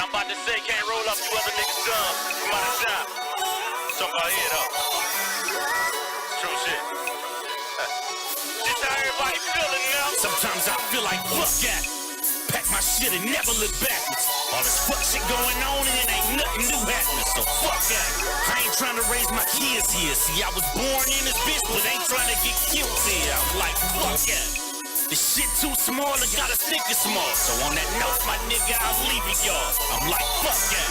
I'm about to say, can't roll up you other niggas dumb from out of town. Talking about here though. It's true shit. This how everybody feeling now. Sometimes I feel like fuck that. Pack my shit and never look backwards. All this fuck shit going on and it ain't nothing new happening. So fuck that. I ain't trying to raise my kids here. See, I was born in this bitch, but ain't trying to get killed here. I'm like, fuck that. This shit too small and gotta stick it small. So on that note, my nigga, I'm leaving y'all. I'm like, fuck that.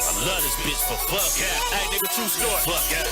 I love this bitch for fuck that. Hey, nigga, true story. Fuck that.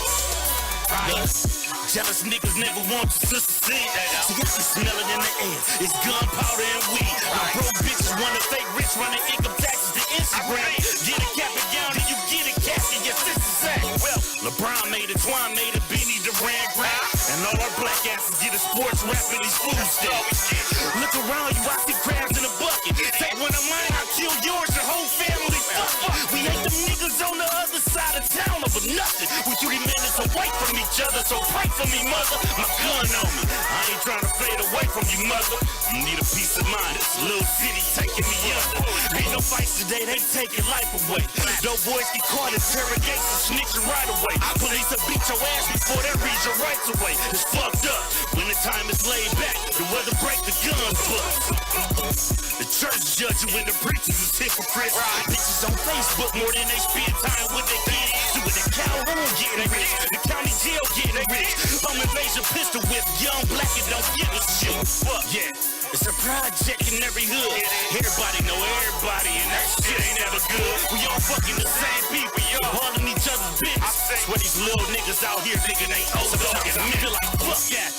Jealous niggas never want your sister see. See, I can smell it in the air. It's gunpowder and weed. My broke bitches wanna fake rich, running income taxes to Instagram. Get a cap and gown and you get a casket, your sister say. Well, LeBron made it, Twan made it, Beanie Durant grab. And all our black asses get a sports rap in these food stamps. Look around you, I see crabs in a bucket. Take one of mine, I'll kill yours, your whole family. Fuck. We hate them niggas on the other side of town over nothing. We 3 minutes away from each other, so pray for me, mother. My gun on me. I ain't trying to fade away from you, mother. You need a peace of mind. This little city taking me under. Ain't no fights today, they taking life away. Dope boys get caught, interrogation, snitching right away. Police will beat your ass before they read your rights away. It's fucked up. When the time is laid back, the weather break, the guns bust. The church judge you when the preachers is hypocrites. Bitches on Facebook more than they spend time with their kids. Doing the Calhoun getting rich, the county jail getting rich. Home invasion pistol whip, young black and don't give a shit. Fuck yeah, it's a project in every hood. Everybody know everybody and that shit ain't ever good. We all fucking the same people, all in each other's bitches. Swear these little niggas out here thinking they old dog and I feel like fuck that.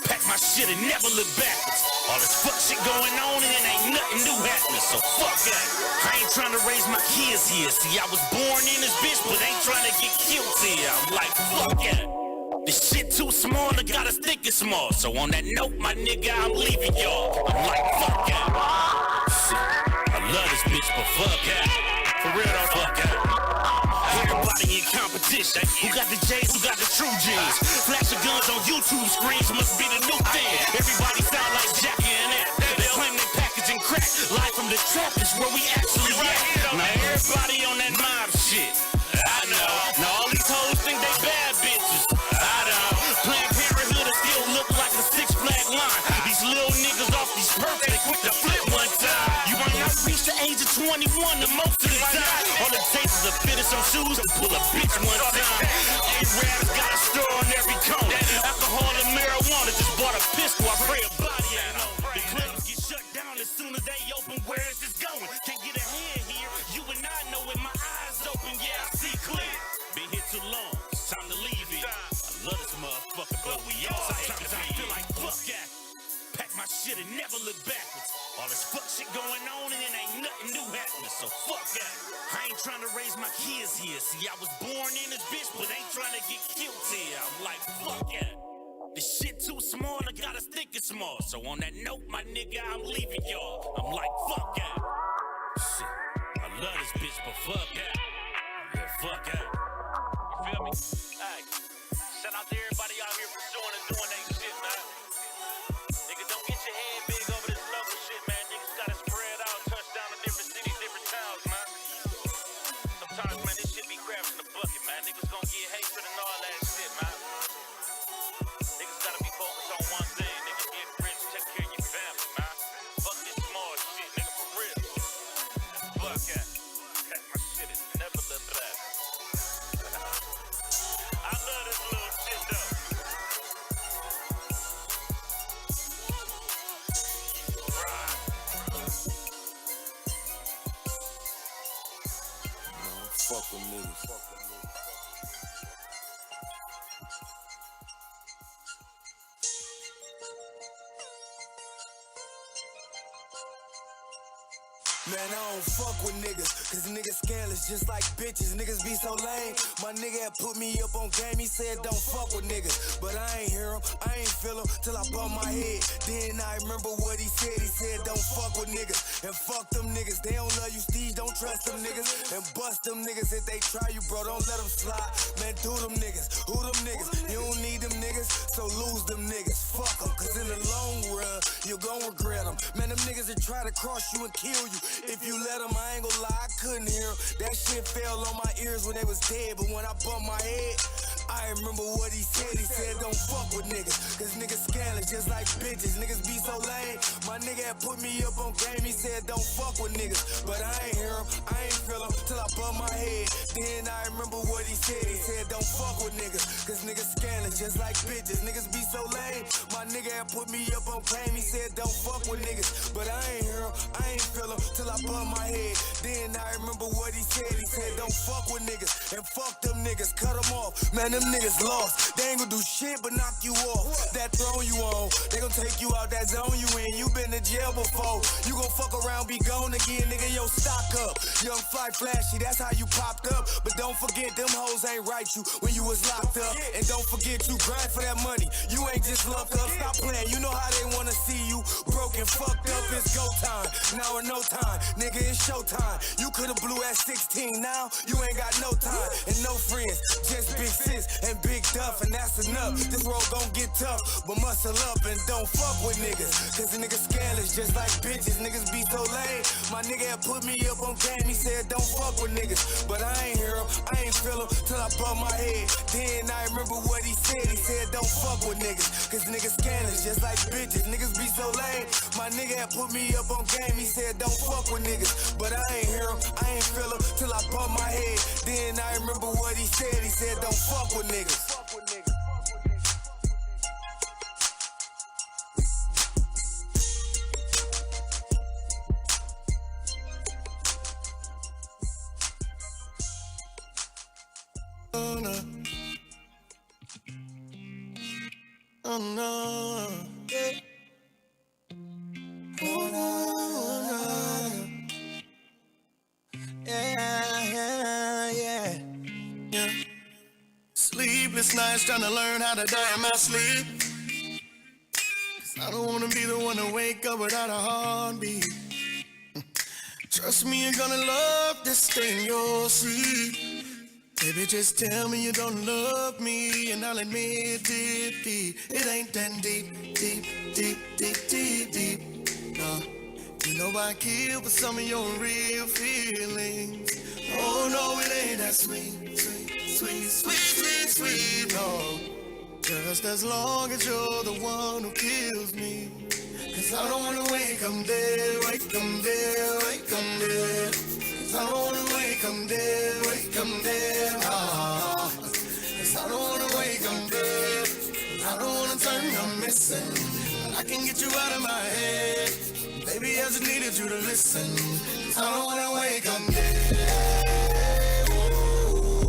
Pack my shit and never look backwards. All this fuck shit going on and it ain't nothing new happening. So fuck that. I ain't trying to raise my kids here. See, I was born in this bitch, but ain't trying to get killed here. I'm like, fuck that. This shit too small, I gotta stick it small. So on that note, my nigga, I'm leaving y'all. I'm like, fuck that. Shit, I love this bitch, but fuck that. For real though, fuck that. Everybody in competition. Who got the J's, who got the true G's? Flashing guns on YouTube screens must be the new thing. Everybody sound like Jackie and that. They claim they packaging crack. Live from the trap is where we actually at. Now everybody on that mob shit. I know. Now all these hoes think they bad bitches. I know. Planned Parenthood will still look like a 6 flag line. These little niggas off these perks, they quick to flip one time. You might not reach the age of 21 the most of the time. All it takes is a fit of some shoes and pull a bitch one time. A-Rab's got a store on every corner. Alcohol and marijuana, just bought a pistol. I pray a body ain't on. The clubs get shut down as soon as they open. Where is this going? Can't get a hand here. You and I know with my eyes open. Yeah, I see clear. Been here too long. It's time to leave it. I love this motherfucker, but we all sometimes I feel like fuck that. Pack my shit and never look backwards. All this fuck shit going on and it ain't nothing new happening. So fuck that. I ain't trying to raise my kids here. See, I was born in this bitch, but ain't trying to get killed here. I'm like, fuck that. This shit too small, I gotta stick it small. So on that note, my nigga, I'm leaving y'all. I'm like, fuck that. Shit, I love this bitch, but fuck that. Yeah, fuck that. You feel me? Hey, shout out to everybody out here pursuing and doing that shit, man. Nigga, don't get your head big over this local shit, man. Niggas gotta spread out, touch down to different cities, different towns, man. Sometimes, man, this shit be crabs in the bucket, man. Niggas gon' get hatred and all that shit, man. Niggas gotta be focused on one thing. Nigga, get rich, take care of your family, man. Fuck this small shit, nigga, for real. Fuck that. Pack my shit and never look back. I love this little shit, though. Right. Fuck with niggas. Man, I don't fuck with niggas, cause niggas scandalous just like bitches. Niggas be so lame. My nigga had put me up on game, he said don't fuck with niggas. But I ain't hear him, I ain't feel him, till I bump my head. Then I remember what he said don't fuck with niggas. And fuck them niggas, they don't love you, Steve, don't trust them niggas. And bust them niggas if they try you, bro, don't let them slide. Man, do them niggas, who them niggas? You don't need them niggas, so lose them niggas. Fuck them, cause in the long run, you gon' regret them. Man, them niggas that try to cross you and kill you. If you let them, I ain't gon' lie, I couldn't hear them. That shit fell on my ears when they was dead, but when I bumped my head, I remember what he said. He said, don't fuck with niggas, cause niggas scandalous just like bitches. Niggas be so lame. My nigga had put me up on game. He said, don't fuck with niggas, but I ain't hear him, I ain't feel him till I bump my head. Then I remember what he said. He said, don't fuck with niggas, cause niggas scandalous just like bitches. Niggas be so lame. My nigga had put me up on game. He said, don't fuck with niggas, but I ain't hear him, I ain't feel him till I bump my head. Then I remember what he said. He said, don't fuck with niggas, and fuck them niggas, cut them off. Man, them niggas lost. They ain't gon' do shit but knock you off. That throne you on, they gon' take you out that zone you in. You been to jail before. You gon' fuck around, be gone again, nigga, yo, stock up. Young, fly, flashy, that's how you popped up. But don't forget, them hoes ain't right you when you was locked up. And don't forget, you grind for that money. You ain't just locked up. Stop playing, you know how they wanna see you broken, fucked up. It's go time, now or no time. Nigga, it's showtime. You could've blew at 16, now you ain't got no time. And no friends, just big sis and big duff, and that's enough. This world gon' get tough, but muscle up and don't fuck with niggas, cause the niggas scandalous just like bitches. Niggas be so lame. My nigga had put me up on game. He said don't fuck with niggas, but I ain't hear him, I ain't feel him till I bump my head. Then I remember what he said. He said don't fuck with niggas, cause niggas scandalous just like bitches. Niggas be so lame. My nigga had put me up on game. He said don't fuck with niggas, but I ain't hear him, I ain't feel him till I bump my head. Then I remember what he said. He said don't fuck with niggas. Oh no, yeah. Oh no, yeah. Sleepless nights trying to learn how to die in my sleep. 'Cause I don't wanna be the one to wake up without a heartbeat. Trust me, you're gonna love this thing you'll see. Baby, just tell me you don't love me, and I'll admit it. It ain't that deep. No, you know I kill for some of your real feelings. Oh no, it ain't that sweet. No, just as long as you're the one who kills me. 'Cause I don't wanna wake up dead. I don't wanna wake up dead, ah. 'Cause I don't wanna wake up dead. I don't wanna turn up missing. But I can get you out of my head. Baby, I just needed you to listen. 'Cause I don't wanna wake up dead. Ooh.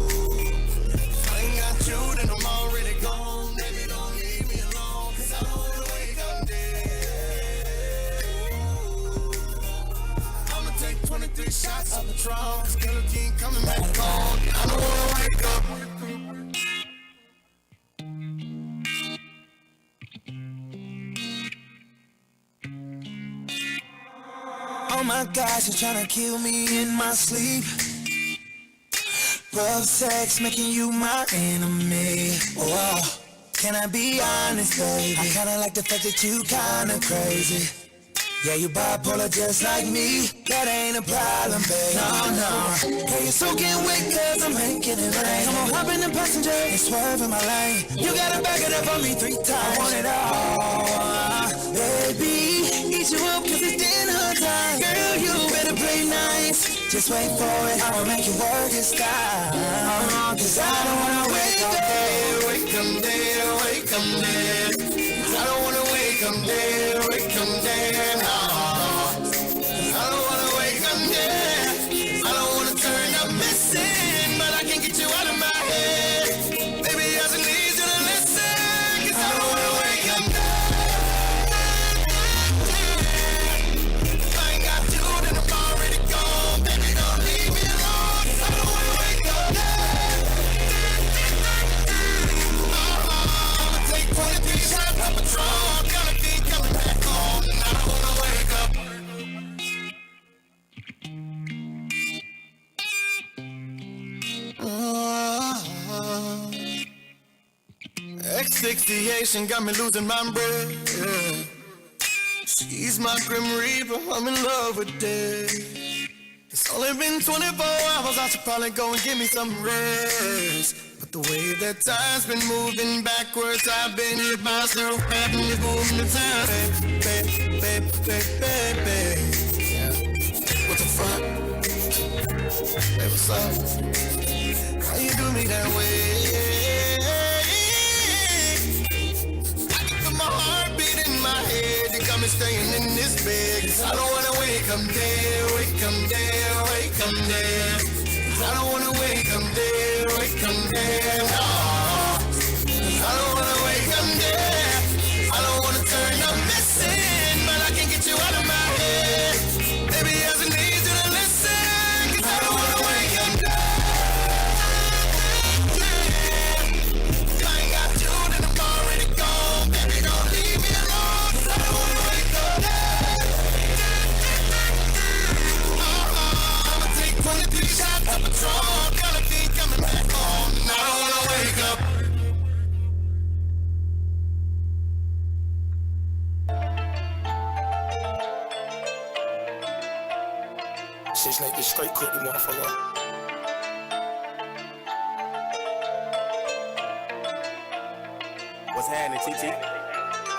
If I ain't got you, then I'm already gone. Baby, don't leave me alone. 'Cause I don't wanna wake up dead. Ooh. I'ma take 23 shots of Patron. Skeleton coming back on. I don't wanna wake up. Oh my gosh, you're trying to kill me in my sleep. Rough sex making you my enemy. Whoa, can I be honest, baby? I kinda like the fact that you kinda crazy. Yeah, you bipolar just like me. That ain't a problem, baby. No. Hey, you're soaking wet 'cause I'm making it rain. Come on, hop in the passenger and swerve in my lane. You gotta back it up on me 3 times. I want it all, baby. Eat you up 'cause it's dinner time. Girl, you better play nice. Just wait for it. I'ma make you work this time. 'Cause I don't wanna wake up dead. Wake up dead. 'Cause I don't wanna wake up dead. Wake up dead. No. 'Cause I don't wanna wake up dead. I don't wanna turn up missing, but I can get you out of my head. Baby, I just need you to listen. 'Cause I don't wanna wake up dead. If I ain't got you, then I'm already gone. Baby, don't leave me alone. 'Cause I don't wanna wake up dead. I'ma take 23 shots of Patron. Gonna keep coming back home. And I don't wanna wake up. Asphyxiation got me losing my breath. She's my Grim Reaper, I'm in love with death. It's only been 24 hours, I should probably go and give me some rest. But the way that time's been moving backwards, I've been hit by zero gravity, moving the time. Babe. Yeah. What the fuck? Hey, what's up? How you do me that way? I can feel my heart beat in my head. You got me staying in this bed. 'Cause I don't wanna wake up there. I don't wanna wake up there. No. 'Cause I don't wanna wake up there. I don't wanna turn up missing, but I can't get you out of my head. Baby, I just need you to listen. 'Cause I don't wanna wake up there. If I ain't got you, then I'm already gone. Baby, don't leave me alone. 'Cause I don't wanna wake up there. I'ma take 23 shots of Patron. Gotta be coming back home. I don't wanna wake up. Strai8T straight cook the motherfucker. What's happening, TT?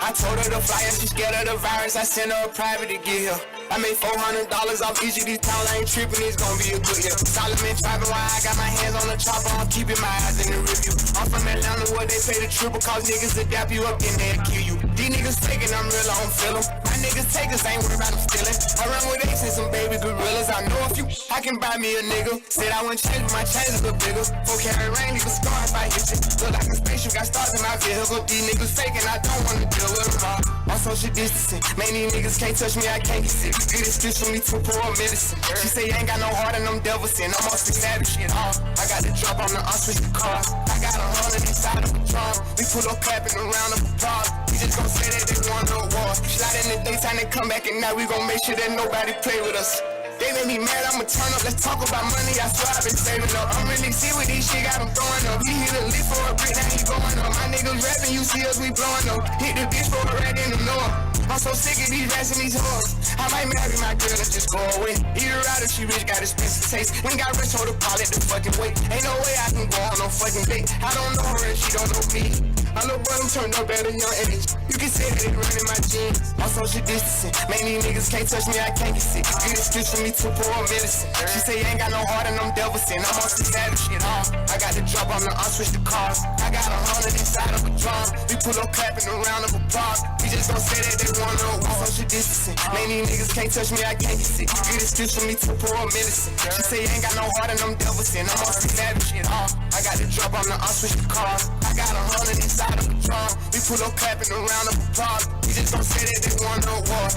I told her to fly and she scared of the virus. I sent her a private to get here. I made $400 off each of these towns. I ain't tripping, it's gonna be a good year. Solomon driving while I got my hands on the chopper. I'm keeping my eyes in the review. I'm from Atlanta where they pay the triple, cause niggas to dap you up, then they'll kill you. These niggas faking, I'm real, I don't feel them. My niggas takers, ain't worried about them stealing. I run with Ace and some baby gorillas. I know a few, I can buy me a nigga. Said I wouldn't change, but my chains look bigger. 4 carat rain, leave a scar if I hit you. Look like a spaceship, got stars in my vehicle. These niggas faking, I don't wanna deal with them all. On social distancing, man, these niggas can't touch me, I can't get sick. Get excuse for me to pour medicine. She say you ain't got no heart and them devils in. I'm on some savage shit, I got the drop on the unswitch the cars. I got 100 inside of a drum. We pull up clapping around of applause. We just gon' say that they won the war. Slide in the daytime and come back at night. We gon' make sure that nobody play with us. They made me mad, I'ma turn up. Let's talk about money, I swear I've been saving up. I'm really see with these shit, got them throwing up. He hit a lift for a brick, now he going up. My niggas rapping, you see us, we blowing up. Hit the bitch for a rat in the north. I'm so sick of these rats and these hoes. I might marry my girl and just go away. Eat her out if she rich, got expensive taste. When got rich, hold the pilot the fucking weight. Ain't no way I can go on no fucking date. I don't know her and she don't know me. My little brother turned up at a young age. You can say that it running my jeans. On social distancing, man, these niggas can't touch me, I can't get sick. Get excuse for me to pour medicine. She say you ain't got no heart and them devils in. I'm on some savage shit, I got the drop on the unswitch the cars. I got 100 inside of a drum. We pull up clapping around of applause. We just gon' say that they want no social distancing. Man, these niggas can't touch me, I can't get sick. Get excuse for me to pour medicine. She say you ain't got no heart and them devils in. I'm on some savage shit, I got the drop on the unswitch the cars. I got 100 inside of a drum. We pull up clapping around of applause. We just gon' say that they want no war.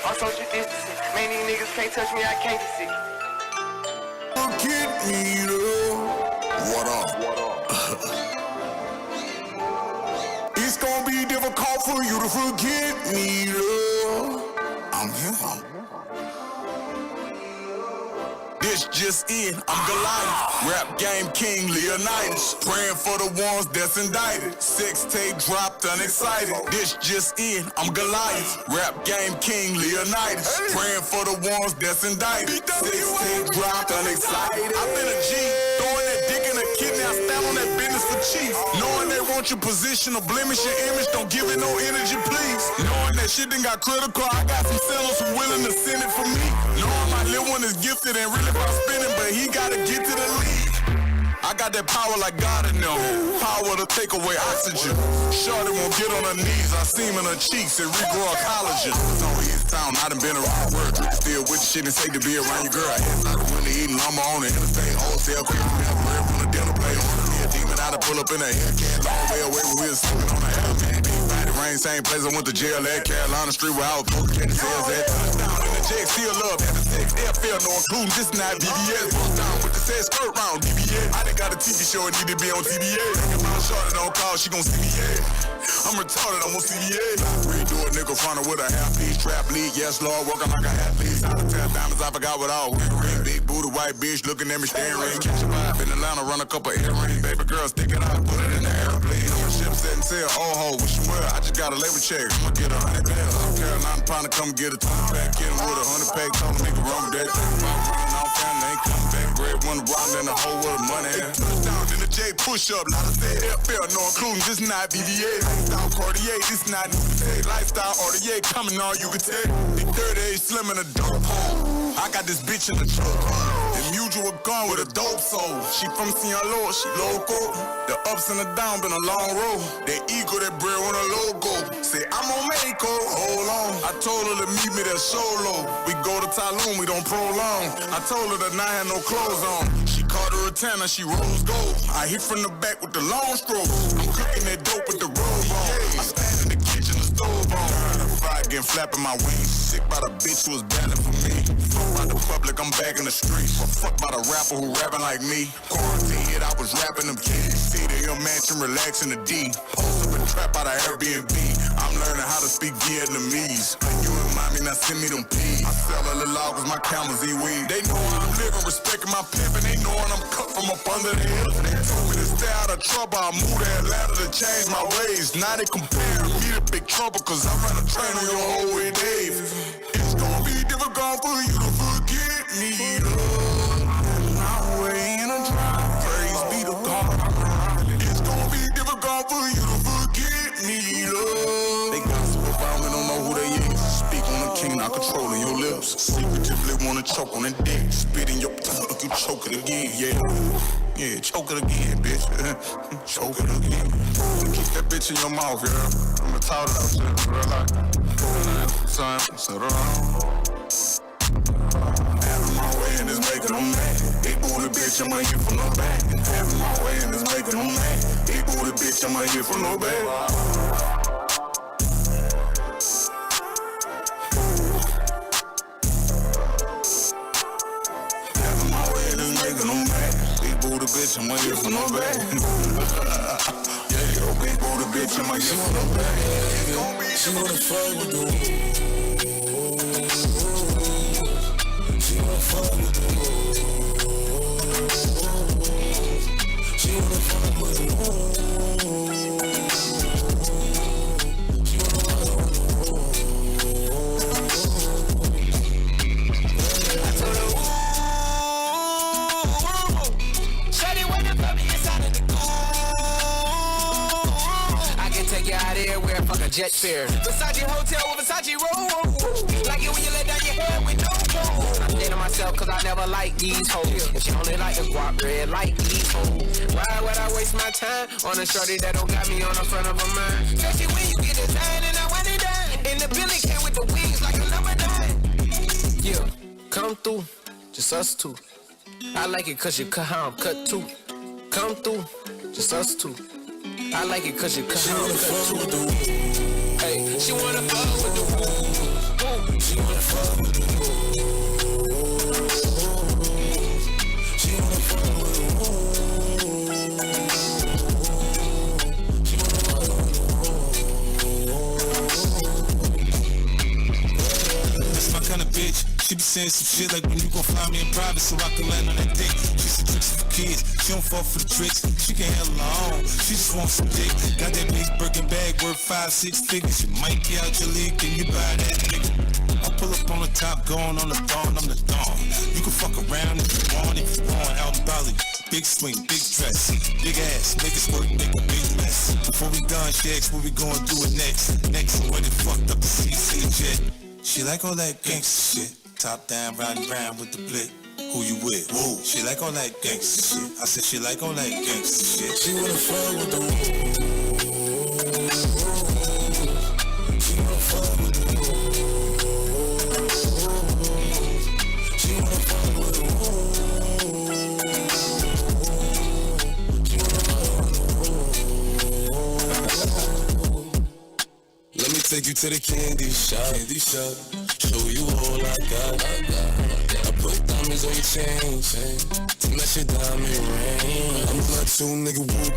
On social distancing, man, these niggas can't touch me, I can't get sick. Get me though. What up? It's gonna be difficult for you to forget me though. I'm here. This just in, I'm Goliath. Rap game king Leonidas. Praying for the ones that's indicted. Sex tape dropped unexcited. This just in, I'm Goliath. Rap game king Leonidas. Praying for the ones that's indicted. Sex tape dropped unexcited. I've been a G, throwing that dick in a kidney. I stand on that business for chief. Knowing they want your position or blemish your image, don't give it no energy, please. Knowing that shit done got critical, I got some sellers who willing to send it for me. Knowing my little one is gifted and really about spinning, but he gotta get to the lead. I got that power like God in them. Power to take away oxygen. Shorty won't get on her knees. I see him in her cheeks and regrow a collagen. It's on his town, I done been around the world. Still with the shit and say to be around your girl. I had not the winter eating lumber on the interstate. Wholesale, quick, bread from the dinner plate. Me a demon out to pull up in a Hellcat. Long way away when we was smoking on the Hellcat. Body rain, same place I went to jail at. Carolina Street where I was supposed to catch the sales at. Touchdown in the jet, still love at the 6 FL, no including this night. BBS, bust down with the said skirt round, DBA. I done got a TV show and need to be on TBA. If my shorty don't call, she gon' see me, yeah. I'm retarded, I'm on CBA. Redo a nigga front with a half-piece trap lead. Yes, Lord, working like a half-piece. Out of 10 diamonds, I forgot what all went ring. Big booty, white bitch looking at me staring. Catch a vibe in Atlanta, run a couple earrings. Baby girl, stick it out, put it in the airplane. I'm a ship setting sail, oh ho, wish you well. I just got a labor check, I'ma get 100 bands. I'm Carolina, trying to come get a 20 back. Get him with 100 pack, tell him nigga run with that. Family ain't coming back, bread one round in the whole world of money. Touchdown in the J push up, lot of said FL, no including this not BDA. Lifestyle Cartier, this not new to say. Lifestyle RDA coming all you can take. Big 38 slim in a dope hole. I got this bitch in the truck. The mutual gun with a dope soul. She from Sinaloa, she local. The ups and the downs been a long road. That ego, that bread on a logo. Say I'm on Mexico, hold on. I told her to meet me there solo. We go to Tulum, we don't prolong. I told her that I had no clothes on. She caught her a 10 and she rose gold. I hit from the back with the long stroke. I'm cooking that dope with the robe on. I stand in the kitchen, the stove on. Fried getting flapping my wings. Sick by the bitch who was battling for me. Fuck by the public, I'm back in the streets. But fuck by the rapper who rapping like me. Quarantine hit, I was rapping them kids. See the young mansion, relaxing the D. Post up and trap out of Airbnb. I'm learning how to speak Vietnamese. You remind me, now send me them peas. I sell a little logs, my camels eat weed. They know I'm living, respecting my pimpin'. They knowin' I'm cut from up under the hill. They told me to stay out of trouble. I moved to Atlanta to change my ways. Now they compare me to big trouble, cause I run a train on your whole way, Dave. It's gonna be difficult for you to forget me, love. I'm way in a drive. Praise be to God. It's gonna be difficult for you to forget me, love. They gossip about me, don't know who they is. Speak on the king, not controlling your lips. Secretively wanna choke on the dick. Spit in your tongue, you choke it again, yeah. Yeah, choke it again, bitch. Choke it again. Keep that bitch in your mouth, yeah. I'ma talk it out, shit, real life. Son, sit around. Having my way and it's making them mad. Big booty bitch, I'ma hit from the back. Having my way and it's making them mad. Big booty bitch, I'ma hit from the back. Booty bitch, I'ma hit from the back. Yeah, yo, big booty bitch, I'ma hit from the back. She wanna fuck with the She wanna fuck with the She wanna fuck with the jet fare. Versace hotel with Versace roll. Like it when you let down your hair with no clothes. I'm saying to myself cause I never like these hoes. If she only like the guap red like these hoes. Why would I waste my time on a shorty that don't got me on the front of her mind? Especially when you get it done and I want it done. And the Billy came with the wings like a number 9. Yeah, come through, just us two. I like it cause you cut how I'm cut too. Come through, just us two. I like it cause you cut how I'm cut too. Hey, she wanna fuck with the woo. She wanna fuck with the woo. She wanna fuck with the woo. She wanna fuck with the woo. That's my kind of bitch. She be saying some shit like when you gon' fly me in private so I can land on that dick. She said tricks for kids, she don't fall for the tricks. She can handle her own, she just wants some dick. Got that big Birkin bag worth 5-6 figures. You might get out your league, then you buy that nigga. I pull up on the top, going on the thorn, I'm the dawn. You can fuck around if you want, out in Bali. Big swing, big dress, big ass, make it squirt, make a big mess. Before we done, she asked what we gonna do it next. Next, when it fucked up the CC jet. She like all that gangsta shit. Top down, riding round with the blick. Who you with? Whoa. She like all that gangsta shit. I said she like all that gangsta shit. She wanna fuck with the woo. She wanna fuck with the woo. She wanna fuck with the woo. She wanna fuck with the woo. Let me take you to the candy shop. Show you all I got. I put down diamonds on your chain. Take my shit down in rain. I'm not too nigga whoop.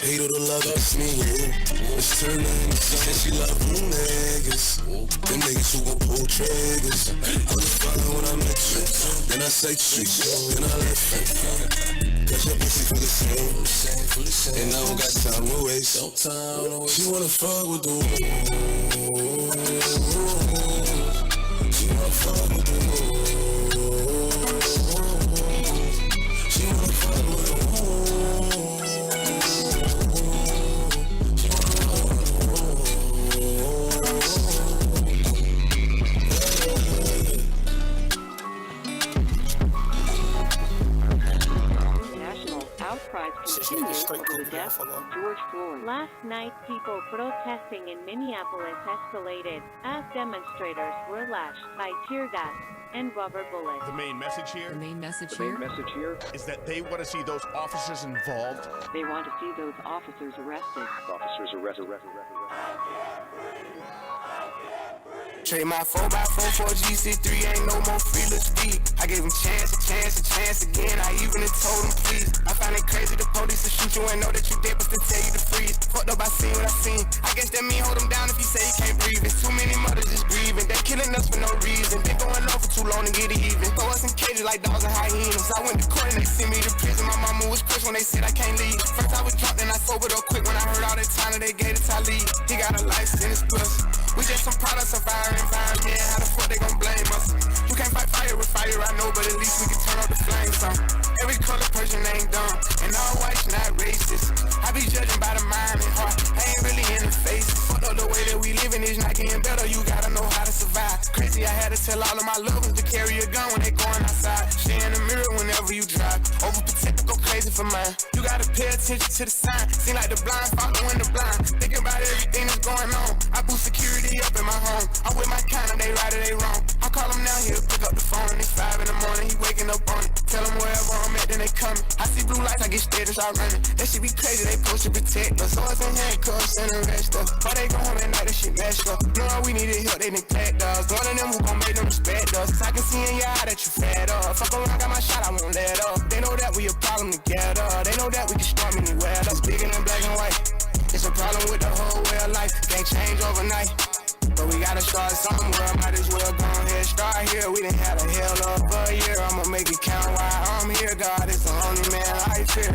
Hate all the love, it's me, you. It's turning into something she love you niggas. Them niggas who gon' pull triggers. I was fine when I met you. Then I say treat you. Then I left you. Cause your pussy feel the same. And I don't got time to waste. She wanna fuck with the wolves. She wanna fuck with the wolves. She wanna fuck with the wolves. Outcries continue over the death of George Floyd. Last night, people protesting in Minneapolis escalated as demonstrators were lashed by tear gas and rubber bullets. The main message here? The main message here Is that they want to see those officers involved. They want to see those officers arrested. Trade my 4x4 for GC3, ain't no more feelers feet. I gave him chance again. I even told him please. I find it crazy the police will shoot you and know that you dead, but still tell you to freeze. Fucked up, I seen what I seen. I guess that mean hold him down if he say he can't breathe. It's too many mothers just grieving. They killing us for no reason. Been going on for too long to get it even. Throw us in cages like dogs and hyenas. I went to court and they sent me to prison. My mama was crushed when they said I can't leave. First I was drunk, then I sobered up quick when I heard all that time that they gave to Talib. He got a life sentence plus. We just some products of our environment. How the fuck they gon' blame us? You can't fight fire with fire, I know, but at least we can turn off the flames on. Every color person ain't dumb, and all white's not racist. I be judging by the mind and heart, I ain't really in the face. Fuck up the way that we living is not getting better, you gotta know how to survive. Crazy, I had to tell all of my loved ones to carry a gun when they going outside. Stay in the mirror whenever you drive, overprotect, go crazy for mine. You gotta pay attention to the sign, seem like the blind following the blind. Thinking about everything that's going on, I boost security up in my home. I'm with my kind of, they right or they wrong. I call him now, he'll pick up the phone. It's 5 in the morning, he waking up on it. Tell him wherever I'm at, then they coming. I see blue lights, I get scared and start running. That shit be crazy, they supposed to protect us. Swords and handcuffs and arrest us. Why they go home at night, that shit messed up. Knowing we needed help, they neglect us. One of them who gon' make them respect us. Cause I can see in your eye that you fed up. Fuck around, got my shot, I won't let up. They know that we a problem together. They know that we can storm anywhere. That's bigger than black and white. It's a problem with the whole way of life. Can't change overnight. But we gotta start somewhere, might as well go ahead, start here. We done had a hell of a year, I'ma make it count while I'm here. God is the only man I fear.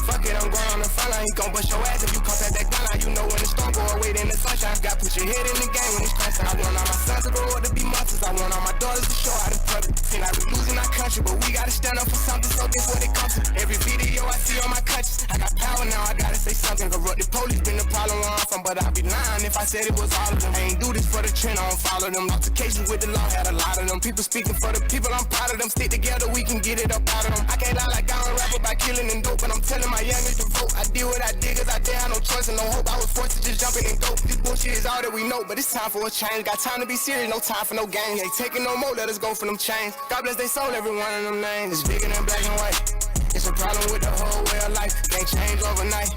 Fuck it, I'm going on the front line. He gon' bust your ass if you come at that gun line. You know when the storm go away, then the sunshine. Got put your head in the game when it's crunch time. I want all my sons to grow up to be monsters. I want all my daughters to show how to public. Seem like we losing our country, but we gotta stand up for something, so this what it comes to. Every video I see on my conscience, I got power now, I gotta say something. Corrupt the police been the problem where I'm from, but I'd be lying if I said it was all of them. I ain't do this for the trend, I don't follow them. Altercations with the law, had a lot of them. People speaking for the people, I'm proud of them. Stick together, we can get it up out of them. I can't lie like I don't rap about killing and dope, but I'm telling my youngest to vote. I did what I did, cause I did have no choice and no hope. I was forced to just jump in and go. This bullshit is all that we know, but it's time for a change. Got time to be serious, no time for no games. Ain't taking no more, let us go for them chains. God bless they soul, every one of them names. It's bigger than black and white. It's a problem with the whole way of life. Can't change overnight.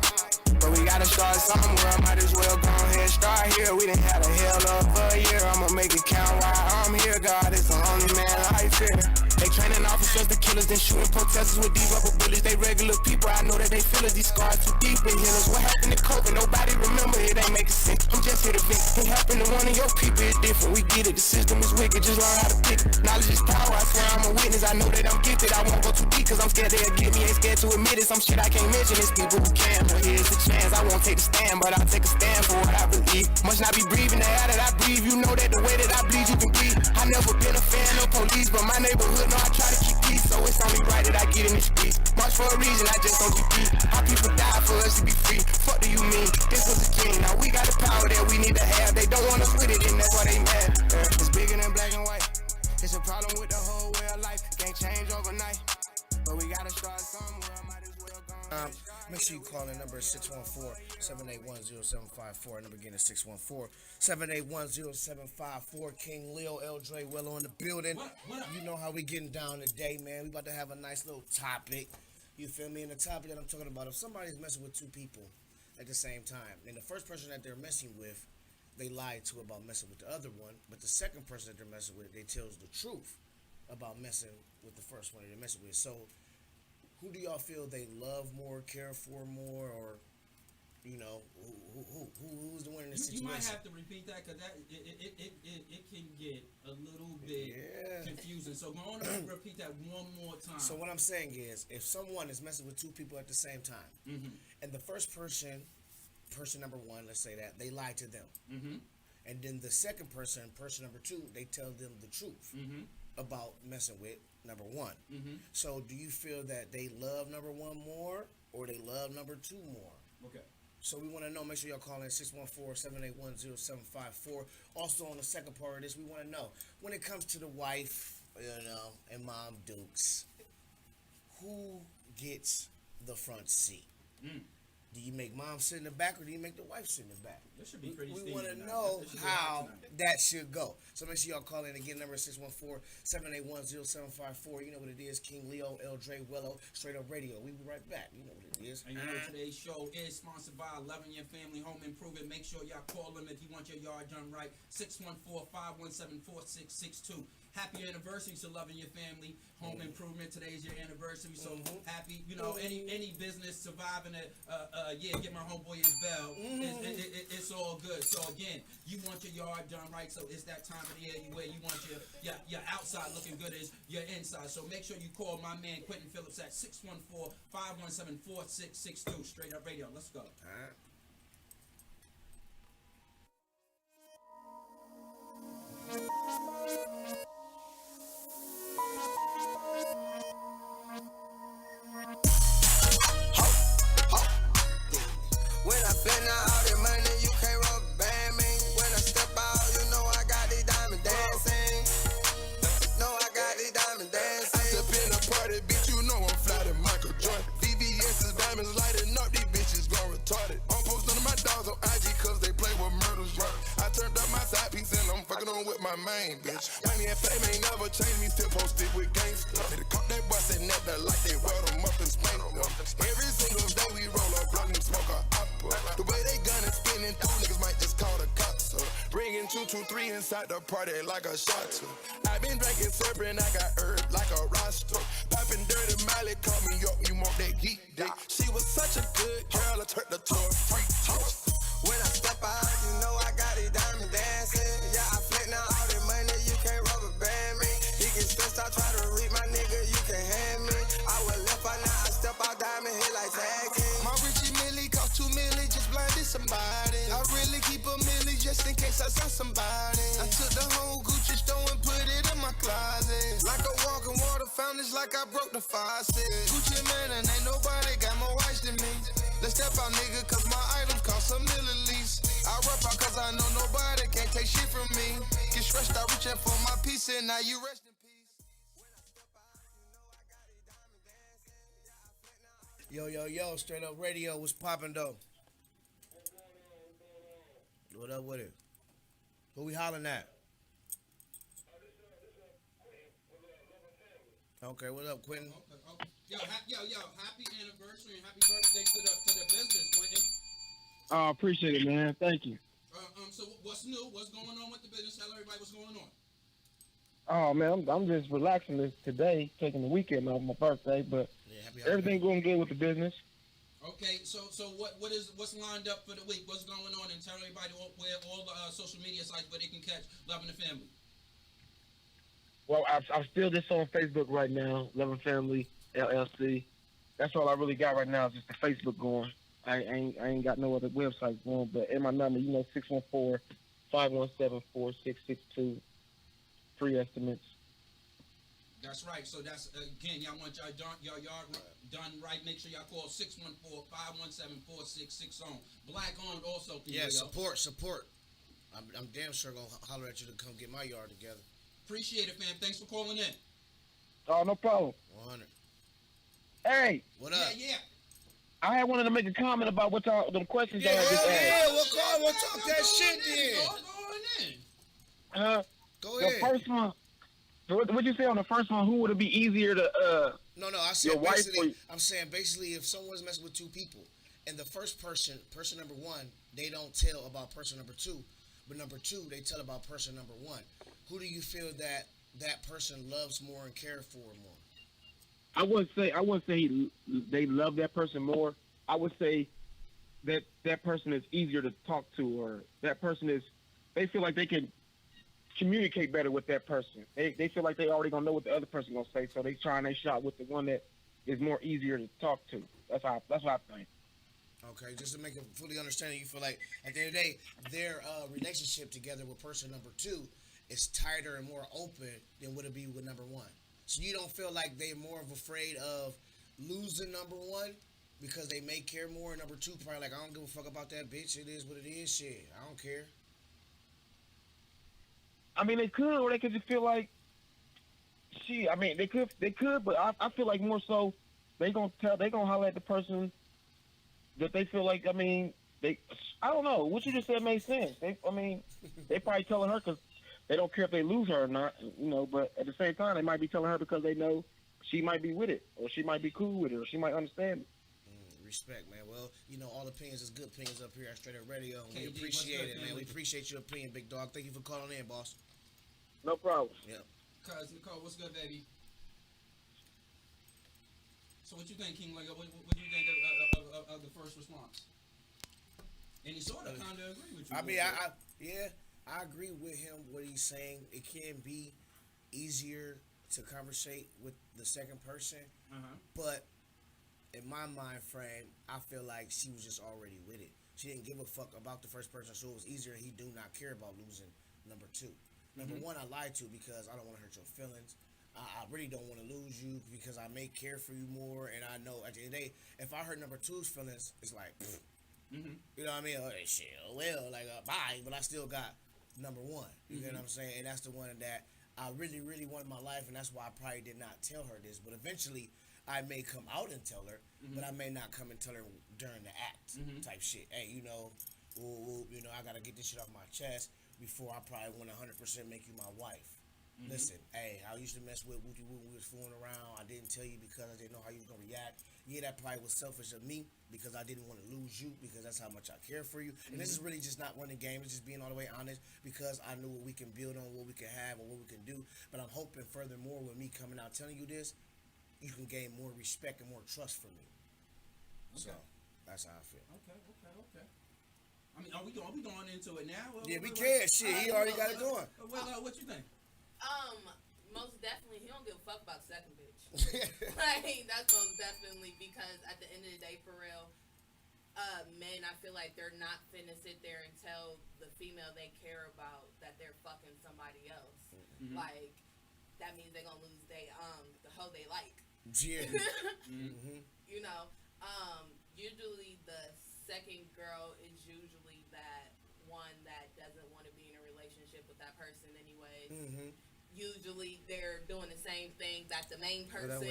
But we gotta start somewhere, might as well go ahead, start here. We done had a hell of a year, I'ma make it count while I'm here. God is the only man I fear. They training officers, the killers, then shooting protesters with these rubber bullets. They regular people, I know that they feel it. These scars too deep in healers. What happened to COVID? Nobody remember, it ain't making sense. I'm just here to vent. It happened to one of your people, it's different. We get it, the system is wicked, just learn how to pick it. Knowledge is power, I swear I'm a witness. I know that I'm gifted, I won't go too deep, cause I'm scared they'll get me. Ain't scared to admit it, some shit I can't mention. It's people who can, but here's the chance. I won't take the stand, but I'll take a stand for what I believe. Must not be breathing the air that I breathe. You know that the way that I bleed, you can breathe. I never been a fan of police, but my neighborhood know I try to keep peace, so it's only right that I get in the streets. March for a reason, I just don't get beat. Our people die for us to be free. Fuck do you mean? This was a dream. Now we got the power that we need to have. They don't want us with it, and that's why they mad. It's bigger than black and white. It's a problem with the whole way of life. Can't change overnight, but we gotta start somewhere. Might as well go. Make sure you call the number 614-781-0754. Number again is 614-781-0754. King Leo, L. Dre, well on the building. You know how we getting down today, man. We about to have a nice little topic. You feel me? And the topic that I'm talking about, if somebody's messing with two people at the same time, and the first person that they're messing with, they lied to about messing with the other one, but the second person that they're messing with, they tells the truth. about messing with the first one they're messing with. So, who do y'all feel they love more, care for more, or who's the one in the situation? You might have to repeat that because it can get a little bit confusing. So go on and repeat that one more time. So what I'm saying is, if someone is messing with two people at the same time, and the first person number one, let's say that they lie to them, and then the second person number two, they tell them the truth about messing with number one. So do you feel that they love number one more, or they love number two more? Okay. So we want to know. Make sure y'all call in 614-781-0754. Also on the second part of this, we want to know, when it comes to the wife, and mom dukes, who gets the front seat? Do you make mom sit in the back, or do you make the wife sit in the back? This should be pretty. We want to know how that should go. So make sure y'all call in again. Number 614-781-0754. You know what it is. King Leo, L. Dre, Wello, Straight Up Radio. We be right back. You know what it is. And today's show is sponsored by Loving Your Family Home Improvement. Make sure y'all call them if you want your yard done right. 614-517-4662. Happy anniversary to Loving Your Family Home Improvement. Today's your anniversary, so happy. Any business surviving a get my homeboy his bell. It's all good. So again, you want your yard done right. So it's that time of the year where you want your outside looking good as your inside. So make sure you call my man Quentin Phillips at 614-517-4662. Straight Up Radio. Let's go. All right. When I spend all the money, you can't rubber band me. When I step out, you know I got these diamond dancing. Know I got these diamond dancing. I step in a party, bitch, you know I'm fly than Michael Jordan. VVS is diamonds lighting up, these bitches gone retarded. I'm posting my dogs on IG cause they play with murders, right? I turned up my side piece and I'm fucking on with my main bitch. Money and fame ain't never changed me, still posted with gangsters. They caught that bus and that like they weld them up and spank them. Every single day we roll up, blunt and smoke a opera. The way they gun and spinning through, niggas might just call the cops up. Bringing 223 inside the party like a shot to. I been drinking serpent, I got herb like a roster. Popping dirty Miley, call me up, you want that geek dick. She was such a good girl, I turned her to a freak. When I step out, you know I got it diamond dancing. Yeah, I flick now all the money, you can't rubber band me. You get stressed out, try to read my nigga, you can't hand me. I was left out, now I step out diamond, hit like tag team. My Richie Millie cost 2 million, just blinded somebody. I really keep a milli just in case I saw somebody. I took the whole Gucci store and put it in my closet. Like a walking water fountain, it's like I broke the faucet. Gucci man, and ain't nobody got more rights than me. Let's step out, nigga, cause my items cost $1 million at least. I rap out cause I know nobody can't take shit from me. Get stressed out reaching for my piece and now you rest in peace. Yo, Straight Up Radio, what's poppin' though? What up with it? Who we hollering at? Okay, what up, Quentin? Yo, happy anniversary and happy birthday to the business, Quentin. I appreciate it, man. Thank you. So what's new? What's going on with the business? Tell everybody what's going on. Oh man, I'm just relaxing this today, taking the weekend off my birthday, but everything going good with the business. Okay, so what's lined up for the week? What's going on? And tell everybody where all the social media sites where they can catch Loving the Family. Well, I'm still just on Facebook right now, Loving Family LLC. That's all I really got right now is just the Facebook going. I ain't got no other websites going, but in my number, 614-517-4662. Free estimates. That's right. So that's again, y'all want y'all yard done right. Make sure y'all call 614-517-4660. Black owned also. Yeah, support. I'm damn sure gonna holler at you to come get my yard together. Appreciate it, fam. Thanks for calling in. Oh, no problem. 100. Hey. What up? Yeah. I wanted to make a comment about what y'all, the questions y'all just asked. Yeah, we'll talk that shit then. Go on in. Go ahead. The first one. What'd you say on the first one? Who would it be easier to? No. I said basically. I'm saying basically, if someone's messing with two people, and the first person number one, they don't tell about person number two, but number two, they tell about person number one. Who do you feel that that person loves more and cares for more? I wouldn't say they love that person more. I would say that person is easier to talk to, or that person is, they feel like they can communicate better with that person. They feel like they already gonna know what the other person gonna say, so they trying their shot with the one that is more easier to talk to. That's what I think. Okay, just to make it fully understanding, you feel like at the end of the day, their relationship together with person number 2 is tighter and more open than would it be with number 1. So you don't feel like they're more of afraid of losing number 1 because they may care more. And number 2 probably like, I don't give a fuck about that bitch. It is what it is. Shit, I don't care. I mean, they could, or they could just feel like, shit. I mean, they could, but I feel like more so, they gonna holler at the person that they feel like. I mean, I don't know. What you just said made sense. They probably telling her because they don't care if they lose her or not, But at the same time, they might be telling her because they know she might be with it, or she might be cool with it, or she might understand it. Respect, man. Well, all opinions is good opinions up here at Strai8T Up Radio. KD, We appreciate good, it, man. We appreciate your opinion, big dog. Thank you for calling in, boss. No problem. Yep. Cuz Nicole, what's good, baby? So what you think, King? Like, what do you think of the first response? And he sort of kind of agree with you. I mean, I agree with him. What he's saying, it can be easier to conversate with the second person, but in my mind frame, I feel like she was just already with it. She didn't give a fuck about the first person, so it was easier. He do not care about losing number 2. Number 1, I lied to because I don't want to hurt your feelings. I really don't want to lose you because I may care for you more, and I know at the end of the day, if I hurt number 2's feelings, it's like, you know what I mean? Oh, shit, well, like, bye, but I still got number 1. You know what I'm saying? And that's the one that I really, really wanted in my life, and that's why I probably did not tell her this. But eventually, I may come out and tell her, but I may not come and tell her during the act type shit. Hey, I gotta get this shit off my chest before I probably want to 100% make you my wife. Listen, hey, I used to mess with Wooty Woo. We was fooling around. I didn't tell you because I didn't know how you was gonna react. Yeah, that probably was selfish of me because I didn't want to lose you because that's how much I care for you. And this is really just not running games. It's just being all the way honest because I knew what we can build on, what we can have, and what we can do. But I'm hoping furthermore with me coming out telling you this, you can gain more respect and more trust from me. Okay. So that's how I feel. Okay. I mean, are we going into it now? Yeah, we can. Shit, he already got it going. Well, what you think? Most definitely, he don't give a fuck about second bitch. Like, that's most definitely because at the end of the day, for real, men, I feel like they're not finna sit there and tell the female they care about that they're fucking somebody else. Like, that means they're gonna lose the hoe they like. Yeah. Usually the second girl is usually that one that doesn't want to be in a relationship with that person anyway. Usually they're doing the same thing that the main person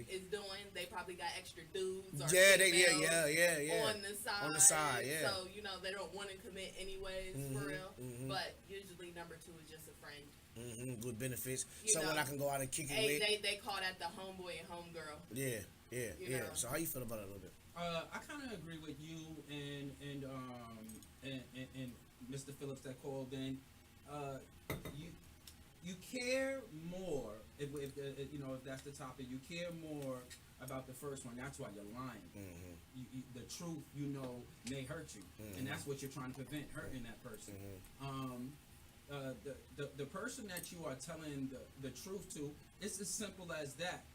is doing. They probably got extra dudes or on the side. Yeah. So they don't want to commit anyways for real. But usually number 2 is just a friend. With benefits. Someone I can go out and kick it with. They call that the homeboy and homegirl. Yeah. So how you feel about it a little bit? I kind of agree with you and Mr. Phillips that called in. You care more if that's the topic. You care more about the first one. That's why you're lying. The truth may hurt you, and that's what you're trying to prevent, hurting that person. The person that you are telling the truth to, it's as simple as that.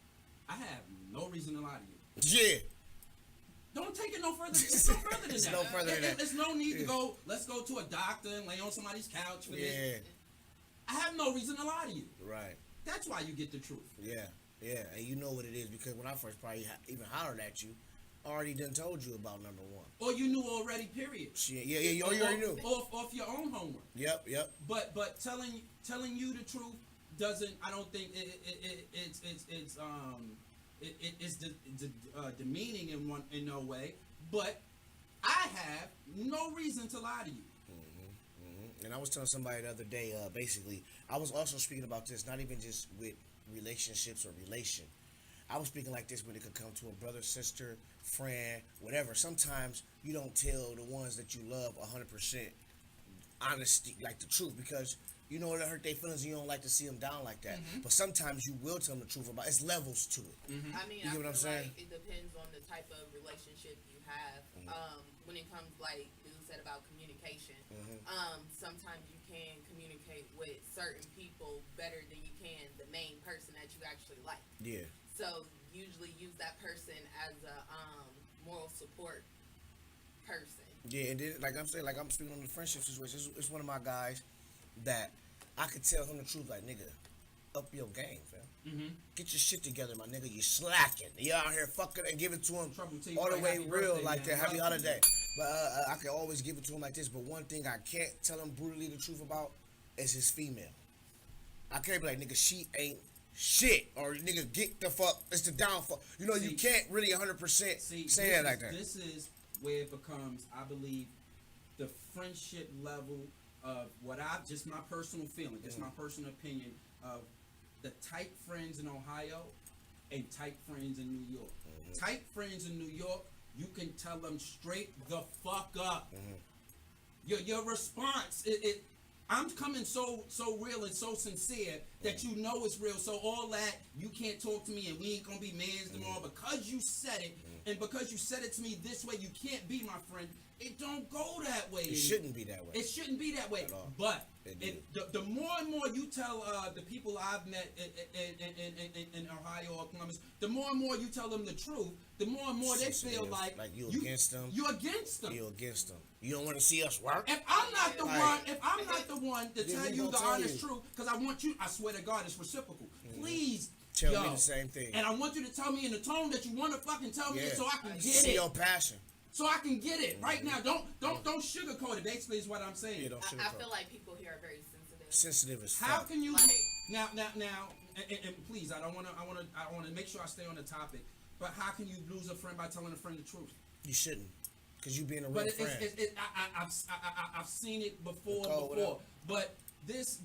I have no reason to lie to you. Yeah. Don't take it no further. It's no further than it's that. No further than that. There's no need to go. Let's go to a doctor and lay on somebody's couch for this. I have no reason to lie to you. Right. That's why you get the truth. Yeah. And you know what it is because when I first probably even hollered at you, I already done told you about number 1. Or you knew already. Period. Yeah. You already knew. Off your own homework. Yep. But telling you the truth doesn't. I don't think it's demeaning in no way. But I have no reason to lie to you. And I was telling somebody the other day, basically, I was also speaking about this, not even just with relationships or relation. I was speaking like this when it could come to a brother, sister, friend, whatever. Sometimes you don't tell the ones that you love 100% honesty, like the truth, because you know it'll hurt their feelings. And you don't like to see them down like that. But sometimes you will tell them the truth about. It's levels to it. I mean, you get what I'm saying? Like it depends on the type of relationship you have. When it comes, like dude said about communication, sometimes you can communicate with certain people better than you can the main person that you actually like. Yeah. So usually use that person as a moral support person. Yeah, and then like I'm saying, like I'm speaking on the friendship situation. It's one of my guys that I could tell him the truth, like nigga, up your game, fam. Get your shit together, my nigga. You slacking. You out here fucking and give it to him all the way real, like that. Happy holiday. But I can always give it to him like this. But one thing I can't tell him brutally the truth about is his female. I can't be like, nigga, she ain't shit, or nigga, get the fuck. It's the downfall. You know, you can't really 100% say that like that. This is where it becomes, I believe, the friendship level of what just my personal feeling, just my personal opinion of the tight friends in Ohio and tight friends in New York. Tight friends in New York, you can tell them straight the fuck up. Your response, I'm coming so real and so sincere that you know it's real. So all that, you can't talk to me and we ain't gonna be mans tomorrow because you said it, and because you said it to me this way, you can't be my friend. It don't go that way. It shouldn't be that way. It shouldn't be that way. But the more and more you tell the people I've met in Ohio or Columbus, the more and more you tell them the truth, the more and more they feel like you against them. You're against them. You're against them. You don't want to see us work. If I'm not the one to tell you the honest truth, because I want you, I swear to God, it's reciprocal. Please tell me the same thing. And I want you to tell me in the tone that you want to fucking tell me it so I can get see it. your passion. So I can get it right now. Don't sugarcoat it. Basically, is what I'm saying. Yeah, I feel like people here are very sensitive. Sensitive as fuck. How can you now? And please, I want to make sure I stay on the topic. But how can you lose a friend by telling a friend the truth? You shouldn't, because you being a real friend. I've seen it before. But this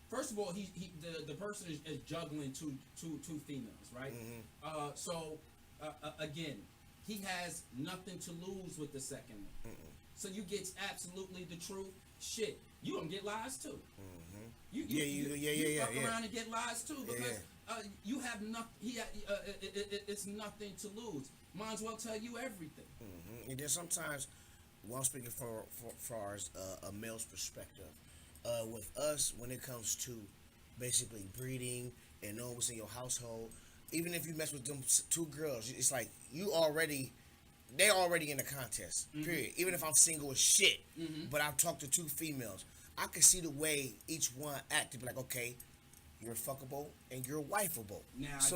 first of all, the person is juggling two females, right? So again, he has nothing to lose with the second one. So you get absolutely the truth. Shit, you gonna get lies too. You fuck around and get lies too because you have nothing. It's nothing to lose. Might as well tell you everything. And then sometimes, well, I'm speaking for far as a male's perspective, with us when it comes to basically breeding and knowing what's in your household. Even if you mess with them two girls, it's like they're already in the contest, period. Even if I'm single as shit, but I've talked to two females, I can see the way each one acted, be like, okay, you're fuckable and you're wifeable. Now, so,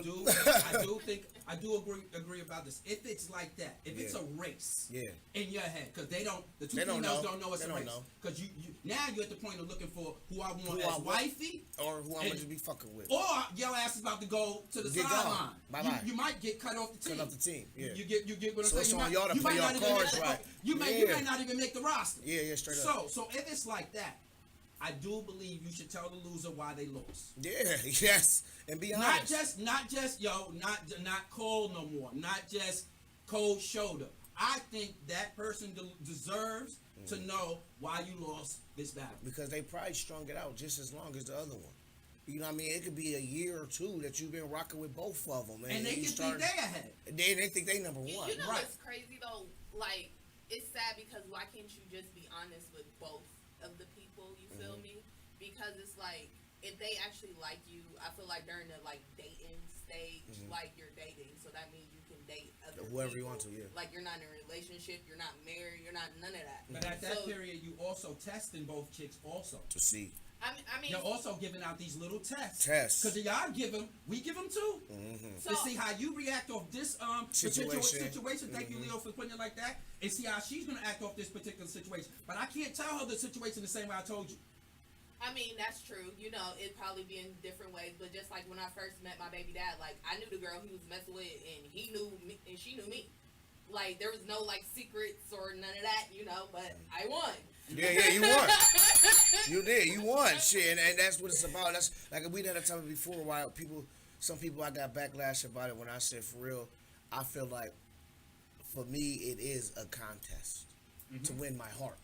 I do agree about this. If it's like that, if it's a race in your head, because the two females don't know it's a race. Because you now you're at the point of looking for who I want as wifey, or who I'm going to be fucking with, or your ass is about to go to the sideline. Bye-bye. You might get cut off the team. Cut off the team. Yeah. You get what I'm so saying. So on y'all to play your cards right. You may not even make the roster. Yeah, straight up. So if it's like that, I do believe you should tell the loser why they lost. Yeah, yes, and be honest. Not just not cold no more. Not just cold shoulder. I think that person deserves to know why you lost this battle. Because they probably strung it out just as long as the other one. You know what I mean? It could be a year or two that you've been rocking with both of them. And they think they ahead. They think they number one. You know what's crazy though? Like, it's sad because why can't you just be honest with both of the people? You feel me? Because it's like, if they actually like you, I feel like during the like dating stage, like you're dating, so that means you can date other whoever people. You want to, yeah. Like you're not in a relationship, you're not married, you're not none of that. But at that period, you also testing both chicks also to see. I mean, you're also giving out these little tests. Because y'all give them, we give them too. To see how you react off this particular situation. Thank you, Leo, for putting it like that. And see how she's gonna act off this particular situation. But I can't tell her the situation the same way I told you. I mean, that's true. You know, it'd probably be in different ways. But just like when I first met my baby dad, like I knew the girl he was messing with, and he knew me, and she knew me. Like there was no like secrets or none of that, you know. But I won. Yeah, you won. You did. You won. Shit, and that's what it's about. That's like we had a topic before. Why some people I got backlash about it when I said for real. I feel like for me it is a contest to win my heart.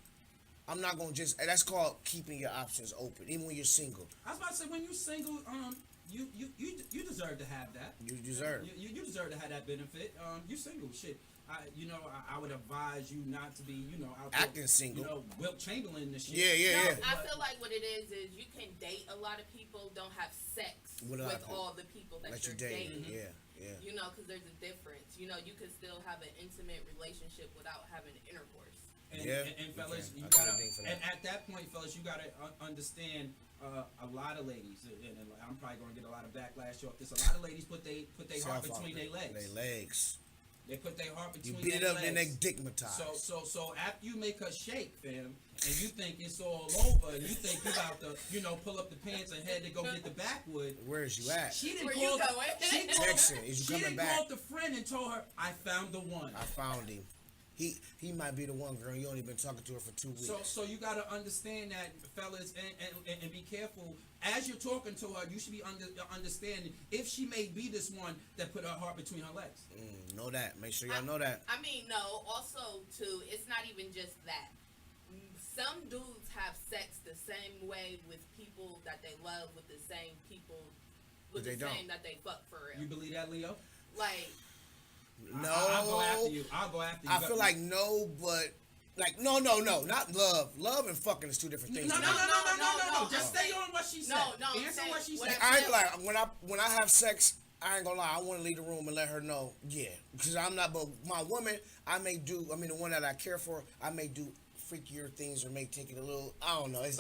I'm not gonna just. That's called keeping your options open, even when you're single. I was about to say, when you're single, you deserve to have that. You deserve. You deserve to have that benefit. You're single, shit. I would advise you not to be, out there, acting single. Wilt Chamberlain and shit. Yeah. I feel like what it is you can date a lot of people, don't have sex with all the people that you're dating. Yeah. Because there's a difference. You can still have an intimate relationship without having intercourse. And fellas, you gotta. And at that point, fellas, you gotta understand. A lot of ladies, and I'm probably gonna get a lot of backlash off this. A lot of ladies put their heart between their legs. They put their heart between their legs. You beat it up and they digmatize. So after you make her shake, fam, and you think it's all over, and you think you about to, pull up the pants and head to go get the backwood. Where's you at? She didn't Where call. You going? Texting. Is you coming back? She called the friend and told her, "I found the one. I found him. He might be the one, girl. You only been talking to her for 2 weeks. So you gotta understand that, fellas, and be careful as you're talking to her. You should be understanding if she may be this one that put her heart between her legs. Know that. Make sure y'all know that. I mean, no. Also, too, it's not even just that. Some dudes have sex the same way with people that they love, with the same people, with the same that they fuck for real. You believe that, Leo? Like. No. I'll go after you. I feel like no, but like no, not love. Love and fucking is two different things. No. Just stay on what she said. No. Answer what she said. Like, I ain't like when I have sex. I ain't gonna lie. I want to leave the room and let her know. Yeah, because I'm not. But my woman, the one that I care for, I may do freakier things or may take it a little. I don't know. It's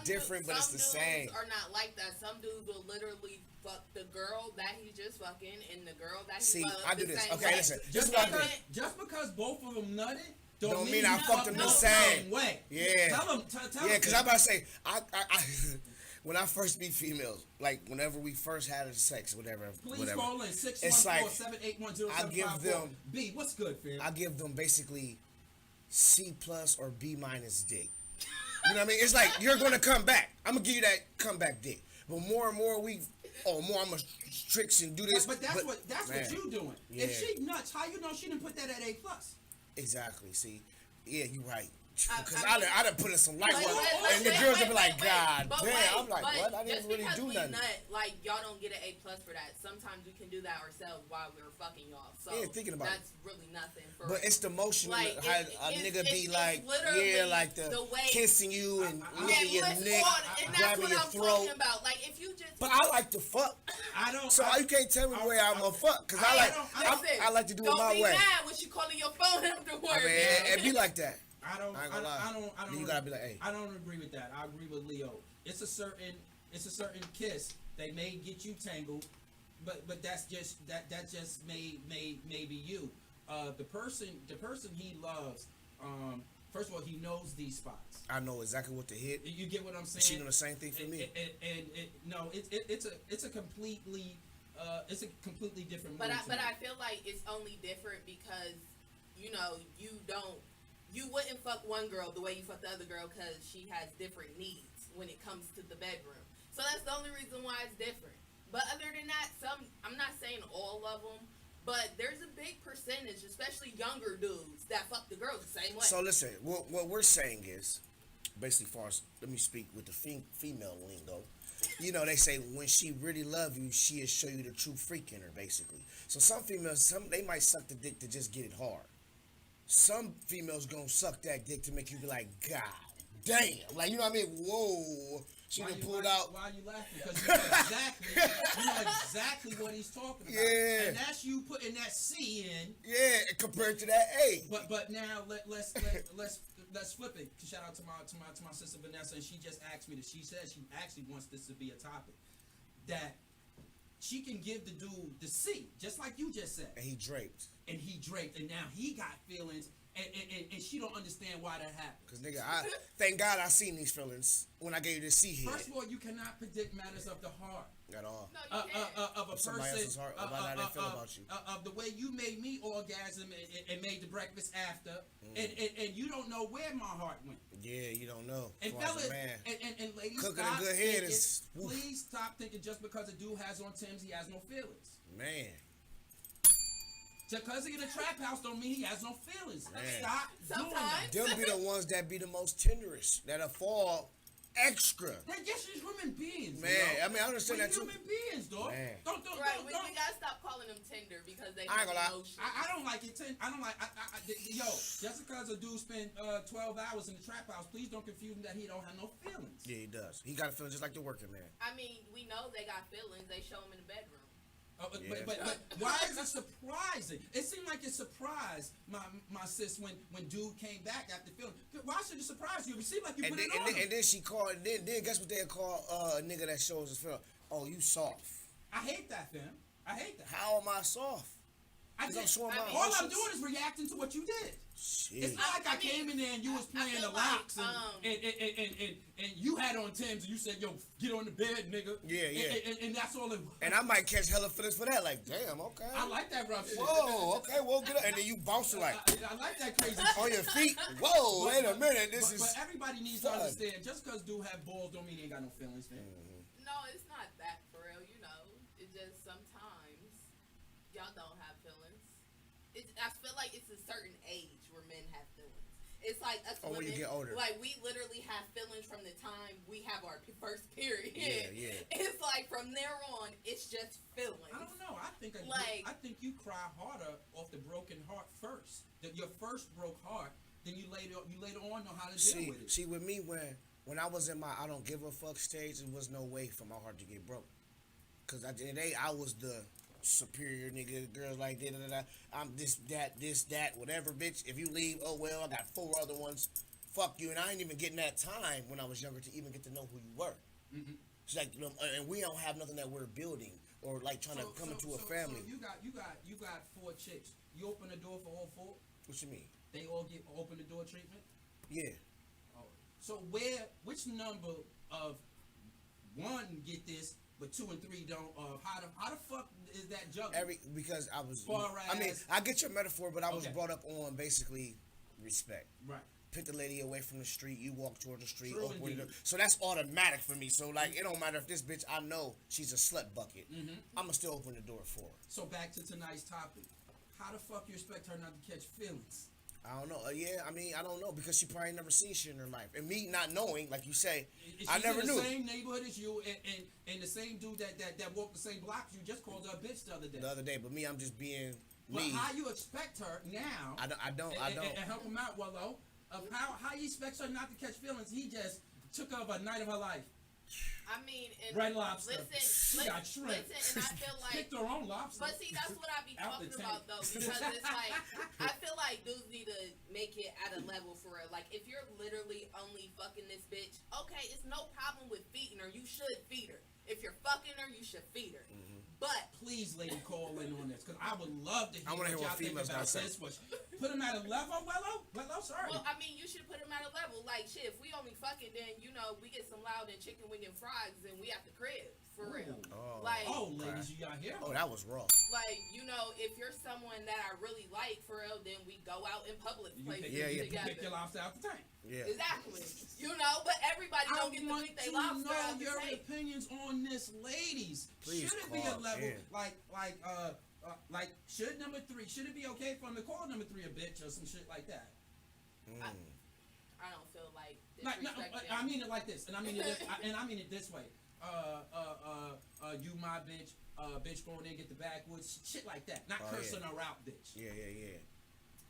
different, but it's the same. Some dudes are not like that. Some dudes will literally fuck the girl that he just fucking and the girl that he loves. I do this. Okay, way. listen. Just because both of them nutted don't mean I fucked them the same way. Yeah. Tell them. Yeah, because I'm about to say I when I first meet females, like whenever we first had sex, whatever. Please call in 614-781-0754. I give them B. What's good, fam? I give them basically C+ or B- dick. You know what I mean? It's like you're gonna come back. I'm gonna give you that comeback dick. But more and more I'm gonna tricks and do this. But that's what you doing. Yeah. If she nuts, how you know she didn't put that at A+? Exactly. See, yeah, you right. Because I done put in some light work, and the girls will be like, God damn. I'm like, what? I didn't really do nothing. Like, y'all don't get an A+ for that. Sometimes we can do that ourselves while we're fucking y'all. So thinking about that's really nothing. But it's the motion, like, how a nigga be like, like the way, kissing you and licking your neck, grabbing your throat. Like, if you just. But I like to fuck. I don't. So you can't tell me the way I'm gonna fuck, because I like to do it my way. Don't be mad when she calling your phone afterwards. I mean, it be like that. I don't. You gotta be like, hey. I don't agree with that. I agree with Leo. It's a certain kiss. They may get you tangled, but that's just may be you. The person he loves. First of all, he knows these spots. I know exactly what to hit. You get what I'm saying? She doing the same thing for me. It's a completely different. But I feel like it's only different because you wouldn't fuck one girl the way you fuck the other girl because she has different needs when it comes to the bedroom. So that's the only reason why it's different. But other than that, I'm not saying all of them, but there's a big percentage, especially younger dudes, that fuck the girls the same way. So listen, what we're saying is, basically, let me speak with the female lingo. They say when she really love you, she'll show you the true freak in her, basically. So some females, they might suck the dick to just get it hard. Some females gonna suck that dick to make you be like, God damn. Like, you know what I mean? Whoa. She done pulled out. Why are you laughing? Because you know exactly what he's talking about. Yeah. And that's you putting that C in. Yeah, compared to that A. But now let's flip it. Shout out to my sister Vanessa, and she just asked me this. She said she actually wants this to be a topic. That she can give the dude the C, just like you just said. And he draped. And now he got feelings, and she don't understand why that happened. Because, nigga, thank God I seen these feelings when I gave you the C here. First of all, you cannot predict matters of the heart. At all. No, you can't. Of a person, about how they feel about you. Of the way you made me orgasm and made the breakfast after, and you don't know where my heart went. Yeah, you don't know. And fellas, and ladies, cooking a good head is. Please stop thinking just because a dude has on Tim's, he has no feelings. Man. Because he in a trap house don't mean he has no feelings. Man. Stop doing that. Them be the ones that be the most tenderest, that'll fall extra. They're just human beings. Man, I mean, I understand that too. Human beings, dog. Don't. We gotta stop calling them tender because they I ain't gonna lie. emotions. I don't like it. I don't like. Yo, just because a dude spent 12 hours in the trap house, please don't confuse him that he don't have no feelings. Yeah, he does. He got a feeling just like the working man. I mean, we know they got feelings. They show them in the bedroom. But why is it surprising? It seemed like it surprised my sis when dude came back after filming. Why should it surprise you? It seemed like you put it on him. And then she called. Then guess what they call a nigga that shows his film? Oh, you soft. I hate that, fam. I hate that. How am I soft? All I'm doing is reacting to what you did. Shit. It's not like I came in there and you was playing the locks and you had on Timbs and you said, yo, get on the bed, nigga. Yeah. And that's all it was. And I might catch hella feelings for that. Like, damn, okay. I like that rough shit. Whoa, okay, well, get up. And then you bouncing like. I like that crazy shit. On your feet. Whoa, wait a minute. But everybody needs to understand, just because dude have balls don't mean he ain't got no feelings, man. No, it's not that for real, you know. It's just sometimes y'all don't have feelings. I feel like it's a certain age where men have feelings. It's like us women, when you get older. Like we literally have feelings from the time we have our first period. Yeah. It's like from there on, it's just feelings. I don't know. I think you cry harder off the broken heart first. Your first broke heart, then you later on know how to deal with it. See, with me when I was in my I don't give a fuck stage, there was no way for my heart to get broke. Cause at the end of the day, I was the superior nigga, girls like da. I'm this, that, whatever, bitch. If you leave, oh well, I got 4 other ones. Fuck you. And I ain't even getting that time when I was younger to even get to know who you were. Mm-hmm. It's like, and we don't have nothing that we're building or like trying to come into a family. So you got 4 chicks. You open the door for all 4? What you mean? They all get open the door treatment? Yeah. Oh. So which number of 1 get this? But 2 and 3 don't. How the fuck is that juggle? Because I was. I mean, I get your metaphor, but I was brought up on basically respect. Right. Pick the lady away from the street. You walk towards the street. Open the door. So that's automatic for me. So like, it don't matter if this bitch I know she's a slut bucket. Mm-hmm. I'ma still open the door for her. So back to tonight's topic. How the fuck you expect her not to catch feelings? I don't know. I don't know because she probably never seen shit in her life. And me not knowing, like you say, I never knew. She's in the same neighborhood as you, and the same dude that walked the same block as you just called her a bitch the other day. But me, I'm just being but me. How you expect her now? I don't. And help him out, Wallow. Of how you expect her not to catch feelings? He just took up a night of her life. I mean, and Red Lobster. Listen, got shrimp. and I feel like picked her own lobster. But see, that's what I be talking about though, because it's like I feel like dudes need to make it at a level for real. Like if you're literally only fucking this bitch, okay, it's no problem with feeding her. You should feed her. If you're fucking her, you should feed her. Mm-hmm. But please, lady, call in on this because I would love to hear what y'all think females about this. Put him at a level, Wello, sorry. Well, I mean, you should put him at a level. Like shit, if we only fucking, then we get some loud and chicken wing and fries, and we at the crib for real. Oh, ladies, you got here. Oh, that was raw. Like if you're someone that I really like for real, then we go out in public places together. Pick your lobster out the tank. Yeah. Exactly. But everybody don't get to pick their lobster out the tank. Your opinions on this, ladies. Please should it be a level like should number 3? Should it be okay for him to call number 3 a bitch or some shit like that? I don't feel like. I mean it like this, and I mean it this way. You my bitch. Bitch going in get the backwoods, shit like that. Not cursing her out, bitch. Yeah.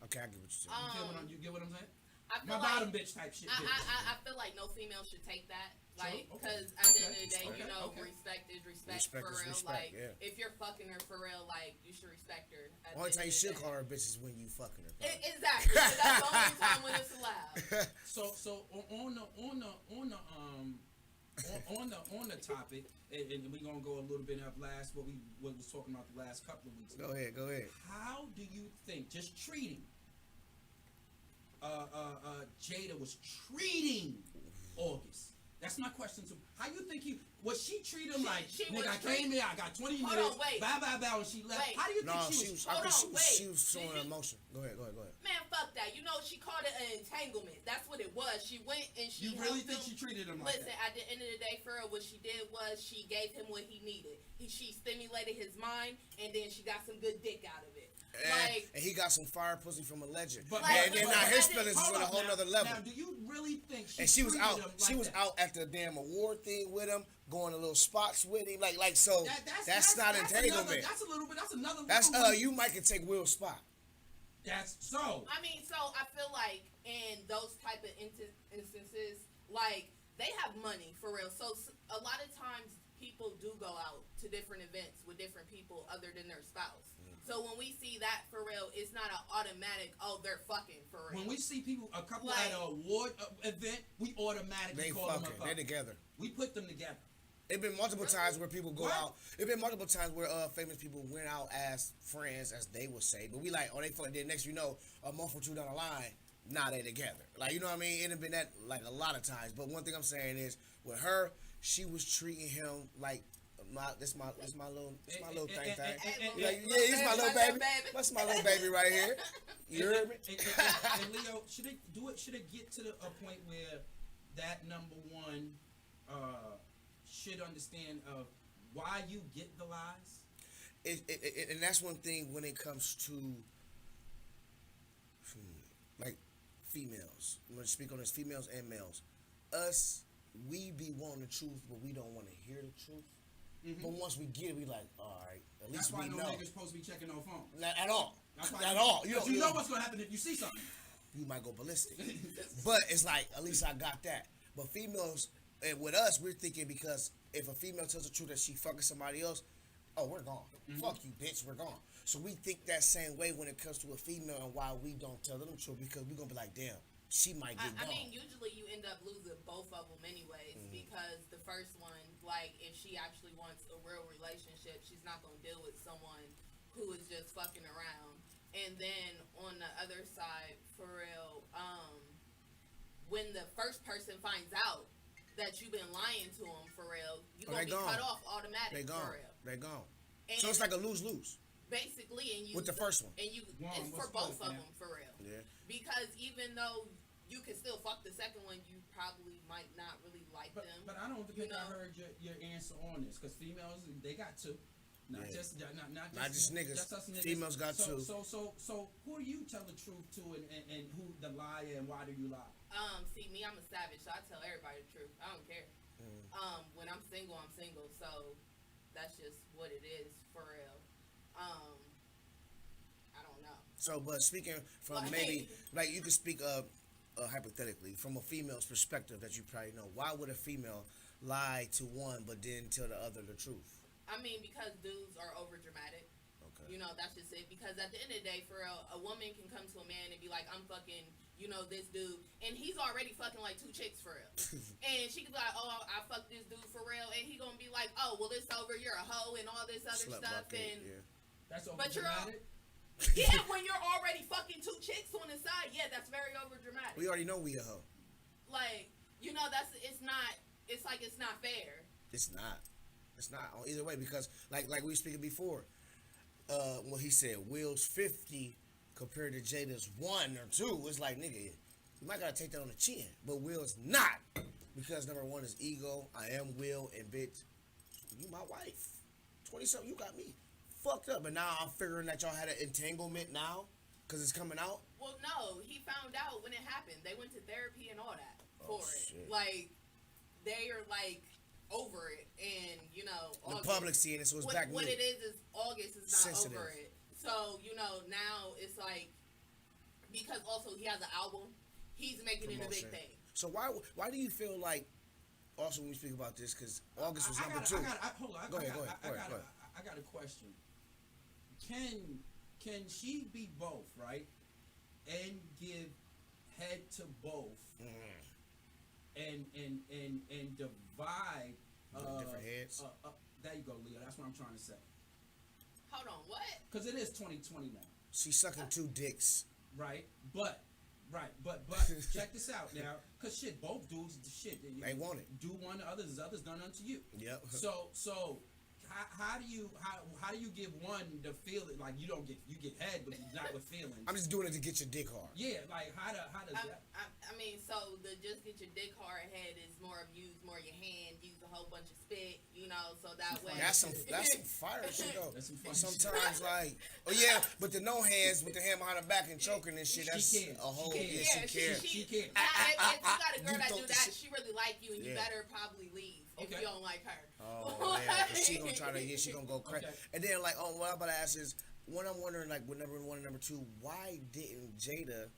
Okay, I get what you're saying. You get what I'm saying? My bottom bitch type shit. I feel like no female should take that. Like, because at the end of the day, respect is respect for real. Like, if you're fucking her for real, like, you should respect her. Only time you should call her a bitch is when you fucking her. Exactly. That's the only time when it's allowed. So on the topic, and we're gonna go a little bit up last what was talking about the last couple of weeks. Go ahead. How do you think just treating Jada was treating August? That's my question to how you think she treat him like, she nigga, I was came here, I got 20 Hold minutes, on, wait. bow, and she left. Wait. How do you think No, she was? she was showing her emotion. Go ahead. Man, fuck that. You know, she called it an entanglement. That's what it was. She went and she You really helped think him. she treated him like Listen, that? at the end of the day, for her, what she did was she gave him what he needed. She stimulated his mind, and then she got some good dick out of it. And he got some fire pussy from a legend. But And then now his feelings is on a whole nother level. Now, do you really think she? And she was treated out. him She like was that? out at the damn award thing with him, going to little spots with him. Like so. That's not entanglement. That's a little bit. That's another. That's level. you might can take Will's spot. That's so. I mean, so I feel like in those type of instances, like they have money for real. So a lot of times people do go out to different events with different people other than their spouse. So when we see that for real, it's not an automatic. Oh, they're fucking for real. When we see people, a couple at an award event, we automatically call them a couple. They're together. We put them together. It's been multiple times where people go out. It's been multiple times where famous people went out as friends, as they would say. But we like, oh, they fucking did. Next, you know, a month or two down the line, now they together. Like, you know what I mean? It have been that like a lot of times. But one thing I'm saying is, with her, she was treating him like. This my little thing. Yeah, he's my little baby. That's my little baby right here. You heard me? And Leo, should it do it? Should it get to a point where that number one should understand of why you get the lies? And that's one thing when it comes to like females. I'm gonna speak on this, females and males. Us, we be wanting the truth, but we don't want to hear the truth. Mm-hmm. But once we get it, we like, all right, at least we know. That's why no niggas supposed to be checking no phone. Not at all. At all. You know what's gonna happen if you see something. You might go ballistic. But it's like, at least I got that. But females, and with us, we're thinking because if a female tells the truth that she fucking somebody else, oh, we're gone. Mm-hmm. Fuck you, bitch, we're gone. So we think that same way when it comes to a female and why we don't tell them the truth because we're gonna be like, damn, she might get gone. I mean, usually you end up losing both of them anyways because the first one, like, if she actually wants a real relationship, she's not gonna deal with someone who is just fucking around. And then on the other side, for real, when the first person finds out that you've been lying to them for real, you're gonna be cut off automatically. For real. They gone. And so it's like a lose-lose. Basically, and you with the first one. and you it's for both of them for real. Yeah. Because even though you can still fuck the second one, you probably might not really like them. But I don't think I heard your answer on this because females they got two, not just niggas. Just us niggas. Females got two. So who do you tell the truth to and who the liar and why do you lie? See me, I'm a savage, so I tell everybody the truth. I don't care. When I'm single, so that's just what it is for real. I don't know. So, but speaking from maybe, like you could speak hypothetically from a female's perspective that you probably know. Why would a female lie to one but then tell the other the truth? I mean, because dudes are over dramatic. Okay. You know, that's just it. Because at the end of the day, for real, a woman can come to a man and be like, I'm fucking, you know, this dude. And he's already fucking like 2 chicks for real. And she could be like, oh, I fucked this dude for real. And he gonna be like, oh, well, it's over. You're a hoe and all this other stuff. And that's over but dramatic. Yeah, when you're already fucking 2 chicks on the side, yeah, that's very over dramatic. We already know we a hoe. Like, you know, it's not fair. It's not either way because like we were speaking before, what he said, Will's 50 compared to Jada's 1 or 2. It's like, nigga, you might gotta take that on the chin, but Will's not because number 1 is ego. I am Will, and bitch, you my wife. 20-something, you got me fucked up, and now I'm figuring that y'all had an entanglement now because it's coming out. Well, no, he found out when it happened. They went to therapy and all that for it. Shit. Like, they are like over it, and you know, the public seeing it, so it's back. What it is August is not sensitive. over it. So you know, now it's like because also he has an album, he's making it a big thing. So why do you feel like? Also, when we speak about this, because August was number 2. Hold on. Go ahead. I got a question. Can she be both, right? And give head to both, and divide different heads. There you go, Leo. That's what I'm trying to say. Hold on, what? Because it is 2020 now. She's sucking 2 dicks. Right, but Right, but check this out now, cause shit, both dudes, they want it. Do one to others, as others done unto you. Yep. So how do you give one the feeling like you get head, but not with feelings? I'm just doing it to get your dick hard. Yeah, like how does that? I mean, so the just get your dick hard head is more of use more your hand, use a whole bunch of spit, so that way. That's some fire shit though. That's some Sometimes like, oh yeah, but the no hands with the hand behind the back and choking and shit. That's a whole. Yeah, she cares. She cares. If you got a girl that do that, shit. she really like you, and you better probably leave if you don't like her. Oh yeah, cause she gonna try to. Yeah, she gonna go crazy. Okay. And then like, what I'm about to ask is, when I'm wondering like, with number one and number two, why didn't Jada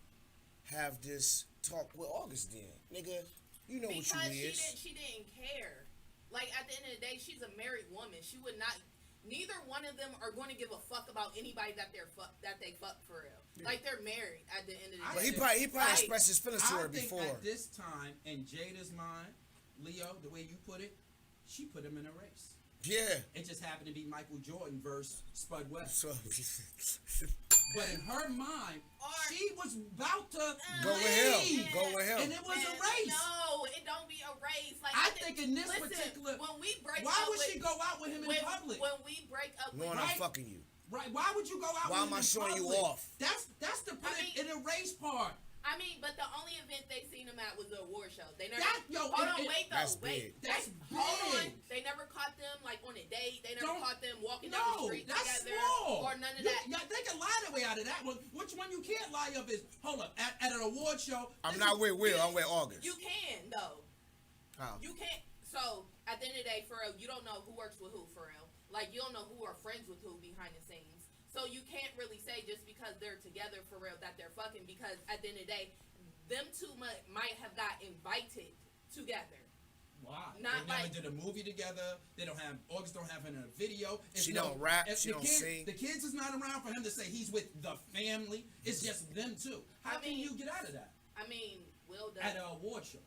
have this talk with August then, nigga? You know because what you is. She didn't care. Like at the end of the day, she's a married woman. She would not. Neither one of them are going to give a fuck about anybody that they fuck for real. Yeah. Like they're married at the end of the day. But he probably expressed his feelings to her before. I think at this time in Jada's mind, Leo, the way you put it, she put him in a race. Yeah. It just happened to be Michael Jordan versus Spud West. But in her mind, she was about to go with him. And it was a race. No, it don't be a race. Like I think in this particular, when we break why up would she go out with him in public? When we break up, knowing I'm fucking you. Right? Why would you go out? Why with him am I showing public? you off? That's the in a race part. I mean, but the only event they seen him at was the award show. They never. Wait. That's big. That's hold big. on. They never caught them like on a date. They never caught them walking down the street that's together small. or none of that. They can lie their way out of that one. Which one you can't lie of is at an award show. I'm not with Will. I'm with August. You can though. How? You can't. So at the end of the day, for real, you don't know who works with who for real. Like you don't know who are friends with who behind the scenes. So you can't really say just because they're together for real that they're fucking, because at the end of the day, them two might have got invited together. Wow. Not they never like, did a movie together. They don't have August don't have her in a video. She don't rap. She don't sing. The kids is not around for him to say he's with the family. It's just them two. How can you get out of that? I mean, Will does at an award show.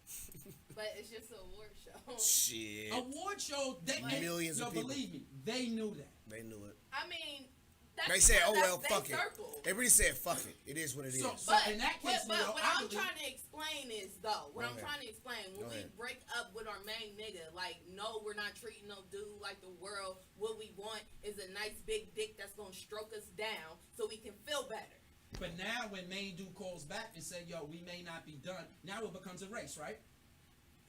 But it's just an award show. Shit. Award show. Millions of people. Believe me, they knew that. They knew it. I mean. They said, "Oh well, fuck it." They really said, "Fuck it." It is what it is. So in that case, but what I'm trying to explain is though, when we break up with our main nigga, like, no, we're not treating no dude like the world. What we want is a nice big dick that's gonna stroke us down so we can feel better. But now, when main dude calls back and say, "Yo, we may not be done," now it becomes a race, right?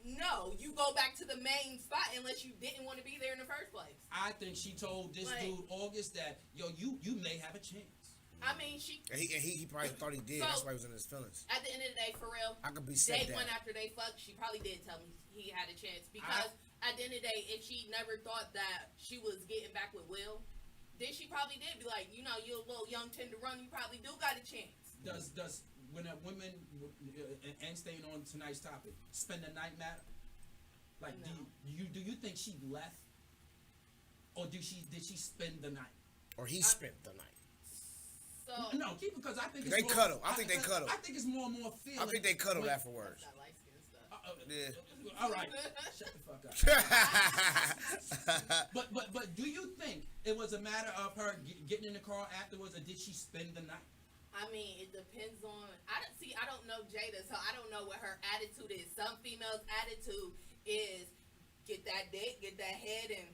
No, you go back to the main spot unless you didn't want to be there in the first place. I think she told this dude August that, yo, you may have a chance. I mean, she. And he probably thought he did. That's why he was in his feelings. At the end of the day, for real, I could be said day one after they fucked, she probably did tell me he had a chance, because at the end of the day, if she never thought that she was getting back with Will, then she probably did be like, you a little young tender run, you probably do got a chance. Does when a woman, and staying on tonight's topic, spend the night matter? Like, no. do you think she left, or did she spend the night, or he spent the night? So no, keep it, because I think they cuddle. I think they cuddle. I think it's more and more feeling. I think they cuddle afterwards. Yeah. All right. Shut the fuck up. But do you think it was a matter of her getting in the car afterwards, or did she spend the night? I mean, it depends on. I don't know Jada, so I don't know what her attitude is. Some females' attitude is get that dick, get that head, and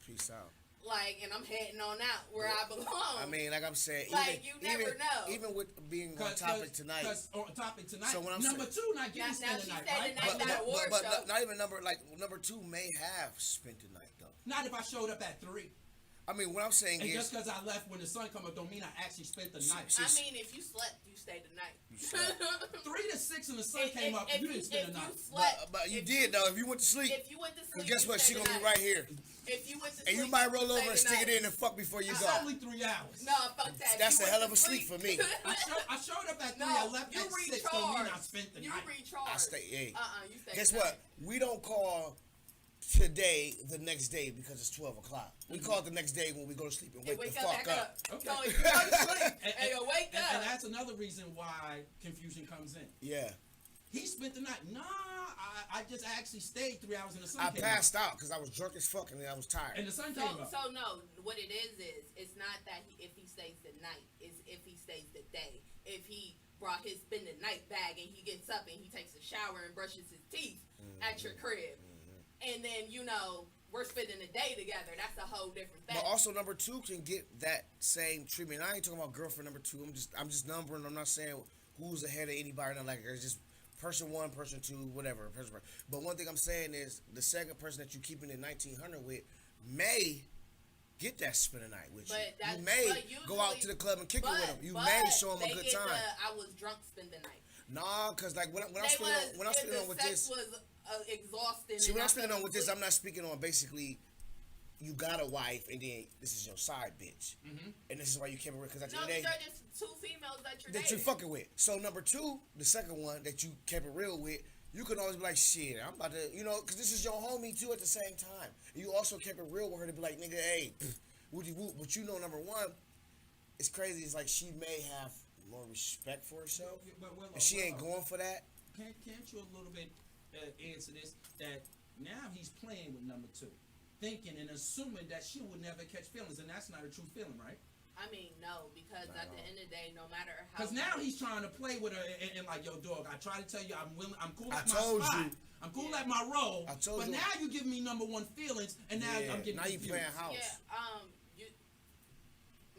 peace out. Like, and I'm heading on out where I belong. I mean, like I'm saying, like you never know. Even with being on topic tonight. So when I'm number two, not getting spent the night, right? But not even number two may have spent the night though. Not if I showed up at 3. I mean, what I'm saying is, just because I left when the sun come up don't mean I actually spent the night. I mean, if you slept, you stayed the night. 3 to 6 and the sun came up, you didn't spend the night. But you did though. If you went to sleep. If you went to sleep, guess what? She gonna be right here. If you went to and sleep, you might roll over and stick it in and fuck before you go. It's only 3 hours. No, fuck that. That's a hell of a sleep for me. I showed up at 3. I left at 6. Don't mean I spent the night. You recharge. I stay. Hey. You stay. Guess what? We don't call today the next day because it's 12 o'clock. We call it the next day when we go to sleep and wake the fuck up. Okay. So if you go to sleep and you wake up. And that's another reason why confusion comes in. Yeah. He spent the night. Nah, I just actually stayed 3 hours in the sun. I passed out because I was drunk as fuck and I was tired. And the sun came up. So no, what it is it's not that if he stays the night, it's if he stays the day. If he brought his spend the night bag and he gets up and he takes a shower and brushes his teeth at your crib. And then, you know, we're spending the day together. That's a whole different thing. But also number 2 can get that same treatment. I ain't talking about girlfriend number 2. I'm just numbering. I'm not saying who's ahead of anybody. Not like it's just person 1, person 2, whatever. But one thing I'm saying is the second person that you keeping in 1900 with may get that spend a night with you. You may go out to the club and kick it with them. You may show them a good time. I was drunk spend the night. Nah, cause like when I'm speaking on with this, was exhausting. See, when I'm speaking on with this, I'm not speaking on basically you got a wife and then this is your side bitch, and this is why you can't remember because at the end of the day, they're just 2 females that you're fucking with. So number 2, the second one that you kept it real with. You can always be like, shit, I'm about to, you know, because this is your homie, too, at the same time. And you also kept it real with her to be like, nigga, hey, woody whoop. But you know, number 1, it's crazy. It's like she may have more respect for herself. And she ain't going for that. Can't you a little bit answer this? That now he's playing with number 2. Thinking and assuming that she would never catch feelings. And that's not a true feeling, right? I mean, no, because at the end of the day, no matter how. Because now he's trying to play with her and like, yo, dog, I try to tell you I'm willing, I'm cool at my spot. I'm cool at my role. But now you give me number 1 feelings, and now I'm getting. Now you playing house. Yeah,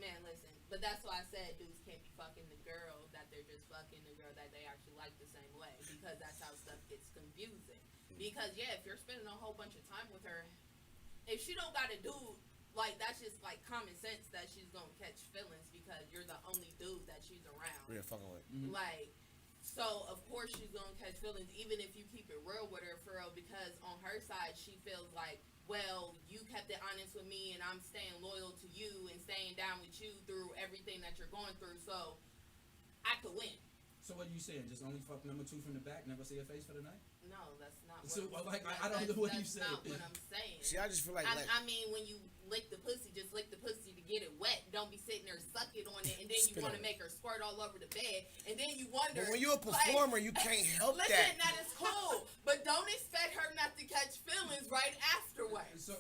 man, listen. But that's why I said dudes can't be fucking the girl that they're just fucking the girl that they actually like the same way, because that's how stuff gets confusing. Because if you're spending a whole bunch of time with her, if she don't got a dude. Like, that's just, like, common sense that she's gonna catch feelings because you're the only dude that she's around. Yeah, fucking with. Like, so, of course she's gonna catch feelings, even if you keep it real with her, for real, because on her side, she feels like, well, you kept it honest with me, and I'm staying loyal to you and staying down with you through everything that you're going through, so I could win. So what are you saying? Just only fuck number 2 from the back, never see her face for the night? No, that's not what so, I'm like, I don't know what you said. That's not what I'm saying. See, I just feel like... I mean, when you lick the pussy, just lick the pussy to get it wet. Don't be sitting there sucking on it, and then you want to make her squirt all over the bed, and then you wonder... But when you're a performer, you can't help that. Listen, that is cool, but don't expect her not to catch feelings right afterwards. So,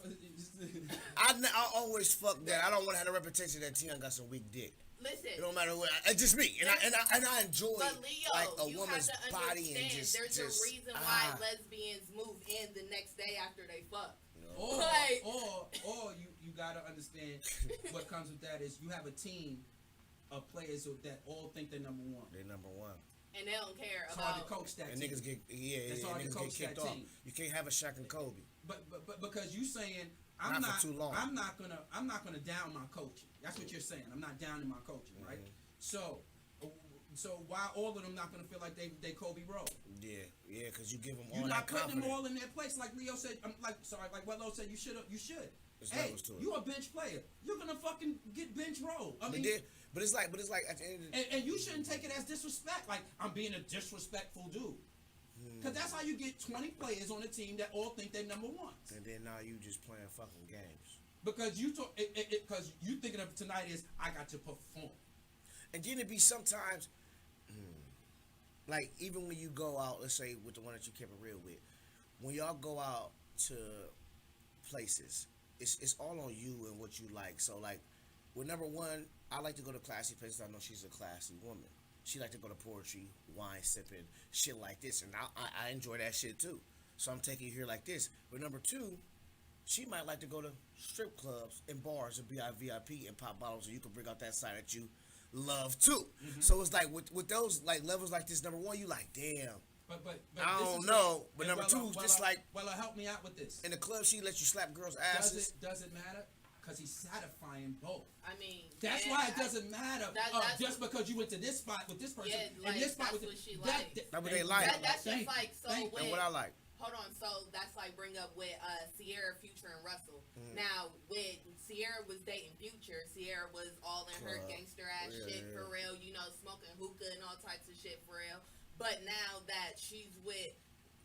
I always fuck that. I don't want to have a reputation that Tion got some weak dick. Listen, it don't matter what. It's just me, and I enjoy Leo, like a woman's body and just. There's a reason why lesbians move in the next day after they fuck. Or you gotta understand what comes with that is you have a team of players that all think they're number 1. They're number 1. And they don't care it's about. Hard to coach that and team. Niggas get niggas get kicked off. You can't have a Shaq and Kobe. But because you saying I'm not gonna down my coaching. That's what you're saying. I'm not down in my coaching, right? So why all of them not gonna feel like they Kobe Bro? Yeah, because you give them all. You're not that putting them all in their place, like Leo said. Like Wello said, you should. Hey, you a bench player. You're gonna fucking get bench rolled. But it's like at the end of the day, and you shouldn't take it as disrespect. Like I'm being a disrespectful dude. Because that's how you get 20 players on a team that all think they're number 1. And then now you just playing fucking games. Because because you thinking of tonight is I got to perform. And then it be sometimes, like even when you go out, let's say with the one that you kept it real with, when y'all go out to places, it's all on you and what you like. So like, with number 1, I like to go to classy places. I know she's a classy woman. She like to go to poetry, wine sipping, shit like this, and I enjoy that shit too. So I'm taking you here like this. But number 2, she might like to go to strip clubs and bars and be VIP and pop bottles, and you can bring out that side that you love too. So it's like with those like levels like this, number 1, you like damn. But I don't know. But number 2 is just like. Well, help me out with this. In the club, she lets you slap girls' asses. Does it matter? Because he's satisfying both. I mean, that's why it doesn't matter just because you went to this spot with this person and this spot with this. That's what they like. That's just like so. And what I like. Hold on, so that's like bring up with Sierra, Future, and Russell. Now, when Sierra was dating Future, Sierra was all in her gangster ass shit for real, you know, smoking hookah and all types of shit for real. But now that she's with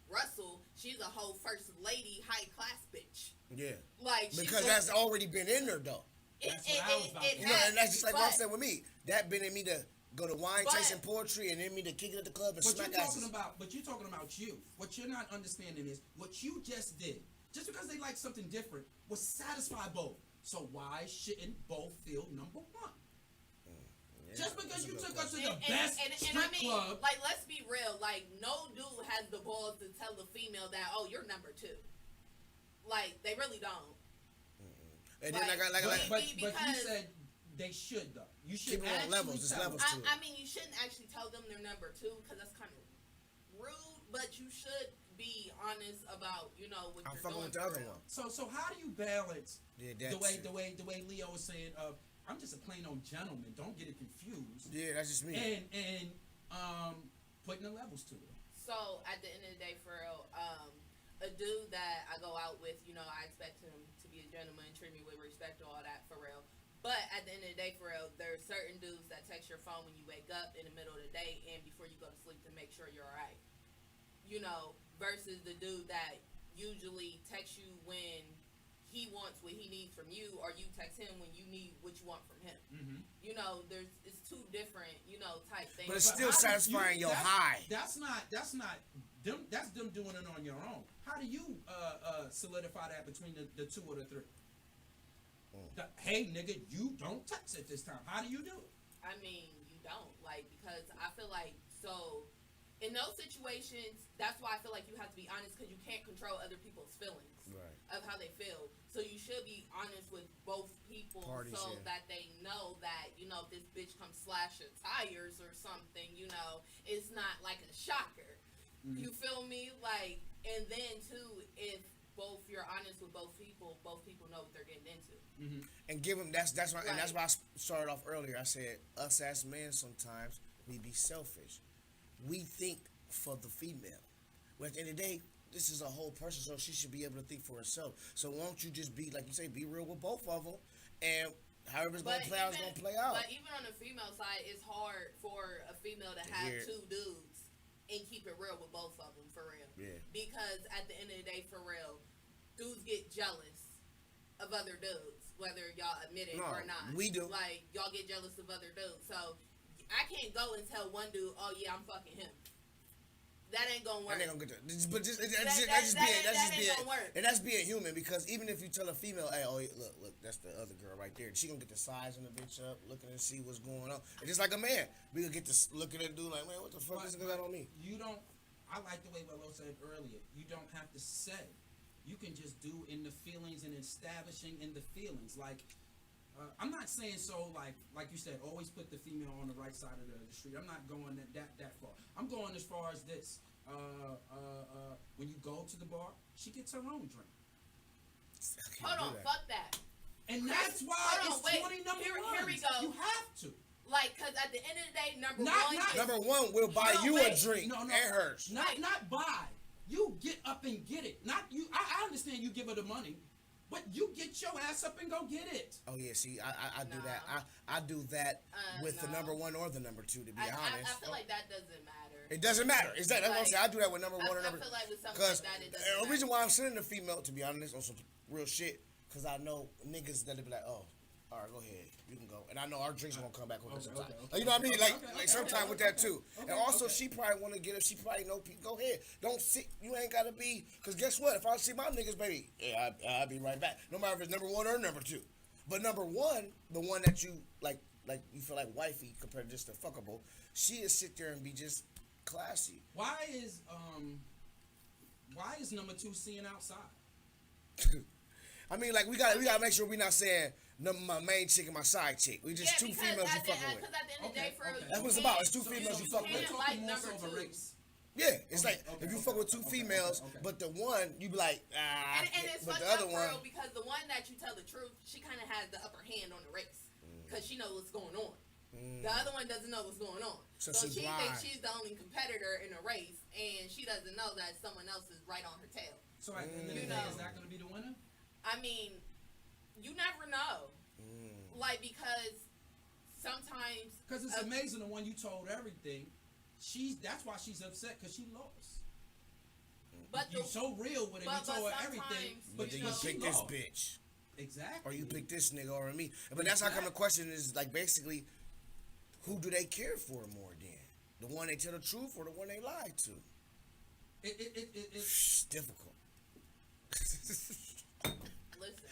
Russell, she's a whole first lady, high class bitch. Yeah. Like because that's already been in her though. That's what I was about to say. And that's just like what I said with me. That been in me to go to wine chasing poetry and then me to kick it at the club and smack asses. But you're talking about you. What you're not understanding is what you just did. Just because they like something different will satisfy both. So why shouldn't both feel number 1? Just because you took us to the And best I strip mean, club. like, let's be real. Like, no dude has the balls to tell the female that, oh, you're number 2. Like, they really don't. And then but you said they should though. You should keep it on levels. There's levels to it. I mean, you shouldn't actually tell them they're number 2 because that's kind of rude. But you should be honest about, you know, what you're doing. With the other one. So how do you balance the way Leo was saying? I'm just a plain old gentleman. Don't get it confused. Yeah, that's just me. And putting the levels to it. So at the end of the day, for real, a dude that I go out with, you know, I expect him to be a gentleman, treat me with respect, all that, for real. But at the end of the day, for real, there's certain dudes that text your phone when you wake up in the middle of the day and before you go to sleep to make sure you're all right. You know, versus the dude that usually texts you when he wants what he needs from you, or you text him when you need what you want from him. Mm-hmm. You know, it's two different, you know, type things. But it's still satisfying your high. That's them doing it on your own. How do you solidify that between the 2 or the 3? Hey, nigga, you don't text at this time. How do you do it? I mean, you don't, like, because I feel like, so in those situations, that's why I feel like you have to be honest, because you can't control other people's feelings of how they feel. So you should be honest with both people that they know that, you know, if this bitch comes slash your tires or something, you know, it's not like a shocker. Mm-hmm. You feel me? Like, and then too, if both you're honest with both people know what they're getting into. Mm-hmm. And give them that's why and that's why I started off earlier. I said us as men sometimes we be selfish. We think for the female. But at the end of the day, this is a whole person, so she should be able to think for herself. So why don't you just be, like you say, be real with both of them, and however it's going to play out, it's going to play out. But even on the female side, it's hard for a female to have 2 dudes and keep it real with both of them, for real. Yeah. Because at the end of the day, for real, dudes get jealous of other dudes, whether y'all admit it or not. We do. Like, y'all get jealous of other dudes. So I can't go and tell one dude, oh yeah, I'm fucking him. That ain't gonna work. That ain't gonna get that. But that's being human, because even if you tell a female, hey, oh look, that's the other girl right there, she gonna get the size in the bitch up, looking and see what's going on. And just like a man, we gonna get to look at it and do like, man, what the fuck is this got on me? You don't. I like the way Willow said earlier. You don't have to say. You can just do in the feelings and establishing in the feelings. Like, I'm not saying so like you said, always put the female on the right side of the street. I'm not going that far. I'm going as far as this. When you go to the bar, she gets her own drink. Hold on, fuck that. And that's why it's 20 number ones. Here we go. You have to. Like, because at the end of the day, number one will buy you a drink and hers. Not buy. You get up and get it. Not you. I understand you give her the money, but you get your ass up and go get it. Oh yeah, see, I do that. I do that with the number 1 or the number 2. To be honest, I feel like that doesn't matter. It doesn't matter. That's what I'm saying. I do that with number 1 or number 2. I feel like with something like that, it doesn't matter. The reason why I'm sending a female, to be honest, on some real shit, because I know niggas that'll be like, oh, all right, go ahead, you can go, and I know our drinks are gonna come back with us sometimes. You know what I mean? Like sometimes with that too. And also, she probably want to get her. She probably know people. Go ahead, don't sit. You ain't gotta be. Cause guess what? If I see my niggas, baby, yeah, I'll be right back. No matter if it's number 1 or number 2. But number 1, the one that you like you feel like wifey compared to just a fuckable, she'll sit there and be just classy. Why is number 2 seeing outside? I mean, like we gotta make sure we're not saying my main chick and my side chick. We just 2 females you fucking with. Because at the end of the day, that's what it's about. It's 2 females you fuck with. Like number 2. Yeah, it's like if you fuck with 2 females, but the one you be like, and it's but fucked the other up, one, because the one that you tell the truth, she kind of has the upper hand on the race, because she knows what's going on. The other one doesn't know what's going on, so she thinks she's the only competitor in a race, and she doesn't know that someone else is right on her tail. So at the end of the day, is that going to be the winner? I mean, you never know. Like, because sometimes... Because it's amazing the one you told everything, that's why she's upset, because she lost. But you're so real with it, you told her everything, but then you pick this bitch. Exactly. Or you pick this nigga over me. But that's how come the question is, like, basically, who do they care for more then? The one they tell the truth or the one they lie to? It's difficult. Listen,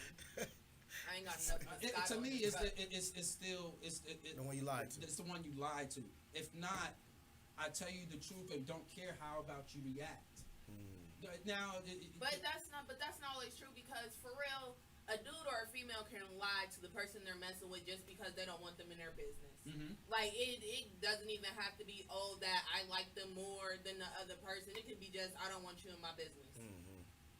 I ain't ain't got enough. To me, it's still the one you lied to. It's the one you lied to. If not, I tell you the truth and don't care how about you react. Now, but that's not always true, because for real, a dude or a female can lie to the person they're messing with just because they don't want them in their business. Like it doesn't even have to be that I like them more than the other person. It could be just I don't want you in my business.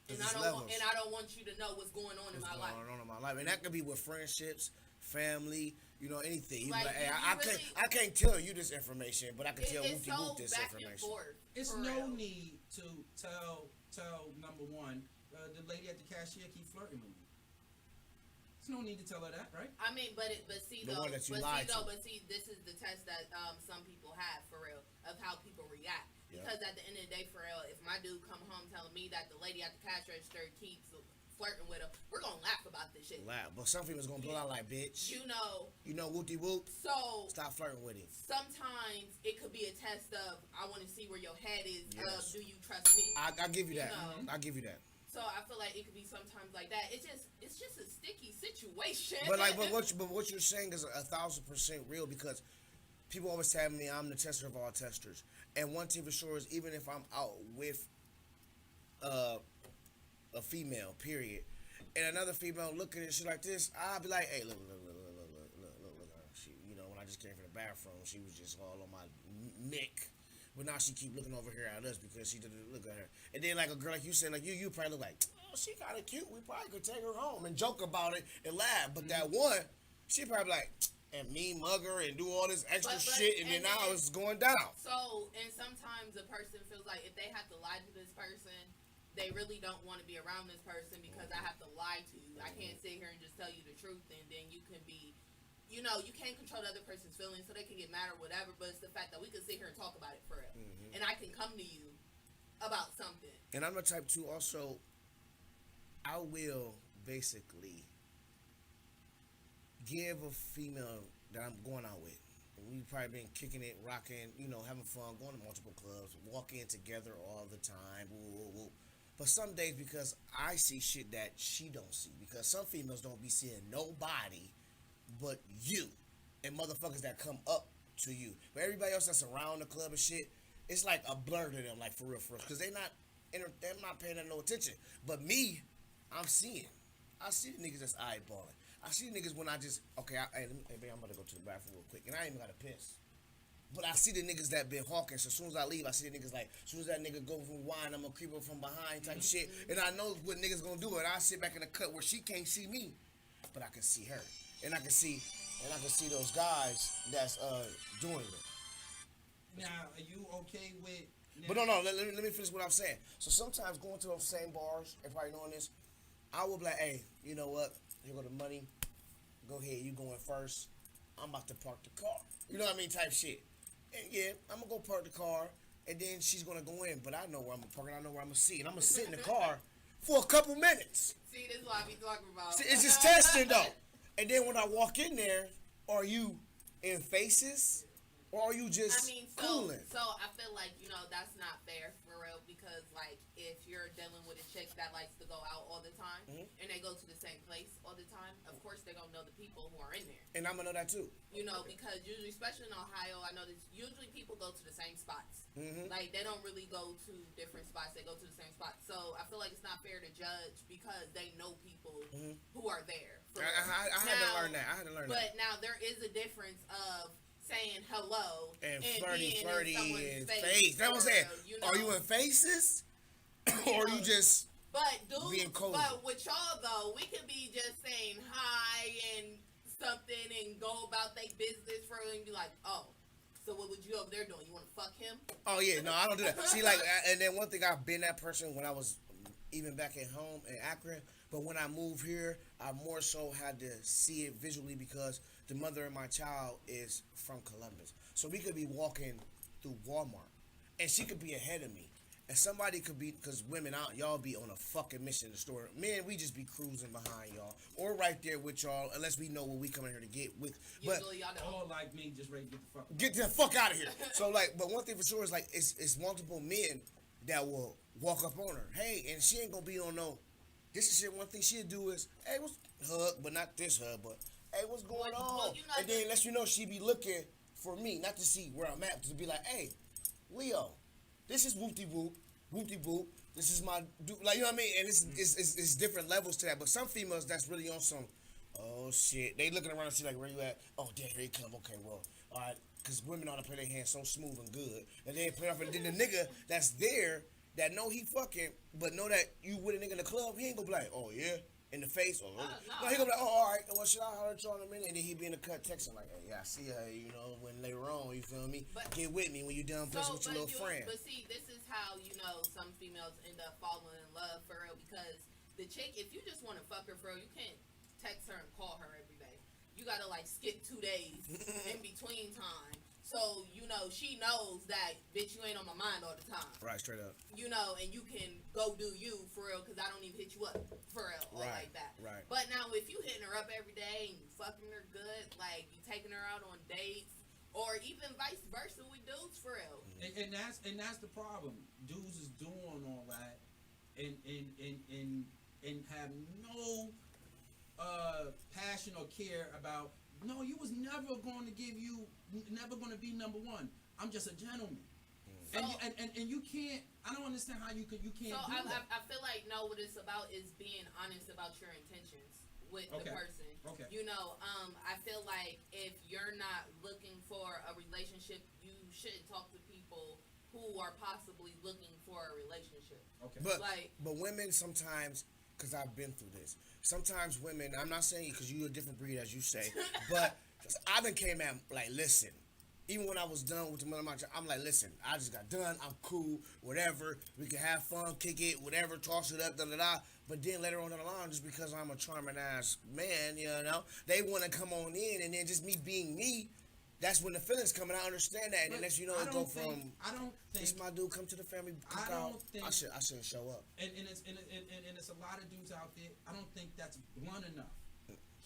And I don't want you to know what's going on in my life. And that could be with friendships, family, anything. Like, hey, I can't tell you this information, but I can tell Wooty Woot this information. It's no need to tell number one, the lady at the cashier keep flirting with me. There's no need to tell her that, right? I mean, but see, this is the test that some people have for real of how people react. Because at the end of the day, for real, if my dude come home telling me that the lady at the cash register keeps flirting with him, we're gonna laugh about this shit. But some people's gonna blow out like, bitch. You know, Wooty Woot. So stop flirting with him. Sometimes it could be a test of I want to see where your head is. Of do you trust me? I'll give you that. I'll give you that. So I feel like it could be sometimes like that. It's just a sticky situation. But what you're saying is 1,000% real, because people always tell me I'm the tester of all testers. And one thing for sure is, even if I'm out with a female, period, and another female looking at shit like this, I'll be like, hey, look at her. She, when I just came from the bathroom, she was just all on my neck. But now she keep looking over here at us because she didn't look at her. And then like a girl like you said, like you probably look like, oh, she kind of cute. We probably could take her home and joke about it and laugh. But that one, she probably like, and me mug her and do all this extra shit, and then now it's going down. So, and sometimes a person feels like if they have to lie to this person, they really don't want to be around this person because I have to lie to you. I can't sit here and just tell you the truth, and then you can be, you can't control the other person's feelings, so they can get mad or whatever, but it's the fact that we can sit here and talk about it for real. And I can come to you about something. And I'm the type too, also, I will basically give a female that I'm going out with, and we've probably been kicking it, rocking, having fun, going to multiple clubs, walking together all the time, But some days, because I see shit that she don't see, because some females don't be seeing nobody but you and motherfuckers that come up to you. But everybody else that's around the club and shit, it's like a blur to them, like for real, because they're not paying no attention. But me, I'm seeing. I see the niggas that's eyeballing. I see the niggas when I just, okay, hey, babe, I'm about to go to the bathroom real quick, and I ain't even got to piss. But I see the niggas that been hawking, so as soon as I leave, I see the niggas like, as soon as that nigga go from wine, I'm gonna creep up from behind type shit, and I know what niggas gonna do, and I sit back in the cut where she can't see me, but I can see her, and I can see those guys that's doing it. Now, are you okay with? But no, let me finish what I'm saying. So sometimes going to those same bars, and probably knowing this, I will be like, hey, you know what? Here go the money. Go ahead, you going first. I'm about to park the car. You know what I mean? Type shit. And yeah, I'm going to go park the car, and then she's going to go in. But I know where I'm going to park, and I know where I'm going to sit. And I'm going to sit in the car for a couple minutes. See, this is what I be talking about. See, it's just testing, though. And then when I walk in there, are you in faces? Or are you just cooling? So I feel like, that's not fair for real, because like if you're dealing with a chick that likes to go out all the time and they go to the same place all the time, of course they're gonna know the people who are in there. And I'm gonna know that too. Because usually, especially in Ohio, I know that usually people go to the same spots. Like they don't really go to different spots, they go to the same spots. So I feel like it's not fair to judge because they know people who are there. I had to learn that. But now there is a difference of saying hello and flirty in face. That's what I'm saying. Are you in faces? Or are you just being cold? But with y'all though, we could be just saying hi and something and go about their business for and be like, oh, so what would you over there doing? You want to fuck him? Oh yeah, no, I don't do that. See, like, and then one thing, I've been that person when I was even back at home in Akron. But when I moved here, I more so had to see it visually because the mother of my child is from Columbus. So we could be walking through Walmart, and she could be ahead of me. And somebody could be, because women, y'all be on a fucking mission in the store. Men, we just be cruising behind y'all. Or right there with y'all, unless we know what we coming here to get with. Usually y'all don't. Like me, just ready to get the fuck out of here. So, like, but one thing for sure is, like, it's multiple men that will walk up on her. Hey, and she ain't gonna be on no This is shit. One thing she'd do is, hey, what's hug, but not this hug, but hey, what's going on? Well, you know, and then let you know she be looking for me, not to see where I'm at, to be like, hey, Leo, this is whoopty whoop, whoopty whoop. This is my dude, like, you know what I mean? And it's different levels to that. But some females that's really on some, oh shit, they looking around and see like, where you at? Oh, damn, here he come. Okay, well, all right, because women ought to play their hands so smooth and good, and they play off. And then the nigga that's there that know he fucking, but know that you with a nigga in the club, he ain't gonna be like, oh yeah, in the face, or no, he gonna be like, oh, all right, well, should I holler at you in a minute? And then he be in the cut texting like, hey, I see her, you know, when later on, you feel me? But, get with me when you done playing with your little friend. But see, this is how, you know, some females end up falling in love for real, because the chick, if you just want to fuck her for real, you can't text her and call her every day. You gotta like skip 2 days in between time. So, you know, she knows that, bitch, you ain't on my mind all the time. Right, straight up. You know, and you can go do you for real, because I don't even hit you up for real or like that. Right. But now, if you hitting her up every day and you fucking her good, like you taking her out on dates, or even vice versa with dudes for real. And that's the problem. Dudes is doing all that and have no passion or care about. No, you was never going to be number one. I'm just a gentleman. So, and you can't. I don't understand how you can't. So do that. I feel like what it's about is being honest about your intentions with the person. Okay. You know, I feel like if you're not looking for a relationship, you shouldn't talk to people who are possibly looking for a relationship. Okay. But women sometimes. Because I've been through this. Sometimes women, I'm not saying because you're a different breed, as you say, but I done came at, like, listen, even when I was done with the mother of my child, I'm like, listen, I just got done, I'm cool, whatever, we can have fun, kick it, whatever, toss it up, da-da-da, but then later on down the line, just because I'm a charming ass man, you know, they want to come on in, and then just me being me, that's when the feelings come, and I understand that. And unless you know, it go from. I don't think this my dude come to the family cookout. I shouldn't show up. And it's a lot of dudes out there. I don't think that's blunt enough.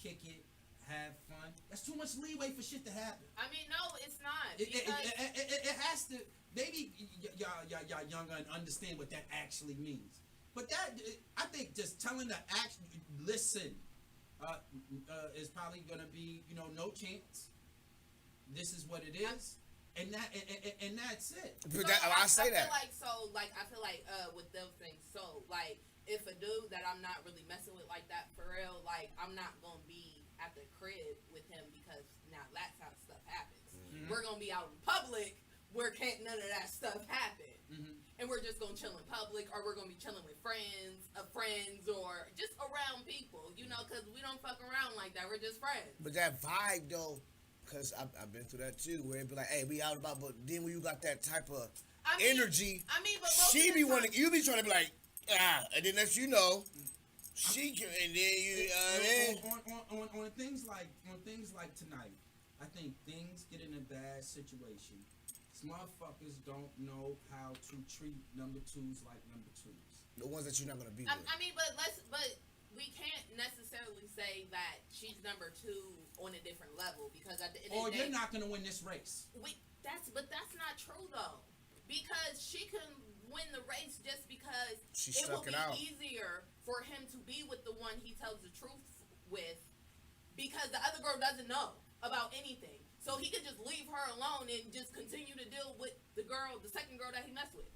Kick it, have fun. That's too much leeway for shit to happen. I mean, no, it's not. It has to. Maybe y'all younger and understand what that actually means. But that I think just telling the listen is probably gonna be no chance. This is what it is, and that's it. So I feel like with those things. So like, if a dude that I'm not really messing with like that for real, like I'm not gonna be at the crib with him because now that's how stuff happens. Mm-hmm. We're gonna be out in public where can't none of that stuff happen, and we're just gonna chill in public, or we're gonna be chilling with friends, or just around people, because we don't fuck around like that. We're just friends. But that vibe though. Because I've been through that too, where it be like, hey, we out about, but then when you got that type of energy, but she be wanting, you be trying to be like, and then as you know, she can, and then you, on things like tonight, I think things get in a bad situation. Motherfuckers don't know how to treat number twos like number twos. The ones that you're not gonna be with. I mean, but we can't necessarily say that she's number two on a different level, because at the end of the day, you're not gonna win this race. That's not true though, because she can win the race just because it will be easier for him to be with the one he tells the truth with, because the other girl doesn't know about anything, so he could just leave her alone and just continue to deal with the second girl that he messed with.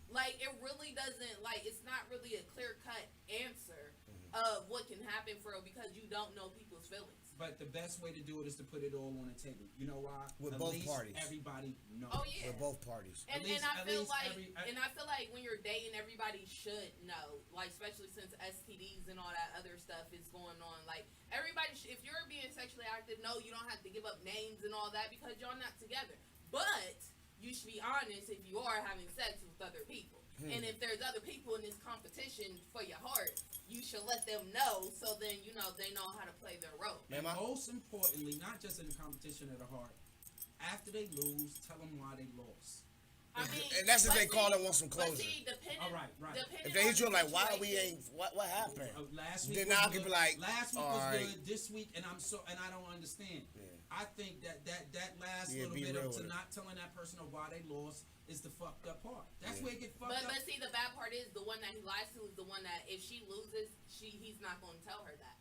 Like, it really doesn't, it's not really a clear-cut answer of what can happen for real, because you don't know people's feelings. But the best way to do it is to put it all on the table. You know why? With both parties. Everybody knows. Oh yeah. With both parties. And I feel like when you're dating, everybody should know. Like, especially since STDs and all that other stuff is going on. Like, everybody, if you're being sexually active, no, you don't have to give up names and all that because y'all not together. But you should be honest if you are having sex with other people. And if there's other people in this competition for your heart, you should let them know, so then they know how to play their role. And most importantly, not just in the competition of the heart, after they lose, tell them why they lost. I mean, and that's if they call and want some closure. All right. If they hit you like, why we ain't, what happened? Last week, then I could be like, last week was good. This week, and I don't understand. Yeah. I think that last little bit of not telling that person of why they lost is the fucked up part. That's where it get fucked up. But see, the bad part is the one that he lies to is the one that if she loses, he's not going to tell her that.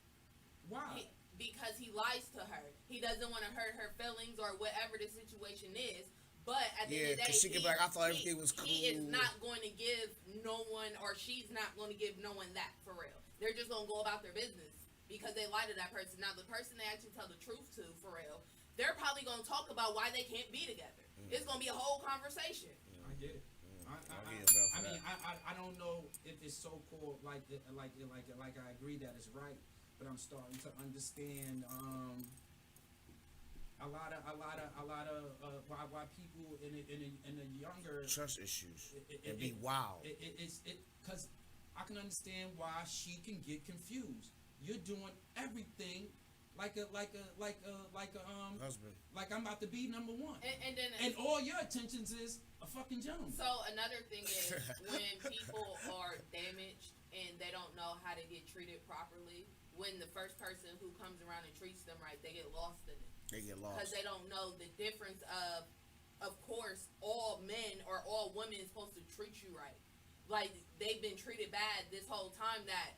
Why? Because he lies to her. He doesn't want to hurt her feelings or whatever the situation is. But at the end of the day, she get back. I thought everything was cool. He is not going to give no one, or she's not going to give no one that for real. They're just going to go about their business because they lie to that person. Now, the person they actually tell the truth to for real, they're probably going to talk about why they can't be together. It's going to be a whole conversation. I get it. I don't know if it's so called like I agree that it's right, but I'm starting to understand a lot of why people in the younger trust issues and be wild. It's because I can understand why she can get confused. You're doing everything like a husband. Like I'm about to be number one. And all your attentions is a fucking gentleman. So another thing is when people are damaged and they don't know how to get treated properly, when the first person who comes around and treats them right, they get lost in it. They get lost. Because they don't know the difference of course, all men or all women is supposed to treat you right. Like, they've been treated bad this whole time that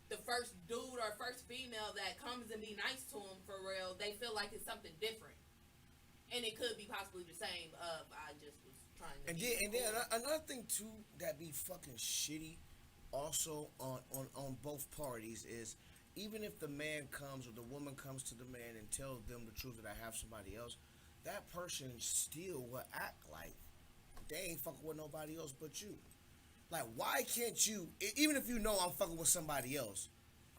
the first dude or first female that comes and be nice to them for real, they feel like it's something different. And it could be possibly the same I just was trying to And then another thing too that be fucking shitty also on both parties is even if the man comes or the woman comes to the man and tells them the truth that I have somebody else, that person still will act like they ain't fucking with nobody else but you. Like, why can't you, even if you know I'm fucking with somebody else,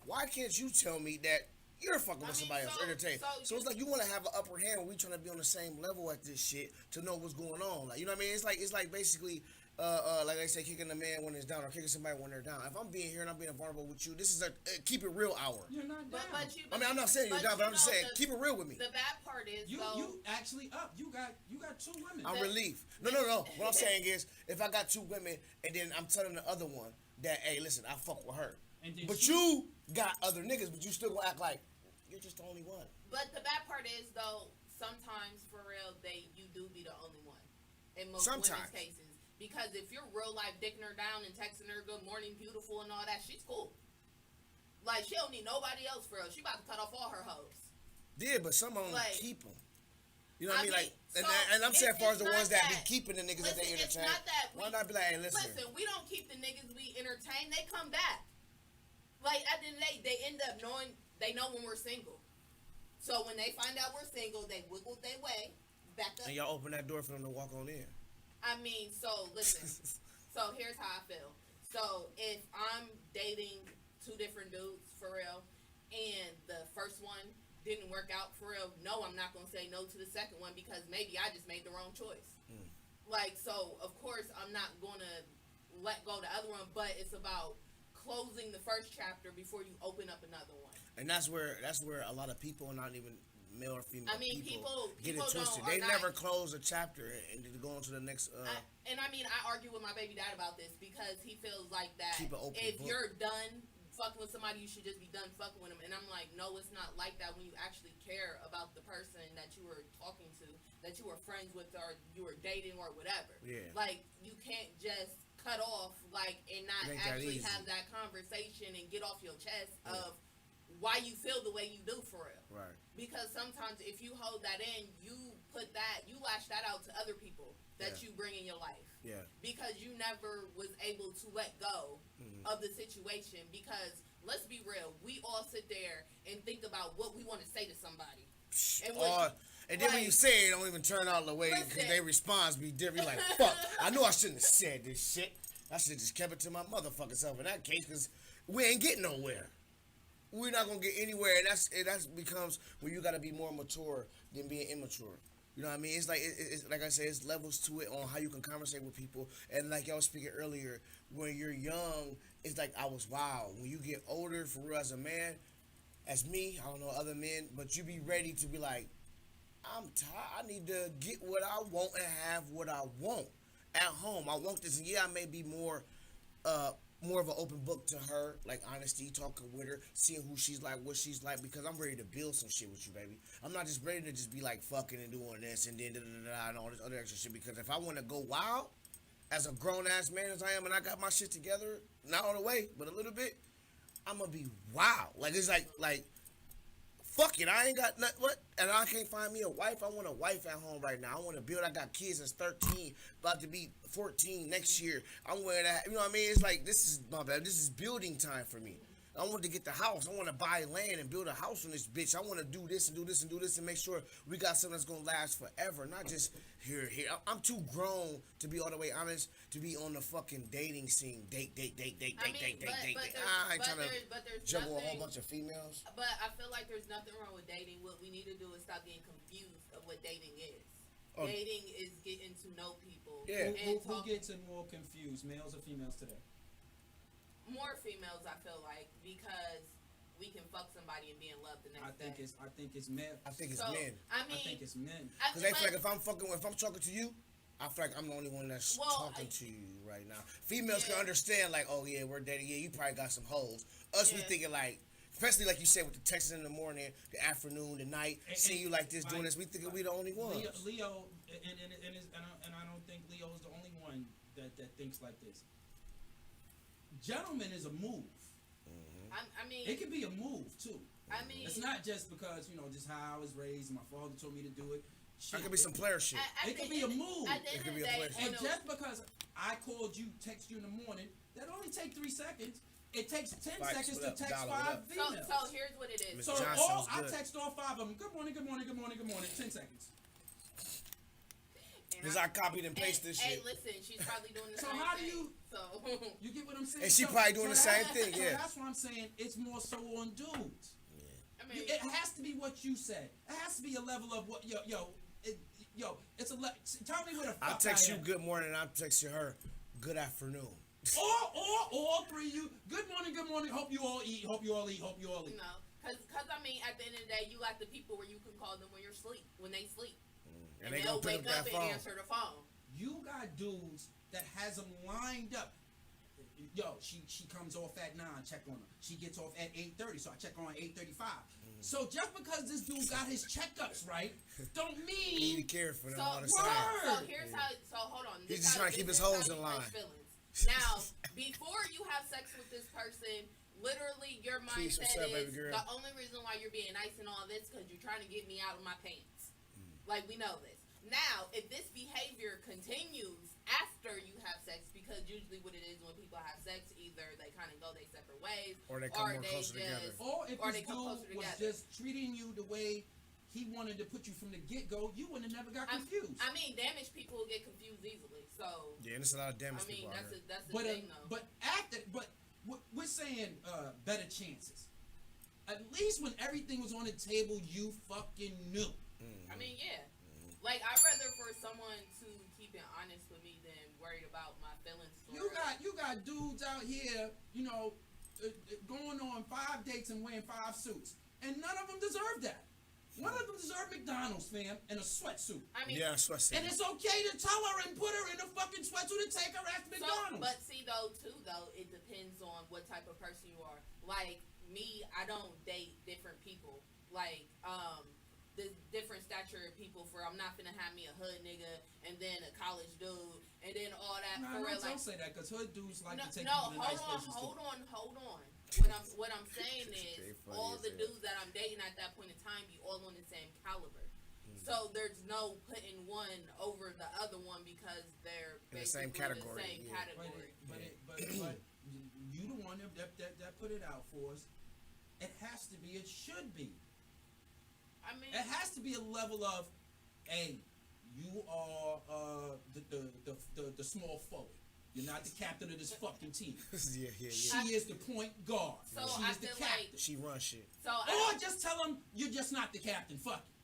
why can't you tell me that you're fucking with somebody else? Entertain. So it's like you want to have an upper hand when we trying to be on the same level at this shit to know what's going on. Like, you know what I mean? It's like basically, like they say, kicking a man when it's down or kicking somebody when they're down. If I'm being here and I'm being vulnerable with you, this is a keep it real hour. You're not down. I'm not saying you're down, but I'm just saying keep it real with me. The bad part is you actually up. You got two women. I'm relieved. No. What I'm saying is, if I got two women and then I'm telling the other one that, hey, listen, I fuck with her, but you got other niggas, but you still gonna act like you're just the only one. But the bad part is though, sometimes for real, you do be the only one in most women's cases. Because if you're real life dicking her down and texting her good morning, beautiful, and all that, she's cool. Like, she don't need nobody else for real. She about to cut off all her hoes. Yeah, but some of them keep them. You know what I mean? Like, so and I'm saying as far as the ones that be keeping the niggas listen, that they entertain. It's not that why not be like, hey, listen, we don't keep the niggas we entertain. They come back. Like, at the end of the day, they end up knowing, they know when we're single. So when they find out we're single, they wiggle their way back up. And y'all open that door for them to walk on in. I mean, so listen. So here's how I feel. So if I'm dating two different dudes for real, and the first one didn't work out for real, no, I'm not gonna say no to the second one because maybe I just made the wrong choice. Like, so of course I'm not gonna let go of the other one, but it's about closing the first chapter before you open up another one. And that's where a lot of people, not even male or female, I mean, people get it twisted. They never close a chapter and go on to the next. And I mean, I argue with my baby dad about this because he feels like that keep it open if book. you're done fucking with somebody, you should just be done fucking with them. And I'm like, no, it's not like that when you actually care about the person that you were talking to, that you were friends with, or you were dating or whatever. Yeah. Like, you can't just cut off, like, and not actually have that conversation and get off your chest of why you feel the way you do for real. Right. Because sometimes if you hold that in, you lash that out to other people that you bring in your life. Yeah. Because you never was able to let go of the situation. Because let's be real, we all sit there and think about what we want to say to somebody. And then when you say it, don't even turn out the way because their response be different. You're like, fuck, I knew I shouldn't have said this shit. I should have just kept it to my motherfucking self in that case because we ain't getting nowhere. We're not gonna get anywhere, and that's becomes when you gotta be more mature than being immature. You know what I mean? It's like it's like I said, it's levels to it on how you can conversate with people. And like y'all was speaking earlier, when you're young, it's like I was wild. When you get older, for real, as a man, as me, I don't know other men, but you be ready to be like, I'm tired. I need to get what I want and have what I want at home. I want this, and yeah, I may be more more of an open book to her, like honesty, talking with her, seeing who she's like, what she's like, because I'm ready to build some shit with you, baby. I'm not just ready to just be like fucking and doing this and then da-da-da-da and all this other extra shit, because if I want to go wild, as a grown-ass man as I am, and I got my shit together, not all the way, but a little bit, I'm going to be wild. Like, it's like, fuck it, I ain't got nothing, what? And I can't find me a wife. I want a wife at home right now. I want to build. I got kids that's 13, about to be 14 next year. I'm wearing that, you know what I mean? It's like, this is, my bad, this is building time for me. I want to get the house. I want to buy land and build a house on this bitch. I want to do this and do this and do this and make sure we got something that's going to last forever. Not just here. I'm too grown to be all the way honest, to be on the fucking dating scene. Date. I ain't trying to juggle a whole bunch of females. But I feel like there's nothing wrong with dating. What we need to do is stop getting confused of what dating is. Dating is getting to know people. Yeah. Who gets it more confused, males or females today? More females, I feel like, because we can fuck somebody and be in love the next day. I think it's men. I think it's men. I think it's men. Because they feel like if I'm talking to you, I feel like I'm the only one that's talking to you right now. Females can understand, like, oh yeah, we're dating. Yeah, you probably got some hoes. Us, we thinking like, especially like you said with the texts in the morning, the afternoon, the night, seeing you like this, doing this. We thinking we the only ones. Leo, and I don't think Leo is the only one that thinks like this. Gentleman is a move. I mean, it can be a move too. I mean, it's not just because just how I was raised. My father told me to do it. It could be some player shit. It could be a move. It could be a player shit. And just because I called you, text you in the morning, that only take 3 seconds. It takes 10 seconds to text 5 females. So here's what it is. So I text all 5 of them. Good morning. 10 seconds. Because I copied and pasted this shit. Hey, listen, she's probably doing the same thing. So how do you... So you get what I'm saying? And she probably doing the same thing, yeah. So that's what I'm saying. It's more so on dudes. Yeah. I mean, it has to be what you said. It has to be a level of what... it's a... Tell me what the fuck I'll text you good morning, and I'll text you her good afternoon. All 3 of you. Good morning. Hope you all eat. No, because I mean, at the end of the day, you got the people where you can call them when they sleep. And they'll wake up and answer the phone. You got dudes that has them lined up. Yo, she comes off at 9, check on her. She gets off at 8:30, so I check on her at 8:35. So just because this dude got his checkups right, don't mean he need to care for them all the time. So here's how. So hold on. He's just trying to keep his hoes in line. Now, before you have sex with this person, literally your mindset is the only reason why you're being nice and all this because you're trying to get me out of my pants. Like, we know this. Now, if this behavior continues after you have sex, because usually what it is when people have sex, either they kind of go their separate ways, or they come more closer together. Or if this dude was just treating you the way he wanted to put you from the get-go, you would have never got confused. I mean, damaged people will get confused easily, so... Yeah, and there's a lot of damaged people out here. That's the thing, though. But we're saying better chances. At least when everything was on the table, you fucking knew. I mean, yeah. Like, I'd rather for someone to keep it honest with me than worried about my feelings. You got dudes out here, going on 5 dates and wearing 5 suits, and none of them deserve that. One of them deserve McDonald's, fam, and a sweatsuit. I mean, yeah, a sweatsuit. And it's okay to tell her and put her in a fucking sweatsuit and take her ass to McDonald's. But see, though, it depends on what type of person you are. Like, me, I don't date different people. Like, the different stature of people I'm not finna have me a hood nigga and then a college dude and then all that. Don't say that, because hood dudes like to take people to nice places hold on. What I'm saying is all the dudes that I'm dating at that point in time be all on the same caliber. So there's no putting one over the other one because they're in the same category. But you the one that put it out for us. It has to be. It should be. I mean, it has to be a level of, hey, you are the small forward. You're not the captain of this fucking team. Yeah. She is the point guard. So she is the captain. She runs shit. Or just tell him you're just not the captain. Fuck it.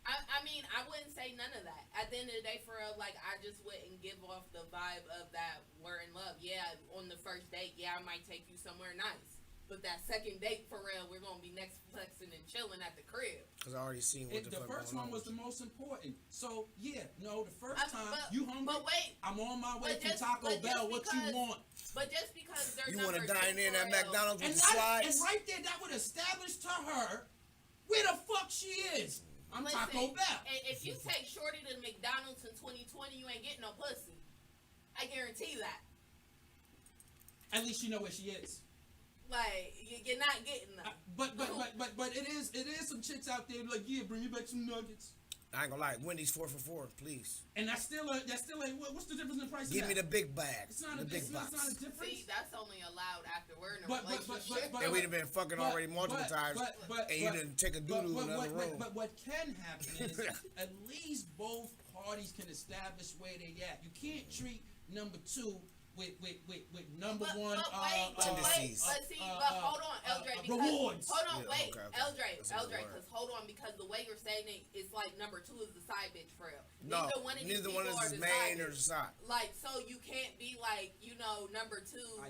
I mean, I wouldn't say none of that. At the end of the day, for real, like, I just wouldn't give off the vibe of that we're in love. Yeah, on the first date, yeah, I might take you somewhere nice. But that second date for real, we're gonna be next flexing and chilling at the crib. Cause I already seen what The first one was the most important. So the first time you hungry, but wait, I'm on my way to Taco Bell. What you want? But just because they're you want to dine in at McDonald's with the and slides? right there, that would establish to her where the fuck she is. I'm Taco Bell. If you take Shorty to McDonald's in 2020, you ain't getting no pussy. I guarantee that. At least you know where she is. Like you're not getting them. But it is some chicks out there like, yeah, bring me back some nuggets. I ain't gonna lie, Wendy's 4 for $4, please. And that's still a what's the difference in price? Give me the big bag. It's not the a big box. It's not a difference. See, that's only allowed after we're in a relationship. And we'd have been fucking already multiple times, and you didn't take a doodle in another room. But what can happen is at least both parties can establish where they at. You can't treat number two with number one tendencies. But hold on, Eldre. Rewards. Hold on, wait, okay. Eldre, because hold on, because the way you're saying it is like number two is the side bitch for real. No, neither one is the main or the side. Like, so you can't be like, number two,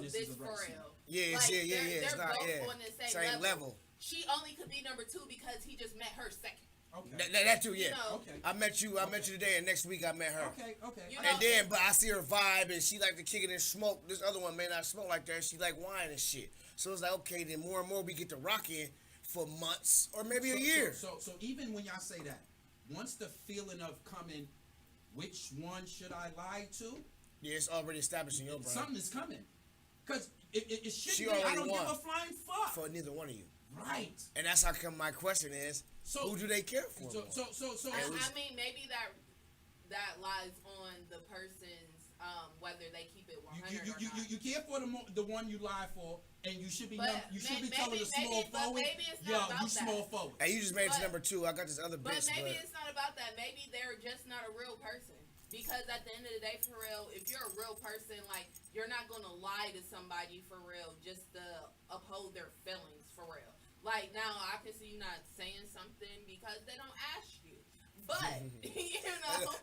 this for real. Yeah, like, yeah. It's not, both on the same level. She only could be number two because he just met her second. Okay. That too, yeah. Okay. I met you today, and next week I met her. Okay. And then, but I see her vibe, and she like to kick it and smoke. This other one may not smoke like that. She like wine and shit. So it's like, okay, then more and more we get to rock in for months or maybe a year. So even when y'all say that, once the feeling of coming, which one should I lie to? Yeah, it's already established in your brain. Something is coming. Because it should be, I don't give a flying fuck. For neither one of you. Right. And that's how come my question is, who do they care for? I mean, maybe that lies on the person's whether they keep it 100 or not. You care for the one you lie for, and you should be telling the small forward, you small forward. And you just made it to number two. I got this other bitch. But maybe it's not about that. Maybe they're just not a real person. Because at the end of the day, for real, if you're a real person, like, you're not gonna lie to somebody for real just to uphold their feelings for real. Like, now, I can see you not saying something because they don't ask you. But,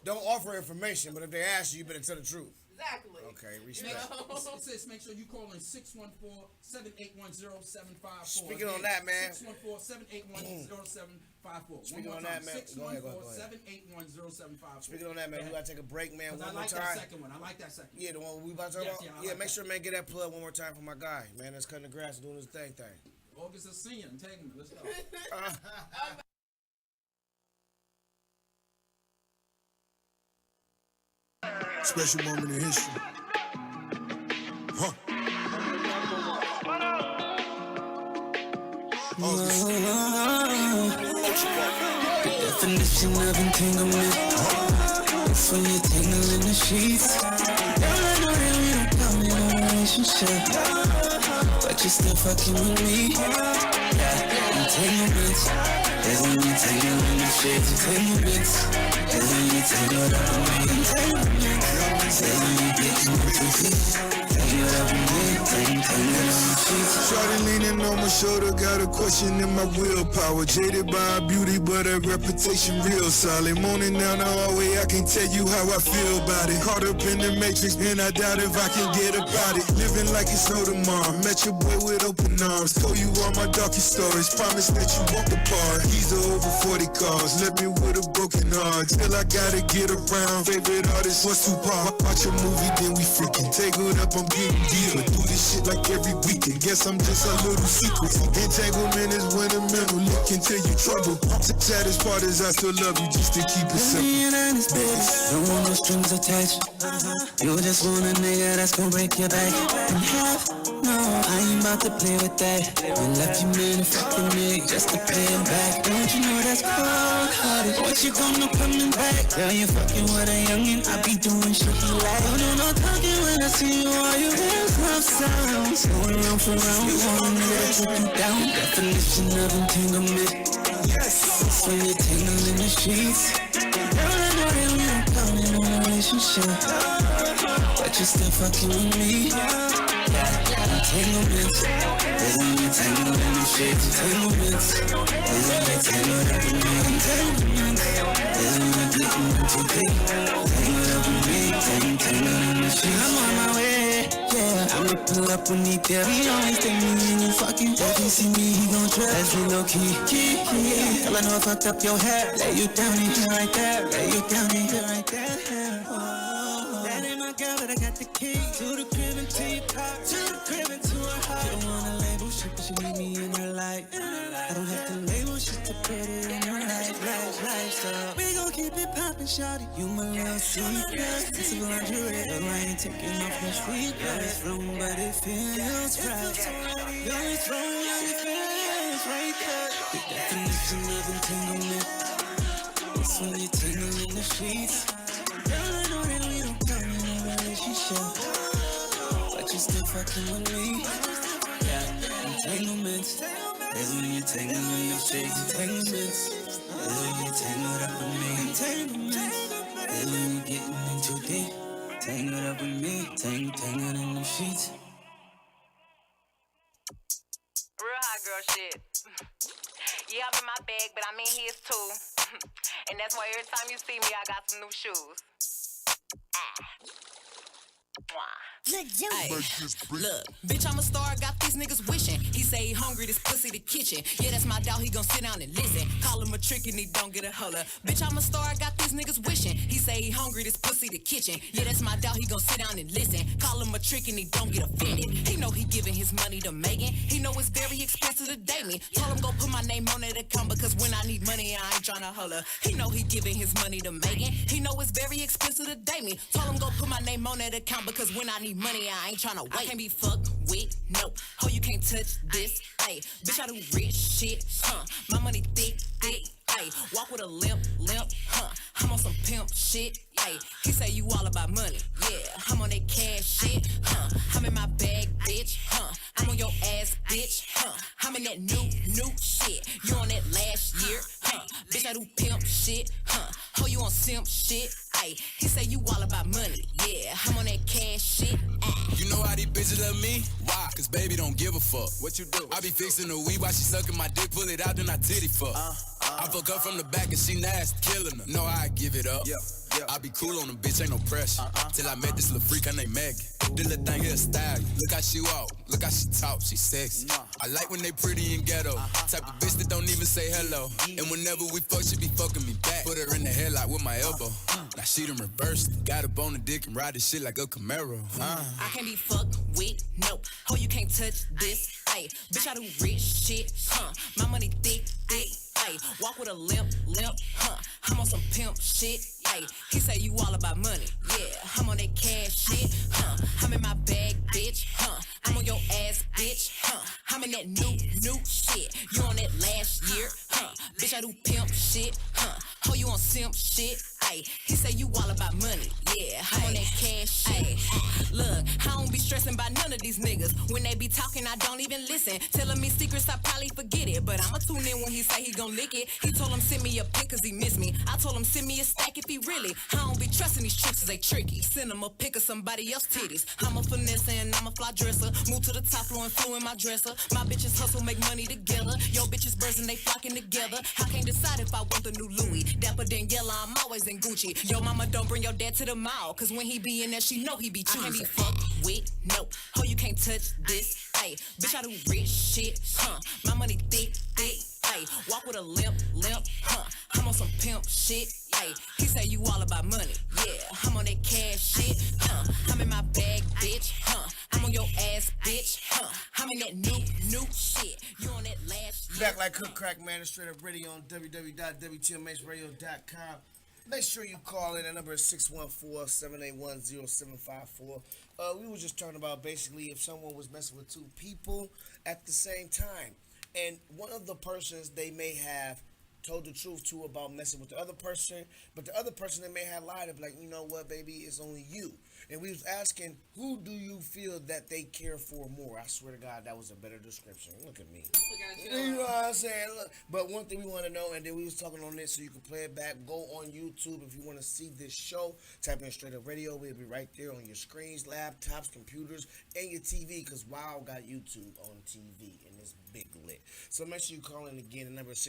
Don't offer information, but if they ask you, you better tell the truth. Exactly. Okay, respect. It says make sure you call in 614-781-0754. Speaking on that, man. 614-781-0754. Speaking on that, man. Go ahead. 614-781-0754. Speaking on that, man, we gotta take a break, man. One more time. I like that second one. Yeah, the one we about to talk about. Yeah, make sure, man, get that plug one more time for my guy, man. That's cutting the grass and doing his thing. August is senior. I'm taking it. Let's go. Special moment in history. Huh. Definition of entanglement. It's when you tangle in the sheets. Girl, I know that we don't come in a relationship, but you're still fucking with me. Yeah, entanglements. There's when you tangle in the sheets. Entanglements. There's when you tangle up with me. Entanglements. There's when you get into deep. Tangle up with me. Tangle in the sheets. Shorty leaning on my shoulder, got a question in my willpower. Jaded by her beauty, but her reputation real solid. Moaning down the hallway, I can tell you how I feel about it. Caught up in the matrix, and I doubt if I can get about it. Living like it's no tomorrow. Met your boy with open arms. Told you all my darkest stories. Promise that you won't depart. He's over 40 cars. Left me with a broken heart. Till I gotta get around. Favorite artist was Tupac. Watch a movie, then we freaking tangled up. I'm getting deep. But do this shit like every weekend. Guess I'm just a little secret. Entanglement is when a mental look into your trouble. Saddest part is I still love you just to keep it simple. Being honest, baby, don't want no strings attached. You just want a nigga that's gon' break your back in half. No, I ain't about to play with that. You left your man and fucking nigga just to pay him back. Don't you know that's cold-hearted? What you gonna coming back? Girl, you fucking with a youngin', I be doing shit he like. Don't do no talking when I see you. All you hear is love sounds. Going round for round, you want a nigga to put you down. Definition of entanglement. Yes, when you tangle in the sheets. Girl, I know that we don't come in a relationship, but you're still fucking with me. Yeah, entanglements. There's when you tangle in the sheets. Entanglements. There's when you tangle up with me. Entanglements. There's when you're getting into deep. Tangle up with me. Tangle in the sheets. I'm on my way. Yeah, I'm I'ma pull up when he there. He always take me and you fucking. If he see me, he gon' trip. That's it low key. Girl, I know I fucked up your hair. Lay you down in here right there. Lay you down in here right there. That ain't my girl, but I got the key to the crib and to your car. To the crib and to her heart. She don't wanna label shit, but she need me in her life. I don't have to label shit to put it in her life. So we gon' keep it poppin', shawty. You my little secret. Expensive lingerie. Though I ain't taking off my sweet girl. It's wrong, but it feels right. Yo, it's wrong, but it feels right. The definition of entanglement. It's when you tangle in the sheets. Girl, I know that we don't come in a relationship, but you still fucking with me. Yeah, entanglements. That's when you tangle in the sheets. Entanglements. That's when you tangled up with me. Entanglements. That's when you getting in too deep. Tangled up with me. Tangled in the sheets. Real hot girl shit. Yeah, I'm in my bag, but I'm in his too. And that's why every time you see me, I got some new shoes. Ay, look, bitch, I'm a star, got these niggas wishing. He say he hungry, this pussy the kitchen. Yeah, that's my dog, he gon' sit down and listen. Call him a trick and he don't get a holler. Bitch, I'm a star, got these niggas wishing. He say he hungry, this pussy the kitchen. Yeah, that's my dog, he gon' sit down and listen. Call him a trick and he don't get offended. He know he giving his money to Megan. He know it's very expensive to date me. Told him go put my name on that account because when I need money, I ain't tryna holler. He know he giving his money to Megan. He know it's very expensive to date me. Told him go put my name on that account because when I need money, I ain't tryna wait. I can't be fucked with, no. Oh, you can't touch this, ayy. Bitch, I do rich shit, My money thick, ayy. Walk with a limp, I'm on some pimp shit, ayy. He say you all about money, yeah. I'm on that cash shit, I'm in my bag, bitch, I'm on your ass, bitch, I'm in that new shit. You on that last year, Bitch, I do pimp shit, Oh, you on simp shit, ayy. He say you all about money, yeah. I'm on that cash shit, You know how these bitches love me? Why? Cause baby don't give a fuck. What you do? I be fixing the weed while she sucking my dick, pull it out, then I titty fuck. I fuck her from the back and she nasty, killing her. Know how I give it up. I be cool on them, bitch, ain't no pressure. Till I met this little freak, her name Maggie. This little thing here style. Look how she walk, look how she talk, she sexy. I like when they pretty and ghetto. Type of bitch that don't even say hello. And whenever we fuck, she be fucking me back. Put her in the headlock with my elbow. Now she done reversed. Got up on the dick and ride this shit like a Camaro. I can't be fucked with, no. Oh, you can't touch this, ayy. Bitch, I do rich shit, My money thick, ayy. Walk with a limp, I'm on some pimp shit, ayy. He say you all about money, yeah. I'm on that cash shit, I'm in my bag, bitch, I'm on your ass, bitch, I'm in that new shit. You on that last year, Bitch, I do pimp shit, Oh, you on simp shit, ayy. He say you all about money, yeah. I'm on that cash shit. Look, I don't be stressing by none of these niggas. When they be talking, I don't even listen. Telling me secrets, I probably forget it. But I'ma tune in when he say he gon' lick it. He told him send me a pic cause he miss me. I told him send me a stack if he really. I don't be trusting these tricks cause they tricky. Send him a pic of somebody else's titties. I'm a finesse and I'm a fly dresser. Move to the top floor and flew in my dresser. My bitches hustle, make money together. Yo bitches birds and they flocking together. I can't decide if I want the new Louis. Dapper Daniela, I'm always in Gucci. Yo mama don't bring your dad to the mall. Cause when he be in there, she know he be choosing. I can't be fucked with, no. Oh, you can't touch this, ayy. Bitch, I do rich shit, My money thick, ayy. Walk with a limp, I'm on some pimp shit, ayy. He say you all about money, yeah. I'm on that cash shit, I'm in my bag, bitch, I'm on your ass, bitch, I'm in that new shit. You on that last year. Back like Cook Crack, man. Straight Up Radio on www.wtmhradio.com. Make sure you call in. The number is 614-781-0754. We were just talking about basically if someone was messing with two people at the same time. And one of the persons they may have told the truth to about messing with the other person, but the other person they may have lied and be like, you know what, baby, it's only you. And we was asking, who do you feel that they care for more? I swear to God, that was a better description. Look at me. You know what I'm saying? Look, but one thing we want to know, and then we was talking on this so you can play it back. Go on YouTube if you want to see this show. Type in Straight Up Radio. We'll be right there on your screens, laptops, computers, and your TV, because WOW got YouTube on TV, and it's big lit. So make sure you call in again. The number is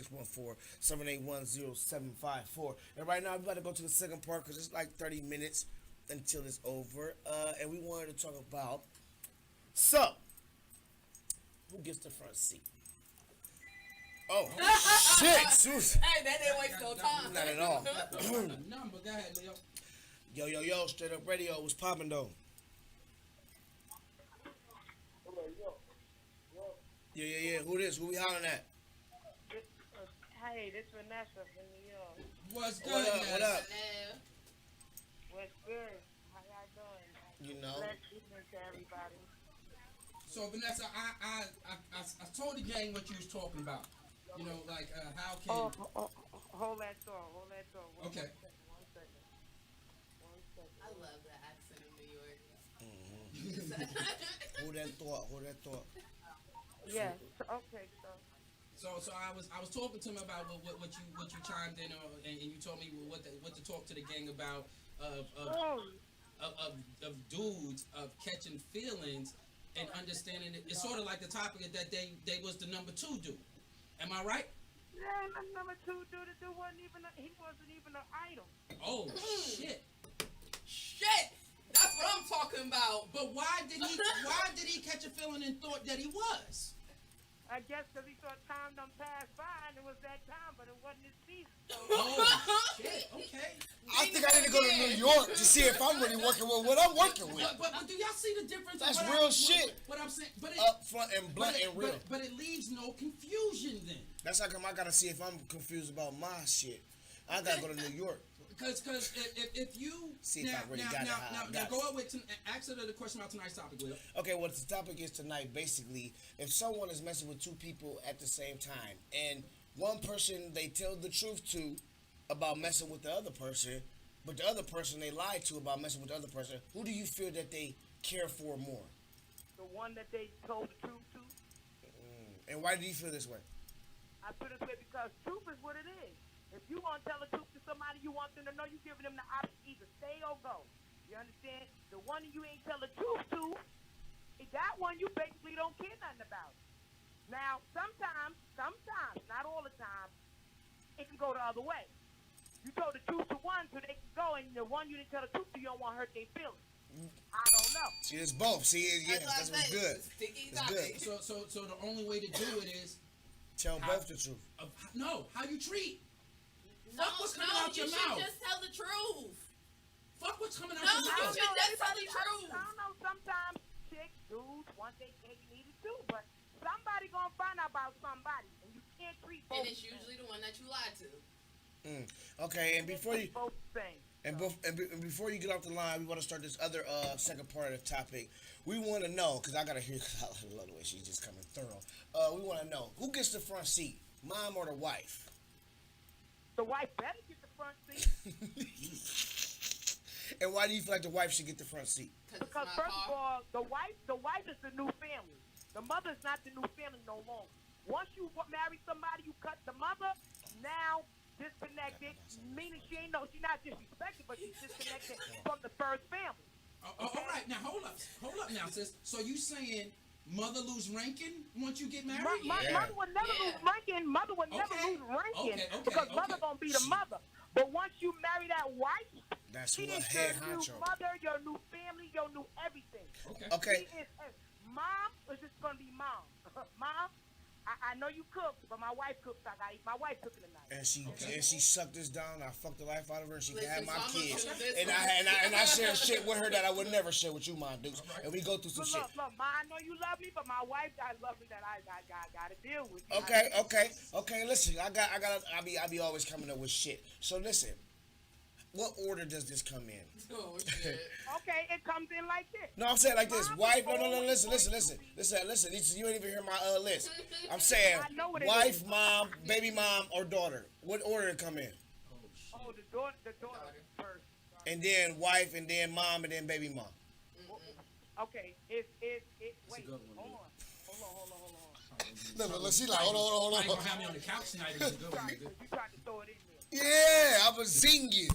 614-781-0754. And right now, we're about to go to the second part because it's like 30 minutes until it's over. And we wanted to talk about So, who gets the front seat? Oh, shit, Susan. Hey, that didn't waste no time. Not at all. Number, go ahead, Leo. Yo, Straight Up Radio, what's poppin' though? Yeah. Who this? Who we hollering at? Hey, this Vanessa from New York. What's good, What up? What's good? How y'all doing? You know. Blessed evening to everybody. So Vanessa, I told the gang what you was talking about. You know, like how can? Hold that thought. One Okay. second. I love the accent of New York. Hold that thought. Yeah. Okay. So I was talking to him about what you chimed in on, and you told me what to talk to the gang about of dudes of catching feelings and understanding it. It's sort of like the topic that they was the number 2 dude. Am I right? Yeah, the number 2 dude. The dude wasn't even an idol. Oh shit! Shit! That's what I'm talking about. But why did he catch a feeling and thought that he was? I guess because he thought time done passed by and it was that time, but it wasn't his season. So. Oh shit! Okay. I think I need to go to New York to see if I'm really working with what I'm working with. But do y'all see the difference? That's real shit. What I'm saying, but up front and blunt and real. But it leaves no confusion then. That's how come I gotta see if I'm confused about my shit. I gotta go to New York. Because if you see if I really got it. Now go on with answer the question about tonight's topic, Leo. Okay, what the topic is tonight, basically, if someone is messing with 2 people at the same time, and one person they tell the truth to about messing with the other person, but the other person they lied to about messing with the other person, who do you feel that they care for more? The one that they told the truth to. And why do you feel this way? I feel this way because truth is what it is. If you want to tell the truth to somebody, you want them to know, you're giving them the option either stay or go. You understand? The one you ain't tell the truth to, that one you basically don't care nothing about. Now, sometimes, not all the time, it can go the other way. You told the truth to one so they can go, and the one you didn't tell the truth to, you don't want to hurt their feelings. I don't know. See, it's both. See, that's what's good. It's good. So the only way to do it is tell both the truth. No, how you treat. No, Fuck what's coming out your you mouth. should just tell the truth. Fuck what's coming out No, your mouth. you should just tell the truth. I don't know. Sometimes chicks, dudes, want their cake and eat it too, but somebody gonna find out about somebody, and you can't treat both. And it's usually the one that you lied to. Okay, and before you both things. And before you get off the line, we want to start this other second part of the topic. We want to know, because I got to hear, I love the way she's just coming thorough. We want to know, who gets the front seat, mom or the wife? The wife better get the front seat. And why do you feel like the wife should get the front seat? Because first of all, the wife is the new family. The mother's not the new family no longer. Once you marry somebody, you cut the mother, now disconnected, meaning she's not disrespected, but she's disconnected from the first family. All right, now hold up now, sis. So you saying mother lose ranking once you get married? Mother would never lose ranking. Mother would never lose ranking because mother gonna be the mother. But once you marry that wife, that's she what is head your new honcho. mother, your new family, your new everything. Okay. She is, mom is just gonna be mom. Mom, I know you cook, but my wife cooks. I gotta eat my wife cooking tonight. And she sucked this down. I fucked the life out of her. And she can have my Listen, kids. I'ma do this And I share shit with her that I would never share with you, my dudes. And we go through some shit. Look, Ma, I know you love me, but my wife, I love me that I gotta deal with. Okay. Listen, I be always coming up with shit. So listen, what order does this come in? Oh shit. Okay, it comes in like this. No, I'm saying like this. Wife, no, listen. You ain't even hear my list. I'm saying wife, mom, baby mom, or daughter. What order it come in? Oh, the daughter first. And then wife, and then mom, and then baby mom. Okay, wait, hold on. Look, she like, hold on. I ain't gonna have me on the couch tonight. It's a good one, nigga. You tried to throw it in there. Yeah, I'm a zinging.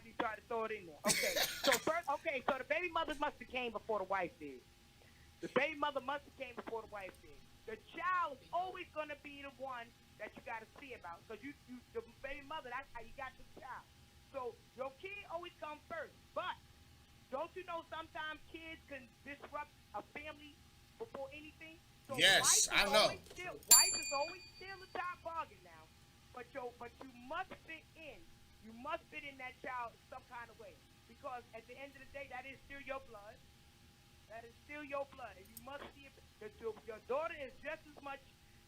You tried to throw it in there. Okay, so the baby mother must have came before the wife did. The baby mother must have came before the wife did. The child is always gonna be the one that you gotta see about, because the baby mother, that's how you got the child. So your kid always comes first, but Don't you know sometimes kids can disrupt a family before anything? So Yes, I know. Wife is always still a top bargain now, but you must fit in. You must fit in that child some kind of way, because at the end of the day, that is still your blood. That is still your blood, and you must see that your daughter is just as much.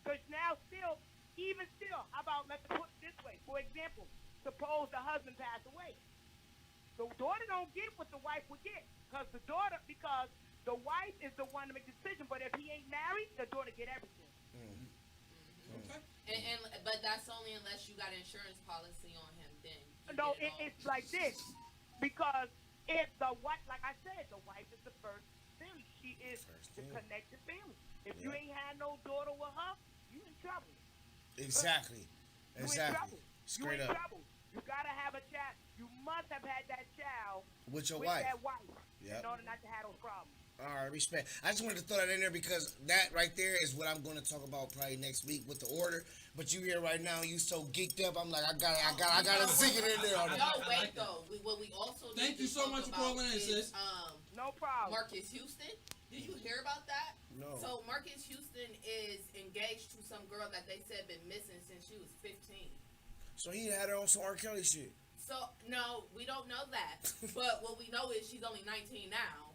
Because now, even still, how about let's put it this way? For example, suppose the husband passed away. The daughter don't get what the wife would get, because the wife is the one to make the decision. But if he ain't married, the daughter get everything. Okay. But that's only unless you got an insurance policy on him. Then no, it's like this, because if the wife, like I said, the wife is the first family. She is the connected family. If you ain't had no daughter with her, you in trouble. Exactly. You in trouble. Straight you in up. trouble. You gotta have a child. You must have had that child With your wife. that wife Yep. in order not to have those problems. All right, respect. I just wanted to throw that in there because that right there is what I'm going to talk about probably next week with the order. But you here right now, you so geeked up. I'm like, I gotta zing it in there. No, wait though. What we also thank you so much for calling in, sis. No problem. Marcus Houston. Did you hear about that? No. So Marcus Houston is engaged to some girl that they said been missing since she was 15. So he had her on some R. Kelly shit. So no, we don't know that. But what we know is she's only 19 now.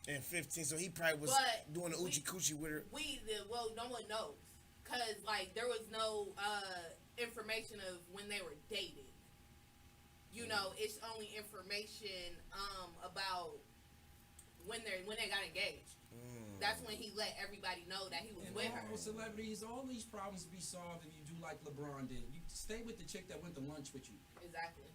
And 15, so he probably was doing the oochie coochie with her. No one knows, cause like there was no information of when they were dating. You know, it's only information about when they got engaged. That's when he let everybody know that he was with her. Celebrities, all these problems be solved if you do like LeBron did. You stay with the chick that went to lunch with you. Exactly.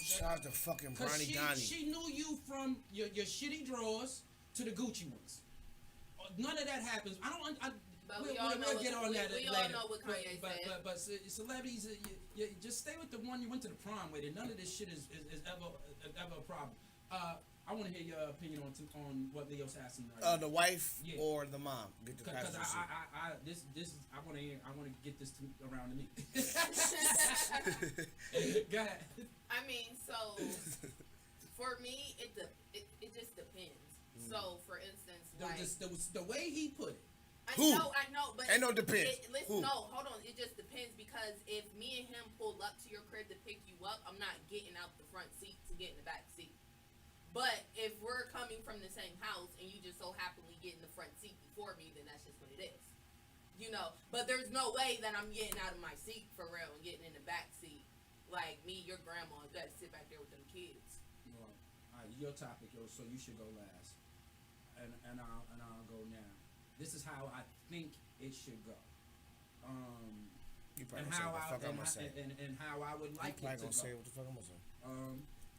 Shout out to fucking Bronny Donnie. She knew you from your shitty drawers to the Gucci ones. None of that happens. We'll get on that later. We all know what Kanye said. But celebrities, you just stay with the one you went to the prom with, and none of this shit is ever a problem. I want to hear your opinion on what Leo's asking right now. The wife or the mom? Because I want to get this around to me. Go ahead. I mean, so for me, it just depends. So, for instance, the way he put it. I know, but ain't no depends. No, hold on. It just depends, because if me and him pull up to your crib to pick you up, I'm not getting out the front seat to get in the back seat. But if we're coming from the same house and you just so happily get in the front seat before me, then that's just what it is. You know, but there's no way that I'm getting out of my seat for real and getting in the back seat. Like me, your grandma, you gotta sit back there with them kids. Well, all right, your topic, so you should go last, and I'll go now. This is how I think it should go. And how I would like it to go. Say what the fuck I'm gonna say.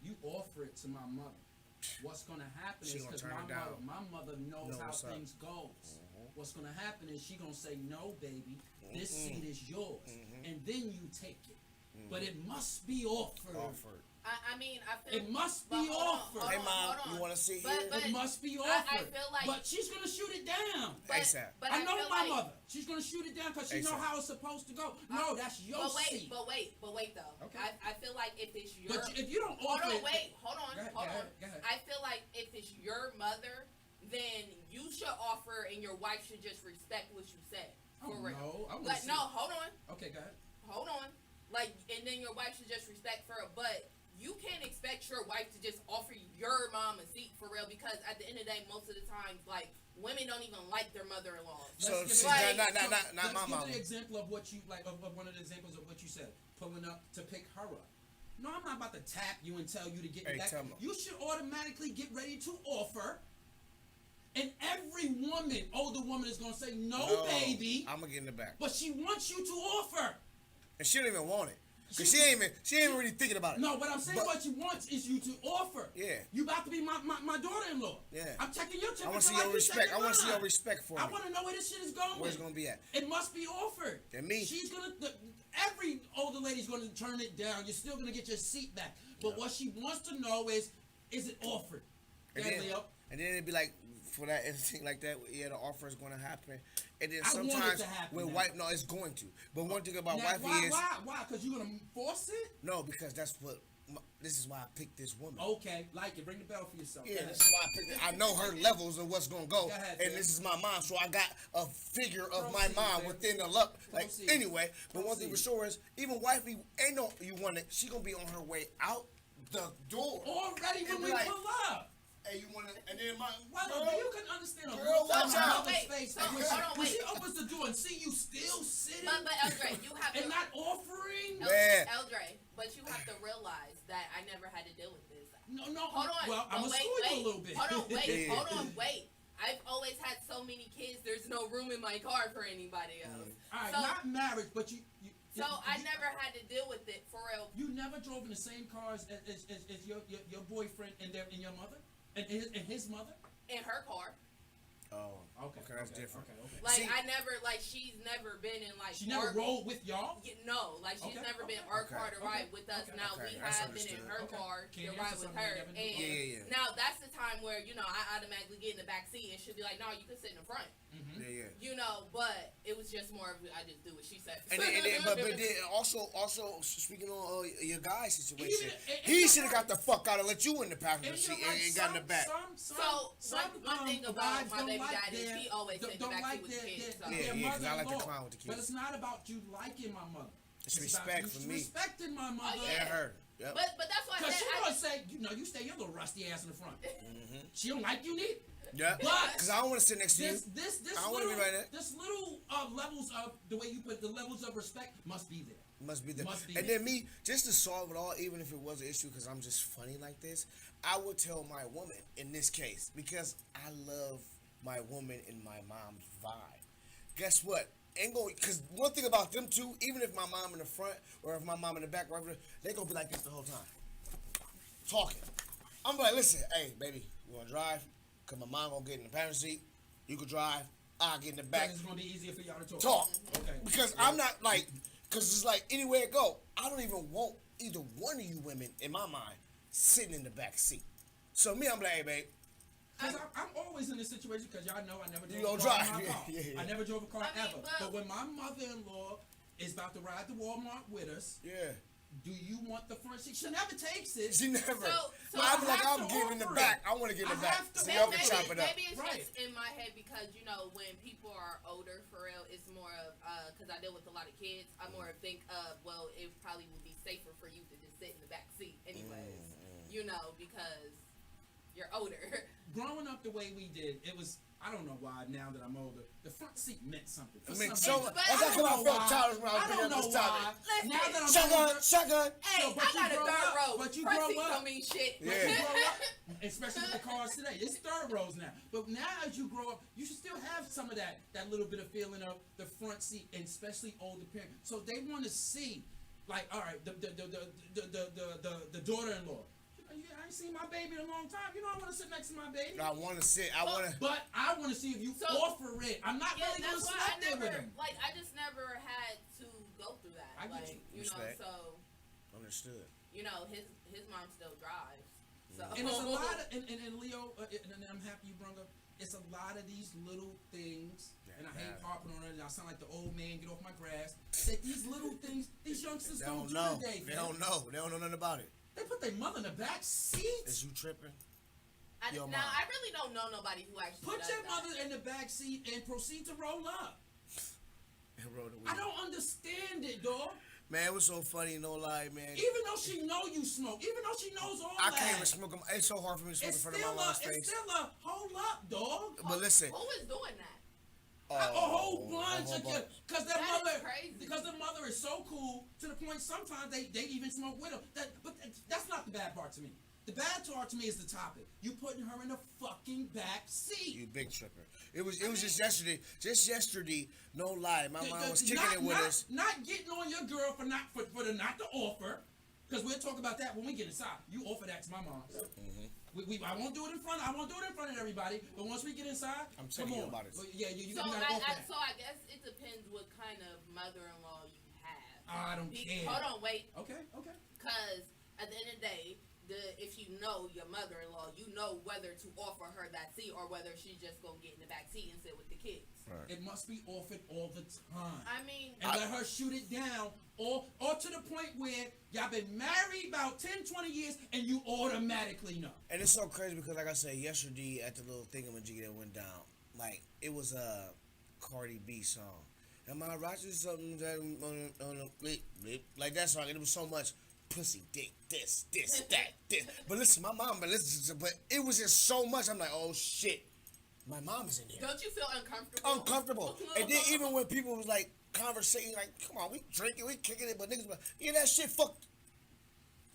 You offer it to my mother. What's gonna happen is because my mother knows how things goes. What's gonna happen is she gonna say, "No, baby, this seat is yours," and then you take it. But it must be offered. I mean, I feel it must be offered. Hey, Mom, you want to sit here? It must be offered. I feel like, but she's gonna shoot it down. But I know my mother. She's gonna shoot it down because she know how it's supposed to go. No, that's your seat. But wait though. Okay. I feel like if it's your, but if you don't offer it, hold on. Go ahead. I feel like if it's your mother, then you should offer, and your wife should just respect what you said. For real. No, hold on. Okay, go ahead. Hold on. And then your wife should just respect for it, but you can't expect your wife to just offer your mom a seat for real, because at the end of the day, most of the time, women don't even like their mother-in-law. So, not my mom. Give an example of what you of one of the examples of what you said. Pulling up to pick her up. No, I'm not about to tap you and tell you to get back. You should automatically get ready to offer. And every older woman is gonna say, no, baby. I'm gonna get in the back. But she wants you to offer. And she don't even want it. Cause she ain't even really thinking about it. No, what I'm saying, what she wants is you to offer. Yeah. You about to be my daughter-in-law. Yeah. I'm checking your temperature. I want to see your respect. I want to see your respect for me. I want to know where this shit is going. Where it's gonna be at. It must be offered. And me. Every older lady's gonna turn it down. You're still gonna get your seat back. But what she wants to know is it offered? And then it'd be like, for that, anything like that, the offer is going to happen. And then sometimes it's going to. But one thing about wifey is... Why? Because you're going to force it? No, because that's what this is why I picked this woman. Okay, like it. Ring the bell for yourself. Yeah, this is why I picked it. I know her levels of what's gonna go, ahead, and man. this is my mom, so I got a figure of my Proceed, mom man. within the luck. Like Proceed. anyway, but one thing for sure is, even wifey ain't no you want it. She gonna be on her way out the door Already when And we be like, pull up. Hey, you wanna? And then my Well, girl, you can understand a girl, look on watch my out. mother's face. So, When hold on, when she wait. opens the door and see you still sitting But Eldre, you have and to not offering. Man. Eldre, but you have to realize that I never had to deal with this. No, Hold on. Well, I'm but gonna school you a little bit. Hold on, wait. Yeah. Hold on, wait. I've always had so many kids. There's no room in my car for anybody else. All right, So- not marriage, but you So I never had to deal with it for real. You never drove in the same cars as your boyfriend and your mother and his mother. In her car. Oh, okay, that's different. Okay. Like See- I never, like she's never been in like. She never our- rolled with y'all. No, like she's Okay, never been okay, our car to ride with us. okay, Now okay, we that's have been in understood. her Okay. car Can't to ride answer with something her, you never knew. and Yeah. now that's the time where I automatically get in the back seat and she'll be like, "No, you can sit in the front." Yeah. But it was just more of I just do what she said. And then, but then also speaking on your guy's situation, Even- he should have got the fuck out and let you in the passenger And seat you're right, and got in the back. One thing about my baby daddy is he always sit in the back seat with the kids. So. Yeah, 'cause I like to clown with the kids. But it's not about you liking my mother. It's about respect you for me. respecting my mother. Oh, yeah. And her. Yep. But that's why I Because said she gonna say, you stay your little rusty ass in the front. She don't like you neither. Yeah. But Because I don't want to sit next to you. This I don't want to be right there. This little levels of the way you put the levels of respect must be there. Must be there. Must be And there. then me, just to solve it all, even if it was an issue, because I'm just funny like this, I would tell my woman in this case, because I love my woman and my mom's vibe. Guess what? Ain't going, because one thing about them two, even if my mom in the front or if my mom in the back, whatever, they gonna be like this the whole time, talking. I'm like, listen, hey baby, you wanna drive? Cause my mom gonna get in the passenger seat. You can drive. I'll get in the back. It's gonna be easier for y'all to talk. Talk. Okay. Because I'm not like, because it's like anywhere it go, I don't even want either one of you women in my mind sitting in the back seat. So me, I'm like, hey babe. Because I'm always in this situation because y'all know I never You drove a don't car in drive. my car. Yeah. I never drove a car I mean, ever. well- But when my mother-in-law is about to ride to Walmart with us, Yeah. do you want the front seat? She never takes it. She never. So I'm like, have I'm to getting in the offer back. it. I want to get in the I back. have to So y'all Maybe, can chop it up. maybe it's Right. just in my head because when people are older for real, it's more of because I deal with a lot of kids. I more think of it probably would be safer for you to just sit in the back seat anyways. Because you're older. Growing up the way we did, it was. I don't know why now that I'm older, the front seat meant something. For I mean, some so reason. that's how come I felt childish when I was I bringing don't up know this why. topic. Now that I'm Shotgun, older, shotgun. Hey, but I you got a grow third up, row. but you Front grow seats up. don't mean shit. But you grow up, especially with the cars today. It's third rows now. But now as you grow up, you should still have some of that little bit of feeling of the front seat, and especially older parents. So they want to see, like, all right, the daughter-in-law. I ain't seen my baby in a long time. I want to sit next to my baby. I want to sit. But I want to see if you offer it. I'm not really going to that's why sit there with him. I just never had to go through that. I get you. Respect. So Understood. his mom still drives. So And it's a lot of, and Leo, and I'm happy you brought up, it's a lot of these little things, and I hate harping on it, I sound like the old man, get off my grass, that these little things, these youngsters They don't don't do know. today. They don't know. They don't know nothing about it. They put their mother in the back seat. Is you tripping? I Your mom. really don't know nobody who actually Put does your that. mother in the back seat and proceed to roll up. And roll the I wheel. don't understand it, dog. Man, it was so funny, no lie, man. Even though she know you smoke, even though she knows all I that. can't even smoke them. It's so hard for me to smoke in It's front of still my mom's it's face. still a hold up, dog. But listen, Who is doing that? A whole bunch whole of bunch. because their That is mother, crazy. because their mother is so cool to the point sometimes they even smoke with them. But that's not the bad part to me. The bad part to me is the topic. You putting her in the fucking back seat. You big tripper. It was just yesterday. Just yesterday, no lie. My mom was kicking it with us. Not getting on your girl for not to offer, because we'll talk about that when we get inside. You offer that to my mom. I won't do it in front. I won't do it in front of everybody. But once we get inside, I'm come telling you on. about it. Yeah, you So gotta offer that. so I guess it depends what kind of mother-in-law you have. I don't care. Hold on, wait. Okay. Because at the end of the day, if you know your mother-in-law, you know whether to offer her that seat or whether she's just gonna get in the back seat and sit with the kids. It must be offered all the time. I mean, and let her shoot it down, or to the point where y'all been married about 10, 20 years, and you automatically know. And it's so crazy because, like I said, yesterday at the little thingamajig that went down, like, it was a Cardi B song. Am I watching something that on a like that song? And it was so much pussy, dick, this, that, this. But listen, my mom, but it was just so much. I'm like, oh shit, my mom is in here. Don't you feel uncomfortable? Uncomfortable. And then even when people was like conversating, like, come on, we drinking, we kicking it, but niggas, that shit, fuck.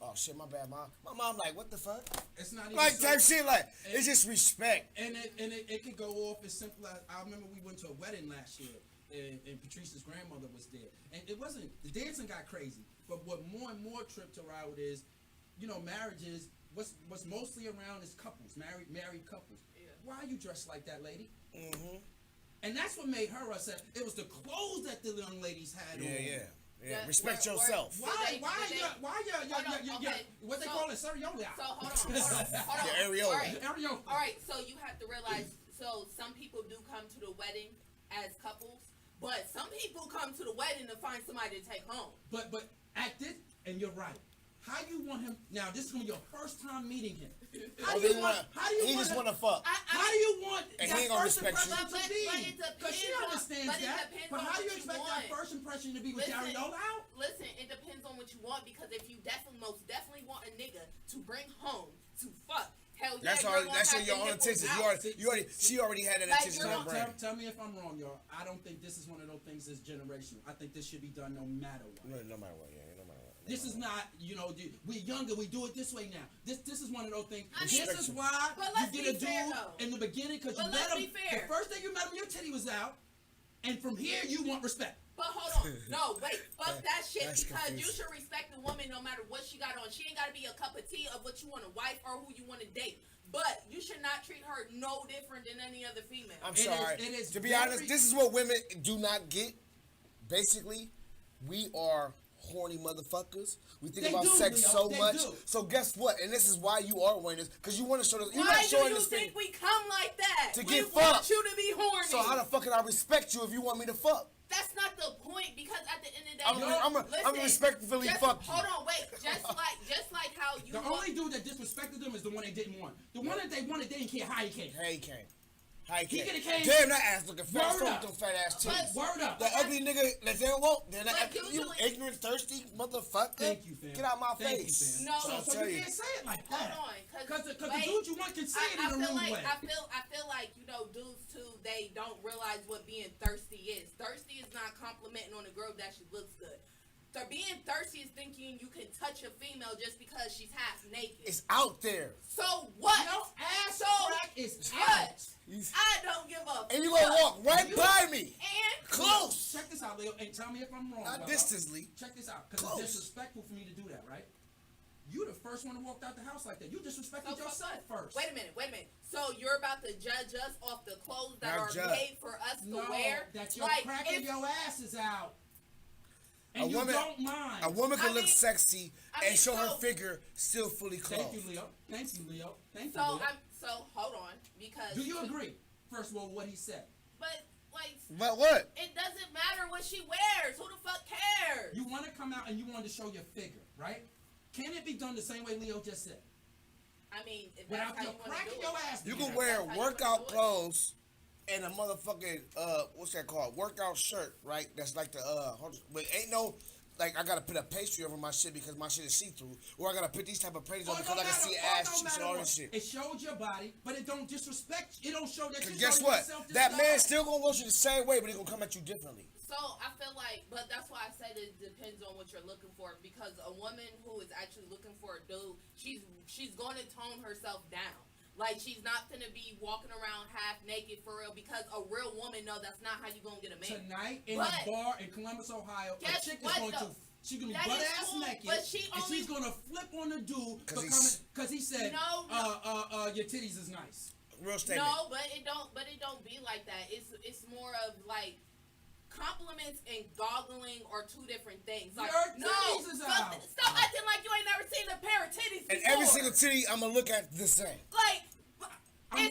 Oh shit, my bad, mom. My mom like, what the fuck? It's not even like so, type shit. Like, it's just respect. And it could go off as simple as, I remember we went to a wedding last year. And Patrice's grandmother was there, and it wasn't, the dancing got crazy, but what more and more tripped her out is, marriages, what's mostly around is couples, married couples. Yeah. Why are you dressed like that, lady? Mm-hmm. And that's what made her upset. It was the clothes that the young ladies had on. Yeah. Respect yourself. Why what they call it, areola? So hold on. Areola. All right, so you have to realize, so some people do come to the wedding as couples, but some people come to the wedding to find somebody to take home. But at this, and you're right. How you want him now? This is gonna be your first time meeting him. How do you want to fuck? How do you want and that he ain't gonna first respect impression you. to be? Because she understands that. But how do you expect that first impression to be with Dariola out? Listen, it depends on what you want, because if you most definitely want a nigga to bring home to fuck. Hell yeah, that's your own intentions. She already had that intention on her brain. Tell me if I'm wrong, y'all. I don't think this is one of those things that's generational. I think this should be done no matter what. No matter what, yeah, no matter what. This is not, we're younger, we do it this way now. This is one of those things. This is why you get a dude in the beginning, because you met him. The first day you met him, your titty was out, and from here you want respect. But hold on. No, wait. Fuck that shit, because you should respect the woman no matter what she got on. She ain't got to be a cup of tea of what you want to wife or who you want to date. But you should not treat her no different than any other female. I'm sorry. To be honest, this is what women do not get. Basically, we are horny motherfuckers. We think about sex so much. So guess what? And this is why you are wearing this, because you want to show this. You're not showing this thing. Why do you think we come like that? To get fucked. We want you to be horny. So how the fuck can I respect you if you want me to fuck? That's not the point, because at the end of the day, I'm respectfully fuck you. Hold on, wait. Just like how you. The only dude that disrespected them is the one they didn't want. The one that they wanted, they didn't care how he came. He could have came. Damn, that ass looking fat. So with them fat ass titties. Word up. The ugly nigga that they don't want. They're not you ignorant, thirsty motherfucker. Thank you, fam. Get out my face. No, so you can't say it like that. Hold on, because the dude you want can say it in a rude way. I feel like dudes too. They don't realize what being thirsty is. Thirsty is not complimenting on a girl that she looks good. So being thirsty is thinking you can touch a female just because she's half naked. It's out there. So what? Your ass crack is out. I don't give a And you gonna walk right by me. And close. Check this out, Leo, and tell me if I'm wrong. Not distantly. Check this out, because it's disrespectful for me to do that, right? You the first one to walk out the house like that. You disrespected yourself first. Wait a minute. So you're about to judge us off the clothes that are made for us to wear? That you're cracking your asses out. And you don't mind. A woman can look sexy and show her figure still fully clothed. Thank you, Leo. So hold on, because. Do you agree? First of all, what he said. But what? It doesn't matter what she wears. Who the fuck cares? You want to come out and you want to show your figure, right? Can it be done the same way Leo just said? I mean, if without that's how your cracking your ass. You can wear workout clothes and a motherfucking what's that called? Workout shirt, right? That's like the but ain't no like I gotta put a pastry over my shit because my shit is see through, or I gotta put these type of panties on because I can see ass cheeks and all this shit. It shows your body, but it don't disrespect. It don't show that. Cause guess what? That man still gonna want you the same way, but he gonna come at you differently. So I feel like, but that's why I said it depends on what you're looking for. Because a woman who is actually looking for a dude, she's going to tone herself down. Like, she's not going to be walking around half naked for real, because a real woman knows that's not how you going to get a man. Tonight in a bar in Columbus, Ohio, a chick is going to, she's going to be butt ass naked, and she's going to flip on the dude because he said, your titties is nice. Real statement. No, but it don't be like that. It's more of like, compliments and goggling are two different things. Like, stop acting like you ain't never seen a pair of titties before. And every single titty, I'm gonna look at the same. Like,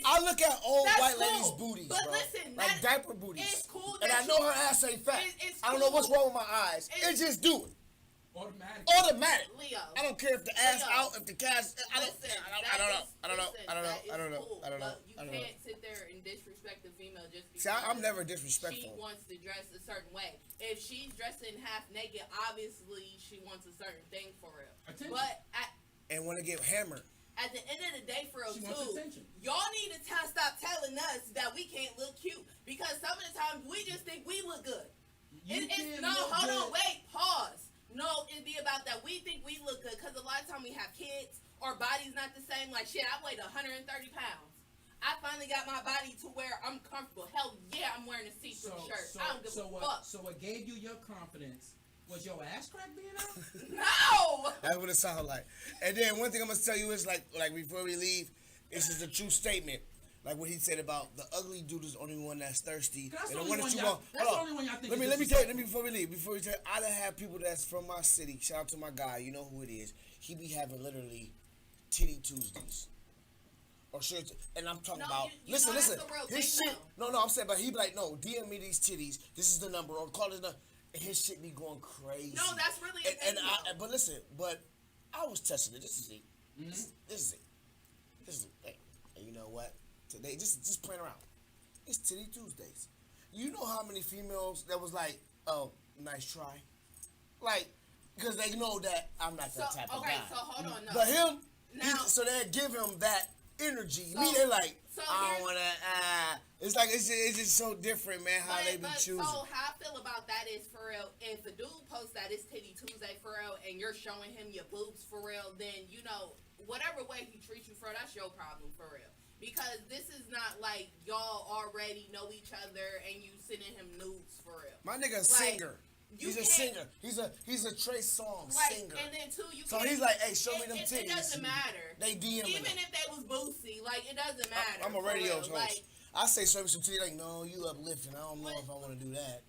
I look at old that's white cool. ladies' booties, But bro. listen, like diaper booties. It's cool. And I know her ass ain't fat. It's I don't know cool. what's wrong with my eyes. It just do it. Automatic. Leo. I don't care if the ass Leo. out, if the cash. I don't know. You can't sit there and disrespect the female just because. See, I'm never disrespectful. She wants to dress a certain way. If she's dressing half naked, obviously she wants a certain thing for real. Attention. But And want to get hammered. at the end of the day, for real She wants too, attention. y'all need to stop telling us that we can't look cute because some of the times we just think we look good. Hold on, wait, pause. No, it'd be about that. We think we look good because a lot of time we have kids, our body's not the same. Like shit, I weighed 130 pounds. I finally got my body to where I'm comfortable. Hell yeah, I'm wearing a see-through shirt. I don't give a fuck. So what gave you your confidence was your ass crack being out? No! That's what it sounded like. And then one thing I'm gonna tell you is like before we leave, this is a true statement. Like what he said about the ugly dude is the only one that's thirsty. That's and the the one only that you one want. that's the only one y'all think is Let me tell you before we leave. I done have people that's from my city. Shout out to my guy. You know who it is. He be having literally Titty Tuesdays. Or shit, and I'm talking about. Listen. His shit. No, I'm saying, but he be like, no, DM me these titties. This is the number, or call it number. And his shit be going crazy. No, that's really a thing. But listen, I was testing it. This is it. Mm-hmm. This is it. Hey, and you know what? Today, just playing around. It's Titty Tuesdays. You know how many females that was like, oh, nice try, like, because they know that I'm not that type of guy. Okay, so hold on. No. But him, so they give him that energy. Me, they're like, I don't wanna. It's like it's just so different, man. How they be choosing. So how I feel about that is for real. If a dude posts that it's Titty Tuesday for real, and you're showing him your boobs for real, then you know whatever way he treats you for, that's your problem for real. Because this is not like y'all already know each other and you sending him nudes for real. My nigga a singer. He's a singer. He's a Trey Songz singer. And then too, so he's like, hey, show me them titties. It doesn't matter. They DM Even if they was boosie, like it doesn't matter. I'm a radio host. Like, I say show me some titties. Like, no, you uplifting. I don't know if I want to do that.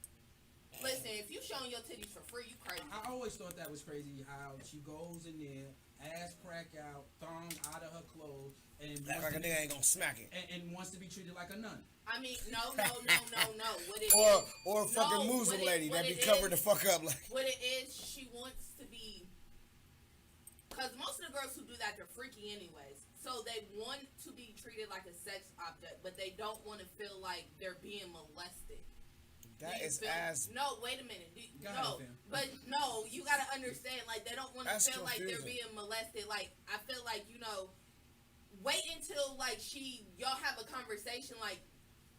Listen, if you showing your titties for free, you crazy. I always thought that was crazy how she goes in there, ass crack out, thong out of her clothes, and like a nigga ain't gonna smack it. And wants to be treated like a nun. I mean, no. What it or a fucking Muslim lady that be covered the fuck up like. What it is, she wants to be. Because most of the girls who do that, they're freaky anyways. So they want to be treated like a sex object, but they don't want to feel like they're being molested. That is as. No, wait a minute. No, you gotta understand. Like they don't want to feel like they're being molested. Like I feel like wait until like y'all have a conversation. Like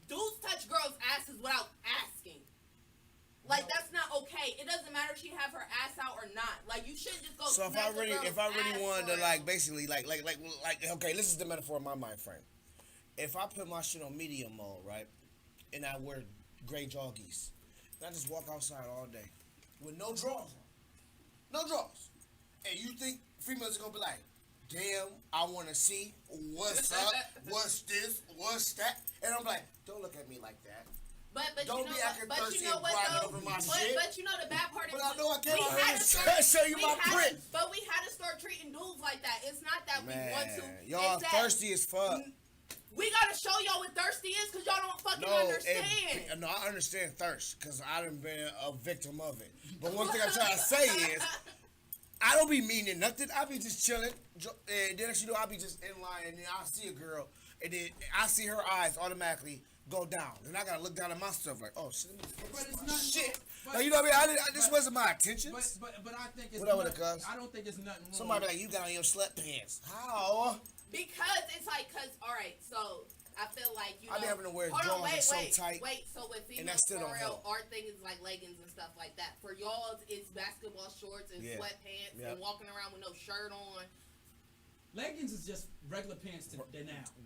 dudes touch girls' asses without asking. Like that's not okay. It doesn't matter if she have her ass out or not. Like you should just go. So if I really wanted to like basically like okay, this is the metaphor in my mind frame. If I put my shit on medium mode, right, and I wear gray joggies, and I just walk outside all day with no drawers on, and you think females are gonna be like, damn, I want to see what's up, what's this, what's that, and I'm like, don't look at me like that. But don't be acting thirsty and grinding over my shit. But you know the bad part is, but I know I can't show you my print. But we had to start treating dudes like that. It's not that we want to. Y'all thirsty as fuck. We gotta show y'all what thirsty is because y'all don't fucking understand. I understand thirst because I done been a victim of it. But one thing I'm trying to say is, I don't be meaning nothing. I be just chilling, and then I be just in line, and then I see a girl, and then I see her eyes automatically go down, and I gotta look down at my stuff like, oh shit, but it's not shit. Like, you know what I mean? This wasn't my intention. But I think it's. I don't think it's nothing wrong. Somebody be like, you got on your sweatpants. How? Because it's like, all right, so I feel like I be having to wear drawers so tight. Wait, so with females for real, our thing is like leggings and stuff like that. For y'all, it's basketball shorts and sweatpants and walking around with no shirt on. Leggings is just regular pants now.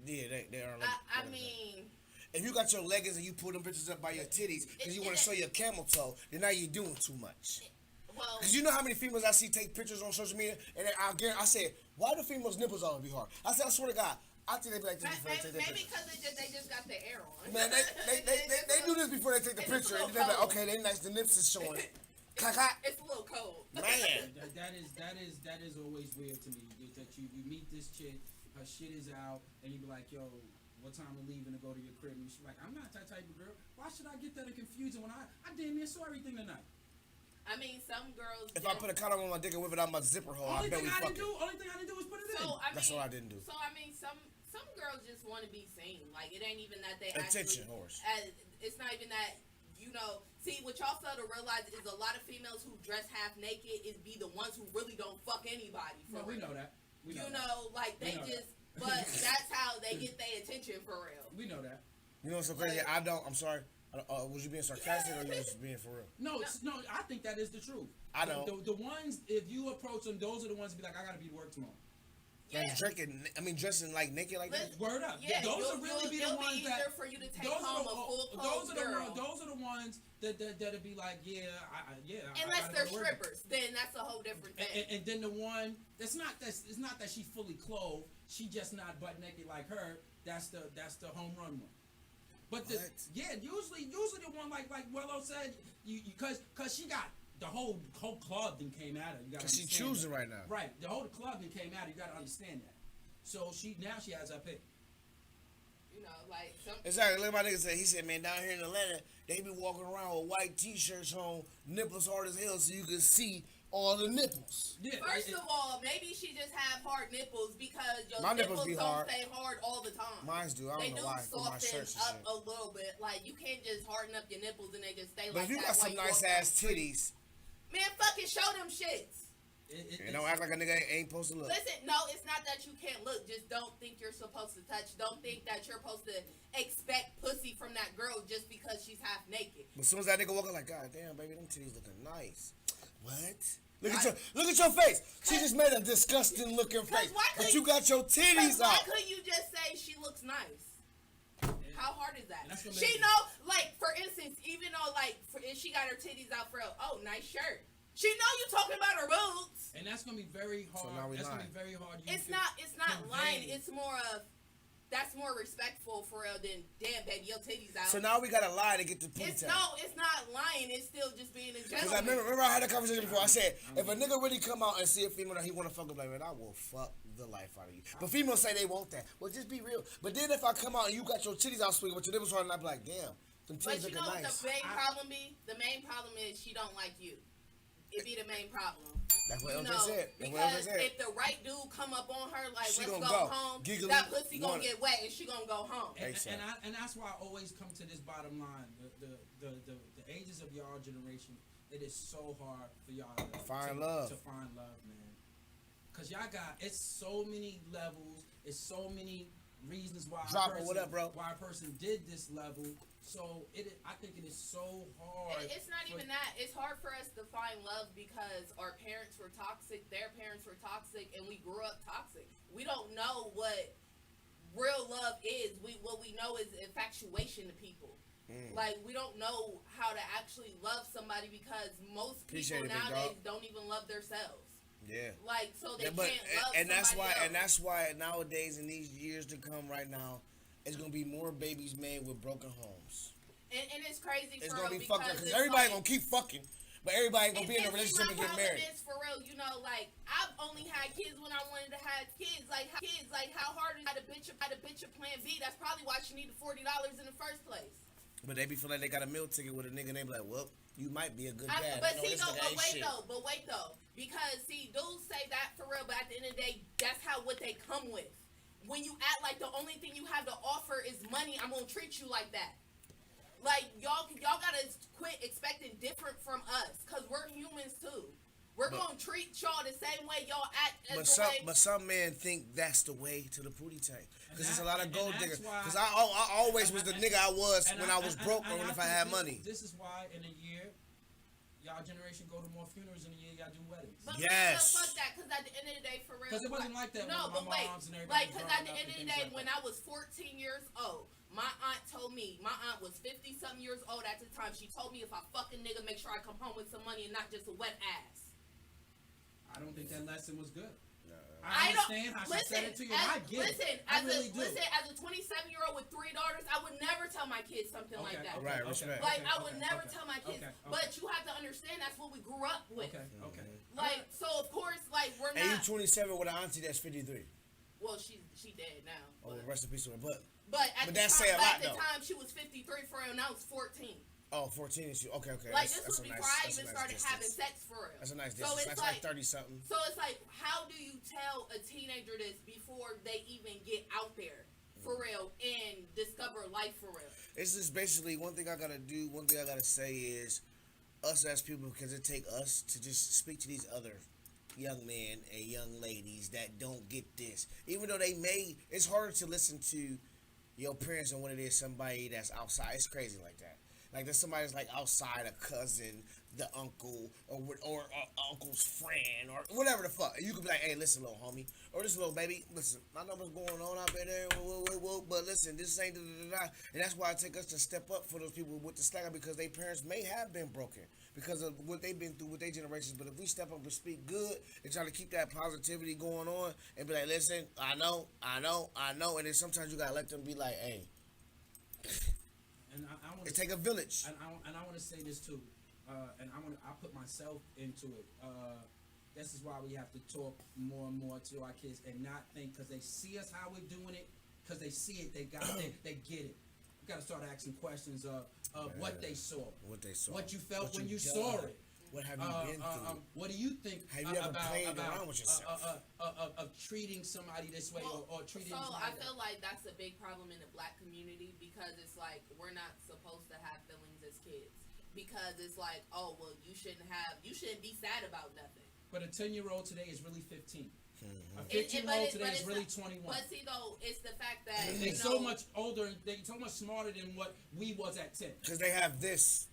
Yeah, they are. I mean. If you got your leggings and you pull them bitches up by your titties because you want to show your camel toe, then now you're doing too much. Because you know how many females I see take pictures on social media, and I said, why do females' nipples always be hard? I said, I swear to God, I think they be like this before they take their picture. Maybe because they just got their air on. Man, they do this before they take the picture, and they're like, okay, they nice, the nips is showing. It's a little cold. Man. That is always weird to me. That you meet this chick, her shit is out, and you be like, yo, what time we're leaving to go to your crib. And she's like, I'm not that type of girl. Why should I get that in confusion when I damn near saw everything tonight? I mean, some girls. If I put a condom on my dick and whip it out my zipper hole, I bet we fucking. Only thing I didn't do was put it in. That's what I didn't do. So I mean, some girls just want to be seen. Like it ain't even that they attention actually. horse. It's not even that. See, what y'all fail to realize is a lot of females who dress half naked is be the ones who really don't fuck anybody. We know that. Like they just. But that's how they get their attention for real. We know that. You know what's so crazy? I'm sorry. Was you being sarcastic or you was being for real? No, I think that is the truth. I know. The ones, if you approach them, those are the ones that be like, I gotta be to work tomorrow. Yeah. Dressing like naked like that. Word up. Yeah, those are really be the ones that. For you to take home a full those are girl. Those are the ones that'll be like, Unless they're strippers, then that's a whole different thing. And then the one it's not that she's fully clothed. She just not butt naked like her. That's the home run one. But usually the one like Wello said, cause she got the whole club then came at her. You gotta she choosing right now. Right, the whole club then came at her. You gotta understand that. So she has her pick. Like some. Exactly. Look at my nigga say. He said, man, down here in Atlanta, they be walking around with white t-shirts on, nipples hard as hell, so you can see all the nipples. Yeah. First of all, maybe she just have hard nipples because your my nipples don't hard. stay hard all the time. Mine's do. I don't know why. They do soften up a little bit. Like you can't just harden up your nipples and they just stay but like if that. you got some nice ass titties, man, fucking show them shits. And don't act like a nigga ain't supposed to look. Listen, no, it's not that you can't look. Just don't think you're supposed to touch. Don't think that you're supposed to expect pussy from that girl just because she's half naked. But as soon as that nigga walking like, God damn, baby, them titties looking nice. What? Look at your face. She just made a disgusting looking face. But you got your titties why out. Why couldn't you just say she looks nice? How hard is that? She know, like, for instance, even though, like, if she got her titties out for real, oh, nice shirt. She know you talking about her boobs. And that's gonna be very hard. So now we that's lying. gonna be very hard. It's not lying. It's more of that's more respectful for real than damn baby your titties out. So now we gotta lie to get the ponytail. It's not lying. It's still just being a gentleman. Because I remember I had a conversation before. I said if a nigga really come out and see a female that he wanna fuck with, like, man, I will fuck the life out of you. But females say they want that. Well, just be real. But then if I come out and you got your titties out swinging with your nipples hard, and I be like, damn, them titties looking nice. What the main problem be? The main problem is she don't like you. It be the main problem. That's what LJ said. Because if the right dude come up on her like, let's go home, that pussy gonna get wet and she gonna go home. And that's why I always come to this bottom line. The ages of y'all generation, it is so hard for y'all to find love, man. Cause y'all got it's so many levels, it's so many reasons why why a person did this level. So I think it is so hard. It's not even that. It's hard for us to find love because our parents were toxic, their parents were toxic, and we grew up toxic. We don't know what real love is. What we know is infatuation to people. Like we don't know how to actually love somebody because most people nowadays don't even love themselves. Yeah. Like so they can't love and that's somebody why else. And that's why nowadays in these years to come right now. It's gonna be more babies made with broken homes. And it's crazy it's for gonna real be fucked up because everybody gonna keep fucking, but everybody gonna be in a relationship and get married. It's for real, like I've only had kids when I wanted to have kids. Like how hard is a bitch a plan B? That's probably why she needed $40 in the first place. But they be feeling like they got a meal ticket with a nigga and they be like, well, you might be a good dad. But wait though, because see, dudes say that for real, but at the end of the day, that's what they come with. When you act like the only thing you have to offer is money, I'm gonna treat you like that. Like y'all gotta quit expecting different from us, cause we're humans too. We're gonna treat y'all the same way y'all act. But some men think that's the way to the booty tank, cause there's a lot of gold diggers. Cause I always was the nigga I was when I was broke or if I had money. This is why in a year, y'all generation go to more funerals in a year. Y'all do weddings. But yes. Fuck that, cause at the end of the day, for real. Cause it wasn't like that. No, when but wait. Moms and everybody Cause at the end of the day, when I was 14 years old, my aunt told me, my aunt was 50-something years old at the time. She told me if I fuck a nigga, make sure I come home with some money and not just a wet ass. I don't think that lesson was good. I understand how she said it to you. I get it. I really do. Listen, as a 27-year-old with 3 daughters, I would never tell my kids something like that. Right, respect. Like, I would never tell my kids. But you have to understand that's what we grew up with. Okay. Like, so of course, like, we're not. And you 27 with an auntie that's 53. Well, she dead now. Oh, rest in peace to her. But at that say a lot, the though. time, she was 53 for real. Now it's 14. Oh, 14 is you. Okay. Like, this was before I even started having sex for real. That's a nice So distance. it's That's like 30-something. So it's like, how do you tell a teenager this before they even get out there for real and discover life for real? It's just basically one thing I gotta do. One thing I gotta say is us as people, because it take us to just speak to these other young men and young ladies that don't get this. Even though it's harder to listen to your parents than when it is somebody that's outside. It's crazy like that. Like there's somebody that's like outside, a cousin, the uncle, or uncle's friend, or whatever the fuck. You could be like, hey, listen, little homie, or this little baby, listen, I know what's going on out there, but listen, this ain't da-da-da-da. And that's why it take us to step up for those people with the slacker, because their parents may have been broken because of what they've been through with their generations. But if we step up and speak good and try to keep that positivity going on and be like, listen, I know, and then sometimes you gotta let them be like, hey. And I want it take a village. And I want to say this too, and I put myself into it. This is why we have to talk more and more to our kids and not think because they see us how we're doing it, because they see it, they get it. We got to start asking questions of what they saw, what you felt when you saw it. What have you been through? What do you think have you ever played around with yourself? Of treating somebody this way or treating somebody I feel like that's a big problem in the black community because it's like we're not supposed to have feelings as kids because it's like, oh, well, you shouldn't be sad about nothing. But a 10-year-old today is really 15. A 15-year-old today is really 21. But see, though, it's the fact that they're so much older, they're so much smarter than what we was at 10. Because they have this.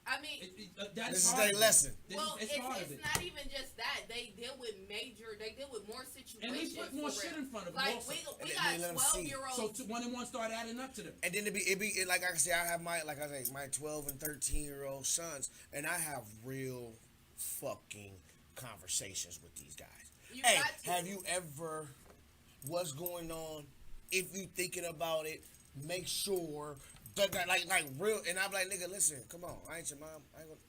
I mean, this is their lesson. Well, it's not even just that. They deal with more situations. And they put more shit in front of them. Like, we got 12-year-olds. So one and one start adding up to them. And then it be like I say, I have my 12 and 13-year-old sons, and I have real fucking conversations with these guys. Hey, have you ever, what's going on? If you thinking about it, make sure. Like real, and I'm like, nigga, listen, come on, I ain't your mom, I ain't gonna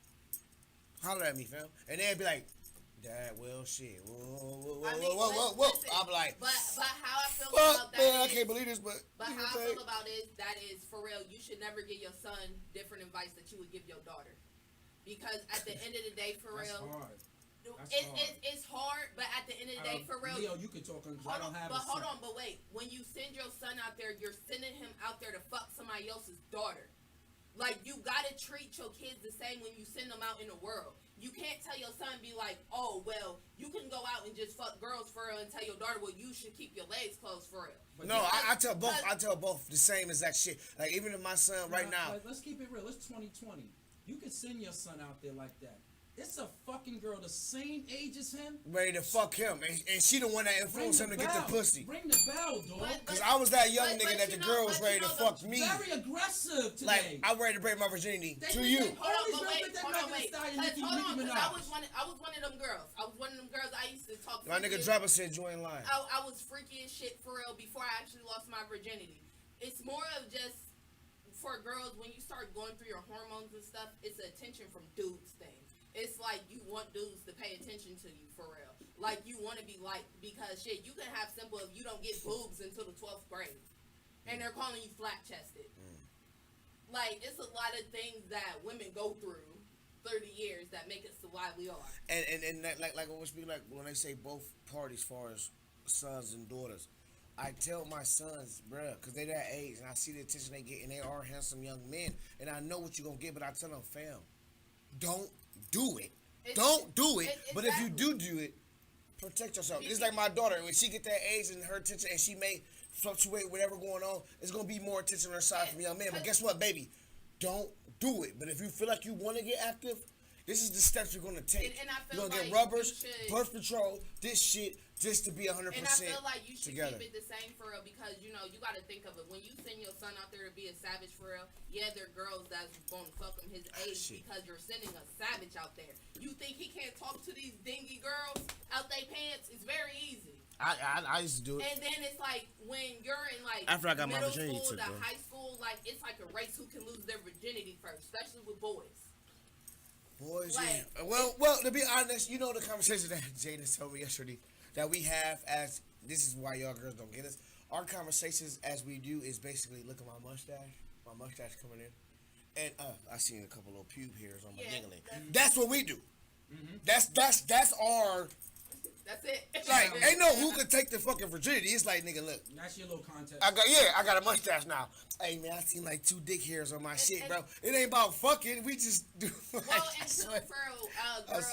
holler at me, fam, and they'd be like, Dad, well, shit, whoa, I'm like, but how I feel about that, man, I can't believe this, but how I feel about it, that is for real. You should never give your son different advice that you would give your daughter, because at the end of the day, for real, it's hard, but at the end of the day, for real. Leo, you can talk on. But wait. When you send your son out there, you're sending him out there to fuck somebody else's daughter. Like, you gotta treat your kids the same when you send them out in the world. You can't tell your son, be like, oh, well, you can go out and just fuck girls for real, and tell your daughter, well, you should keep your legs closed for real. But no, I tell both. I tell both the same exact shit. Like, even if my son right now. Let's keep it real. It's 2020. You can send your son out there like that. It's a fucking girl the same age as him. Ready to fuck him. And she the one that influenced him to get the pussy. Ring the bell, dog. Because I was that young nigga that the girl was ready to fuck me. Very aggressive today. Like, I'm ready to break my virginity to you. Hold on, wait. I was one of them girls. I used to talk. My nigga Dropper said you ain't lying. I was freaky as shit for real before I actually lost my virginity. It's more of just, for girls, when you start going through your hormones and stuff, it's an attention from dudes thing. It's like you want dudes to pay attention to you for real. Like you want to be liked because shit, you can have simple if you don't get boobs until the 12th grade. And they're calling you flat chested. Like it's a lot of things that women go through 30 years that make us to why we are. And that, like I always be like when they say both parties as far as sons and daughters, I tell my sons, bruh, because they're that age and I see the attention they get and they are handsome young men and I know what you're gonna get, but I tell them, fam, don't do it. Don't do it. But if you do it, protect yourself. It's like my daughter. When she get that age and her attention and she may fluctuate whatever going on, it's going to be more attention on her side from young men. But guess what, baby? Don't do it. But if you feel like you want to get active, this is the steps you're going to take. You're going to get rubbers, birth control, this shit, just to be 100% together. And I feel like you should keep it the same for real because, you know, you got to think of it. When you send your son out there to be a savage for real, yeah, there are girls that's going to fuck him his age because you're sending a savage out there. You think he can't talk to these dingy girls out their pants? It's very easy. I used to do it. And then it's like when you're in like after I got my middle virginity school took, to high school, like it's like a race who can lose their virginity first, especially with boys. Boys, like, yeah. Well, to be honest, you know the conversation that Jada told me yesterday that we have as this is why y'all girls don't get us. our conversations as we do is basically look at my mustache coming in, and I seen a couple little pube hairs on my dingling. That's what we do. That's our. That's it. Like, ain't no who could take the fucking virginity. It's like, nigga, look. That's your little contest. I got a mustache now. Hey, man, I seen like 2 dick hairs on my shit, bro. It ain't about fucking. We just do. Well, and too, girls,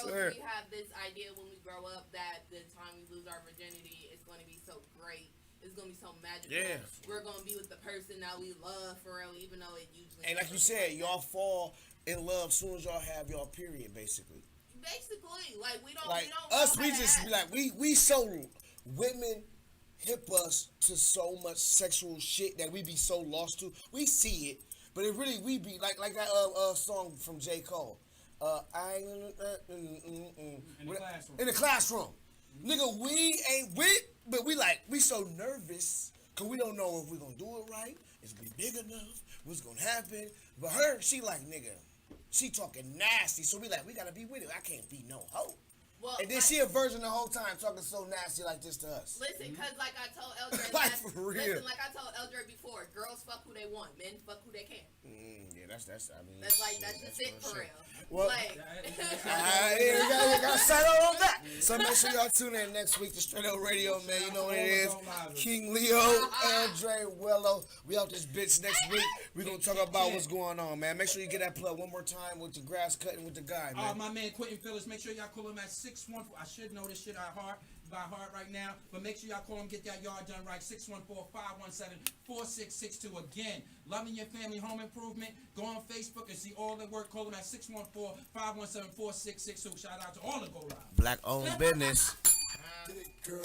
we have this idea when we grow up that the time we lose our virginity is going to be so great. It's going to be so magical. Yeah. We're going to be with the person that we love for real, even though it usually. And like you said, y'all fall in love as soon as y'all have y'all period, basically. Basically, like we don't us. We just be like we so women hip us to so much sexual shit that we be so lost to. We see it, but it really we be like that song from J. Cole. In the classroom, nigga. We ain't with, but we so nervous because we don't know if we're gonna do it right. It's gonna be big enough. What's gonna happen? But her, she like nigga. She talking nasty, so we gotta be with it. I can't be no hoe. Well, and then she a virgin the whole time, talking so nasty like this to us. Listen, cause like I told Eldre, like for real. Listen, like I told Eldre before, girls fuck who they want, men fuck who they can. Yeah, that's. I mean, that's just it for real. Well, like, you gotta settle on that. So make sure y'all tune in next week to Strai8T Radio, man. You know what it is. King Leo, Eldre, Wello. We out this bitch next week. We gonna talk about what's going on, man. Make sure you get that plug one more time with the grass cutting with the guy, man. My man Quentin Phillips. Make sure y'all call him at 614. I should know this shit by heart right now, but make sure y'all call him, get that yard done right. 614-517-4662. Again, loving your family, home improvement. Go on Facebook and see all the work. Call him at 614-517-4662. Shout out to all the Go Live. Black owned business. Get it, girl.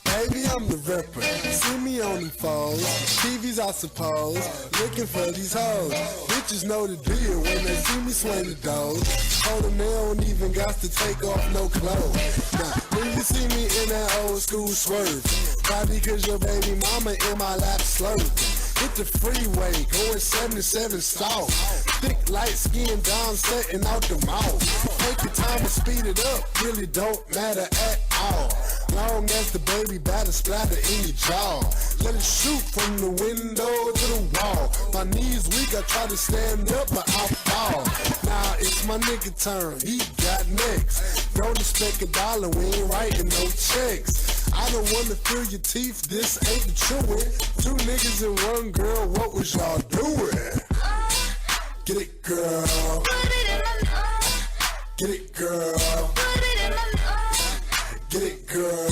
Baby, I'm the rapper. See me on the phones. TVs, I suppose. Looking for these hoes. Bitches know the deal when they see me swing the dough. Hold them, they don't even got to take off no clothes. Now, when you see me in that old school swerve, probably cause your baby mama in my lap slurping. Hit the freeway, going 77 south. Thick, light skin, down, setting out the mouth. Take your time and speed it up, really don't matter at all. Long as the baby batter splatter in your jaw. Let it shoot from the window to the wall. My knees weak, I try to stand up, but I fall. Now it's my nigga turn, he got next. Don't expect $1, we ain't writing no checks. I don't wanna feel your teeth, this ain't the chewing. 2 niggas and 1 girl, what was y'all doing? Get it, girl. Get it, girl. Get it, girl.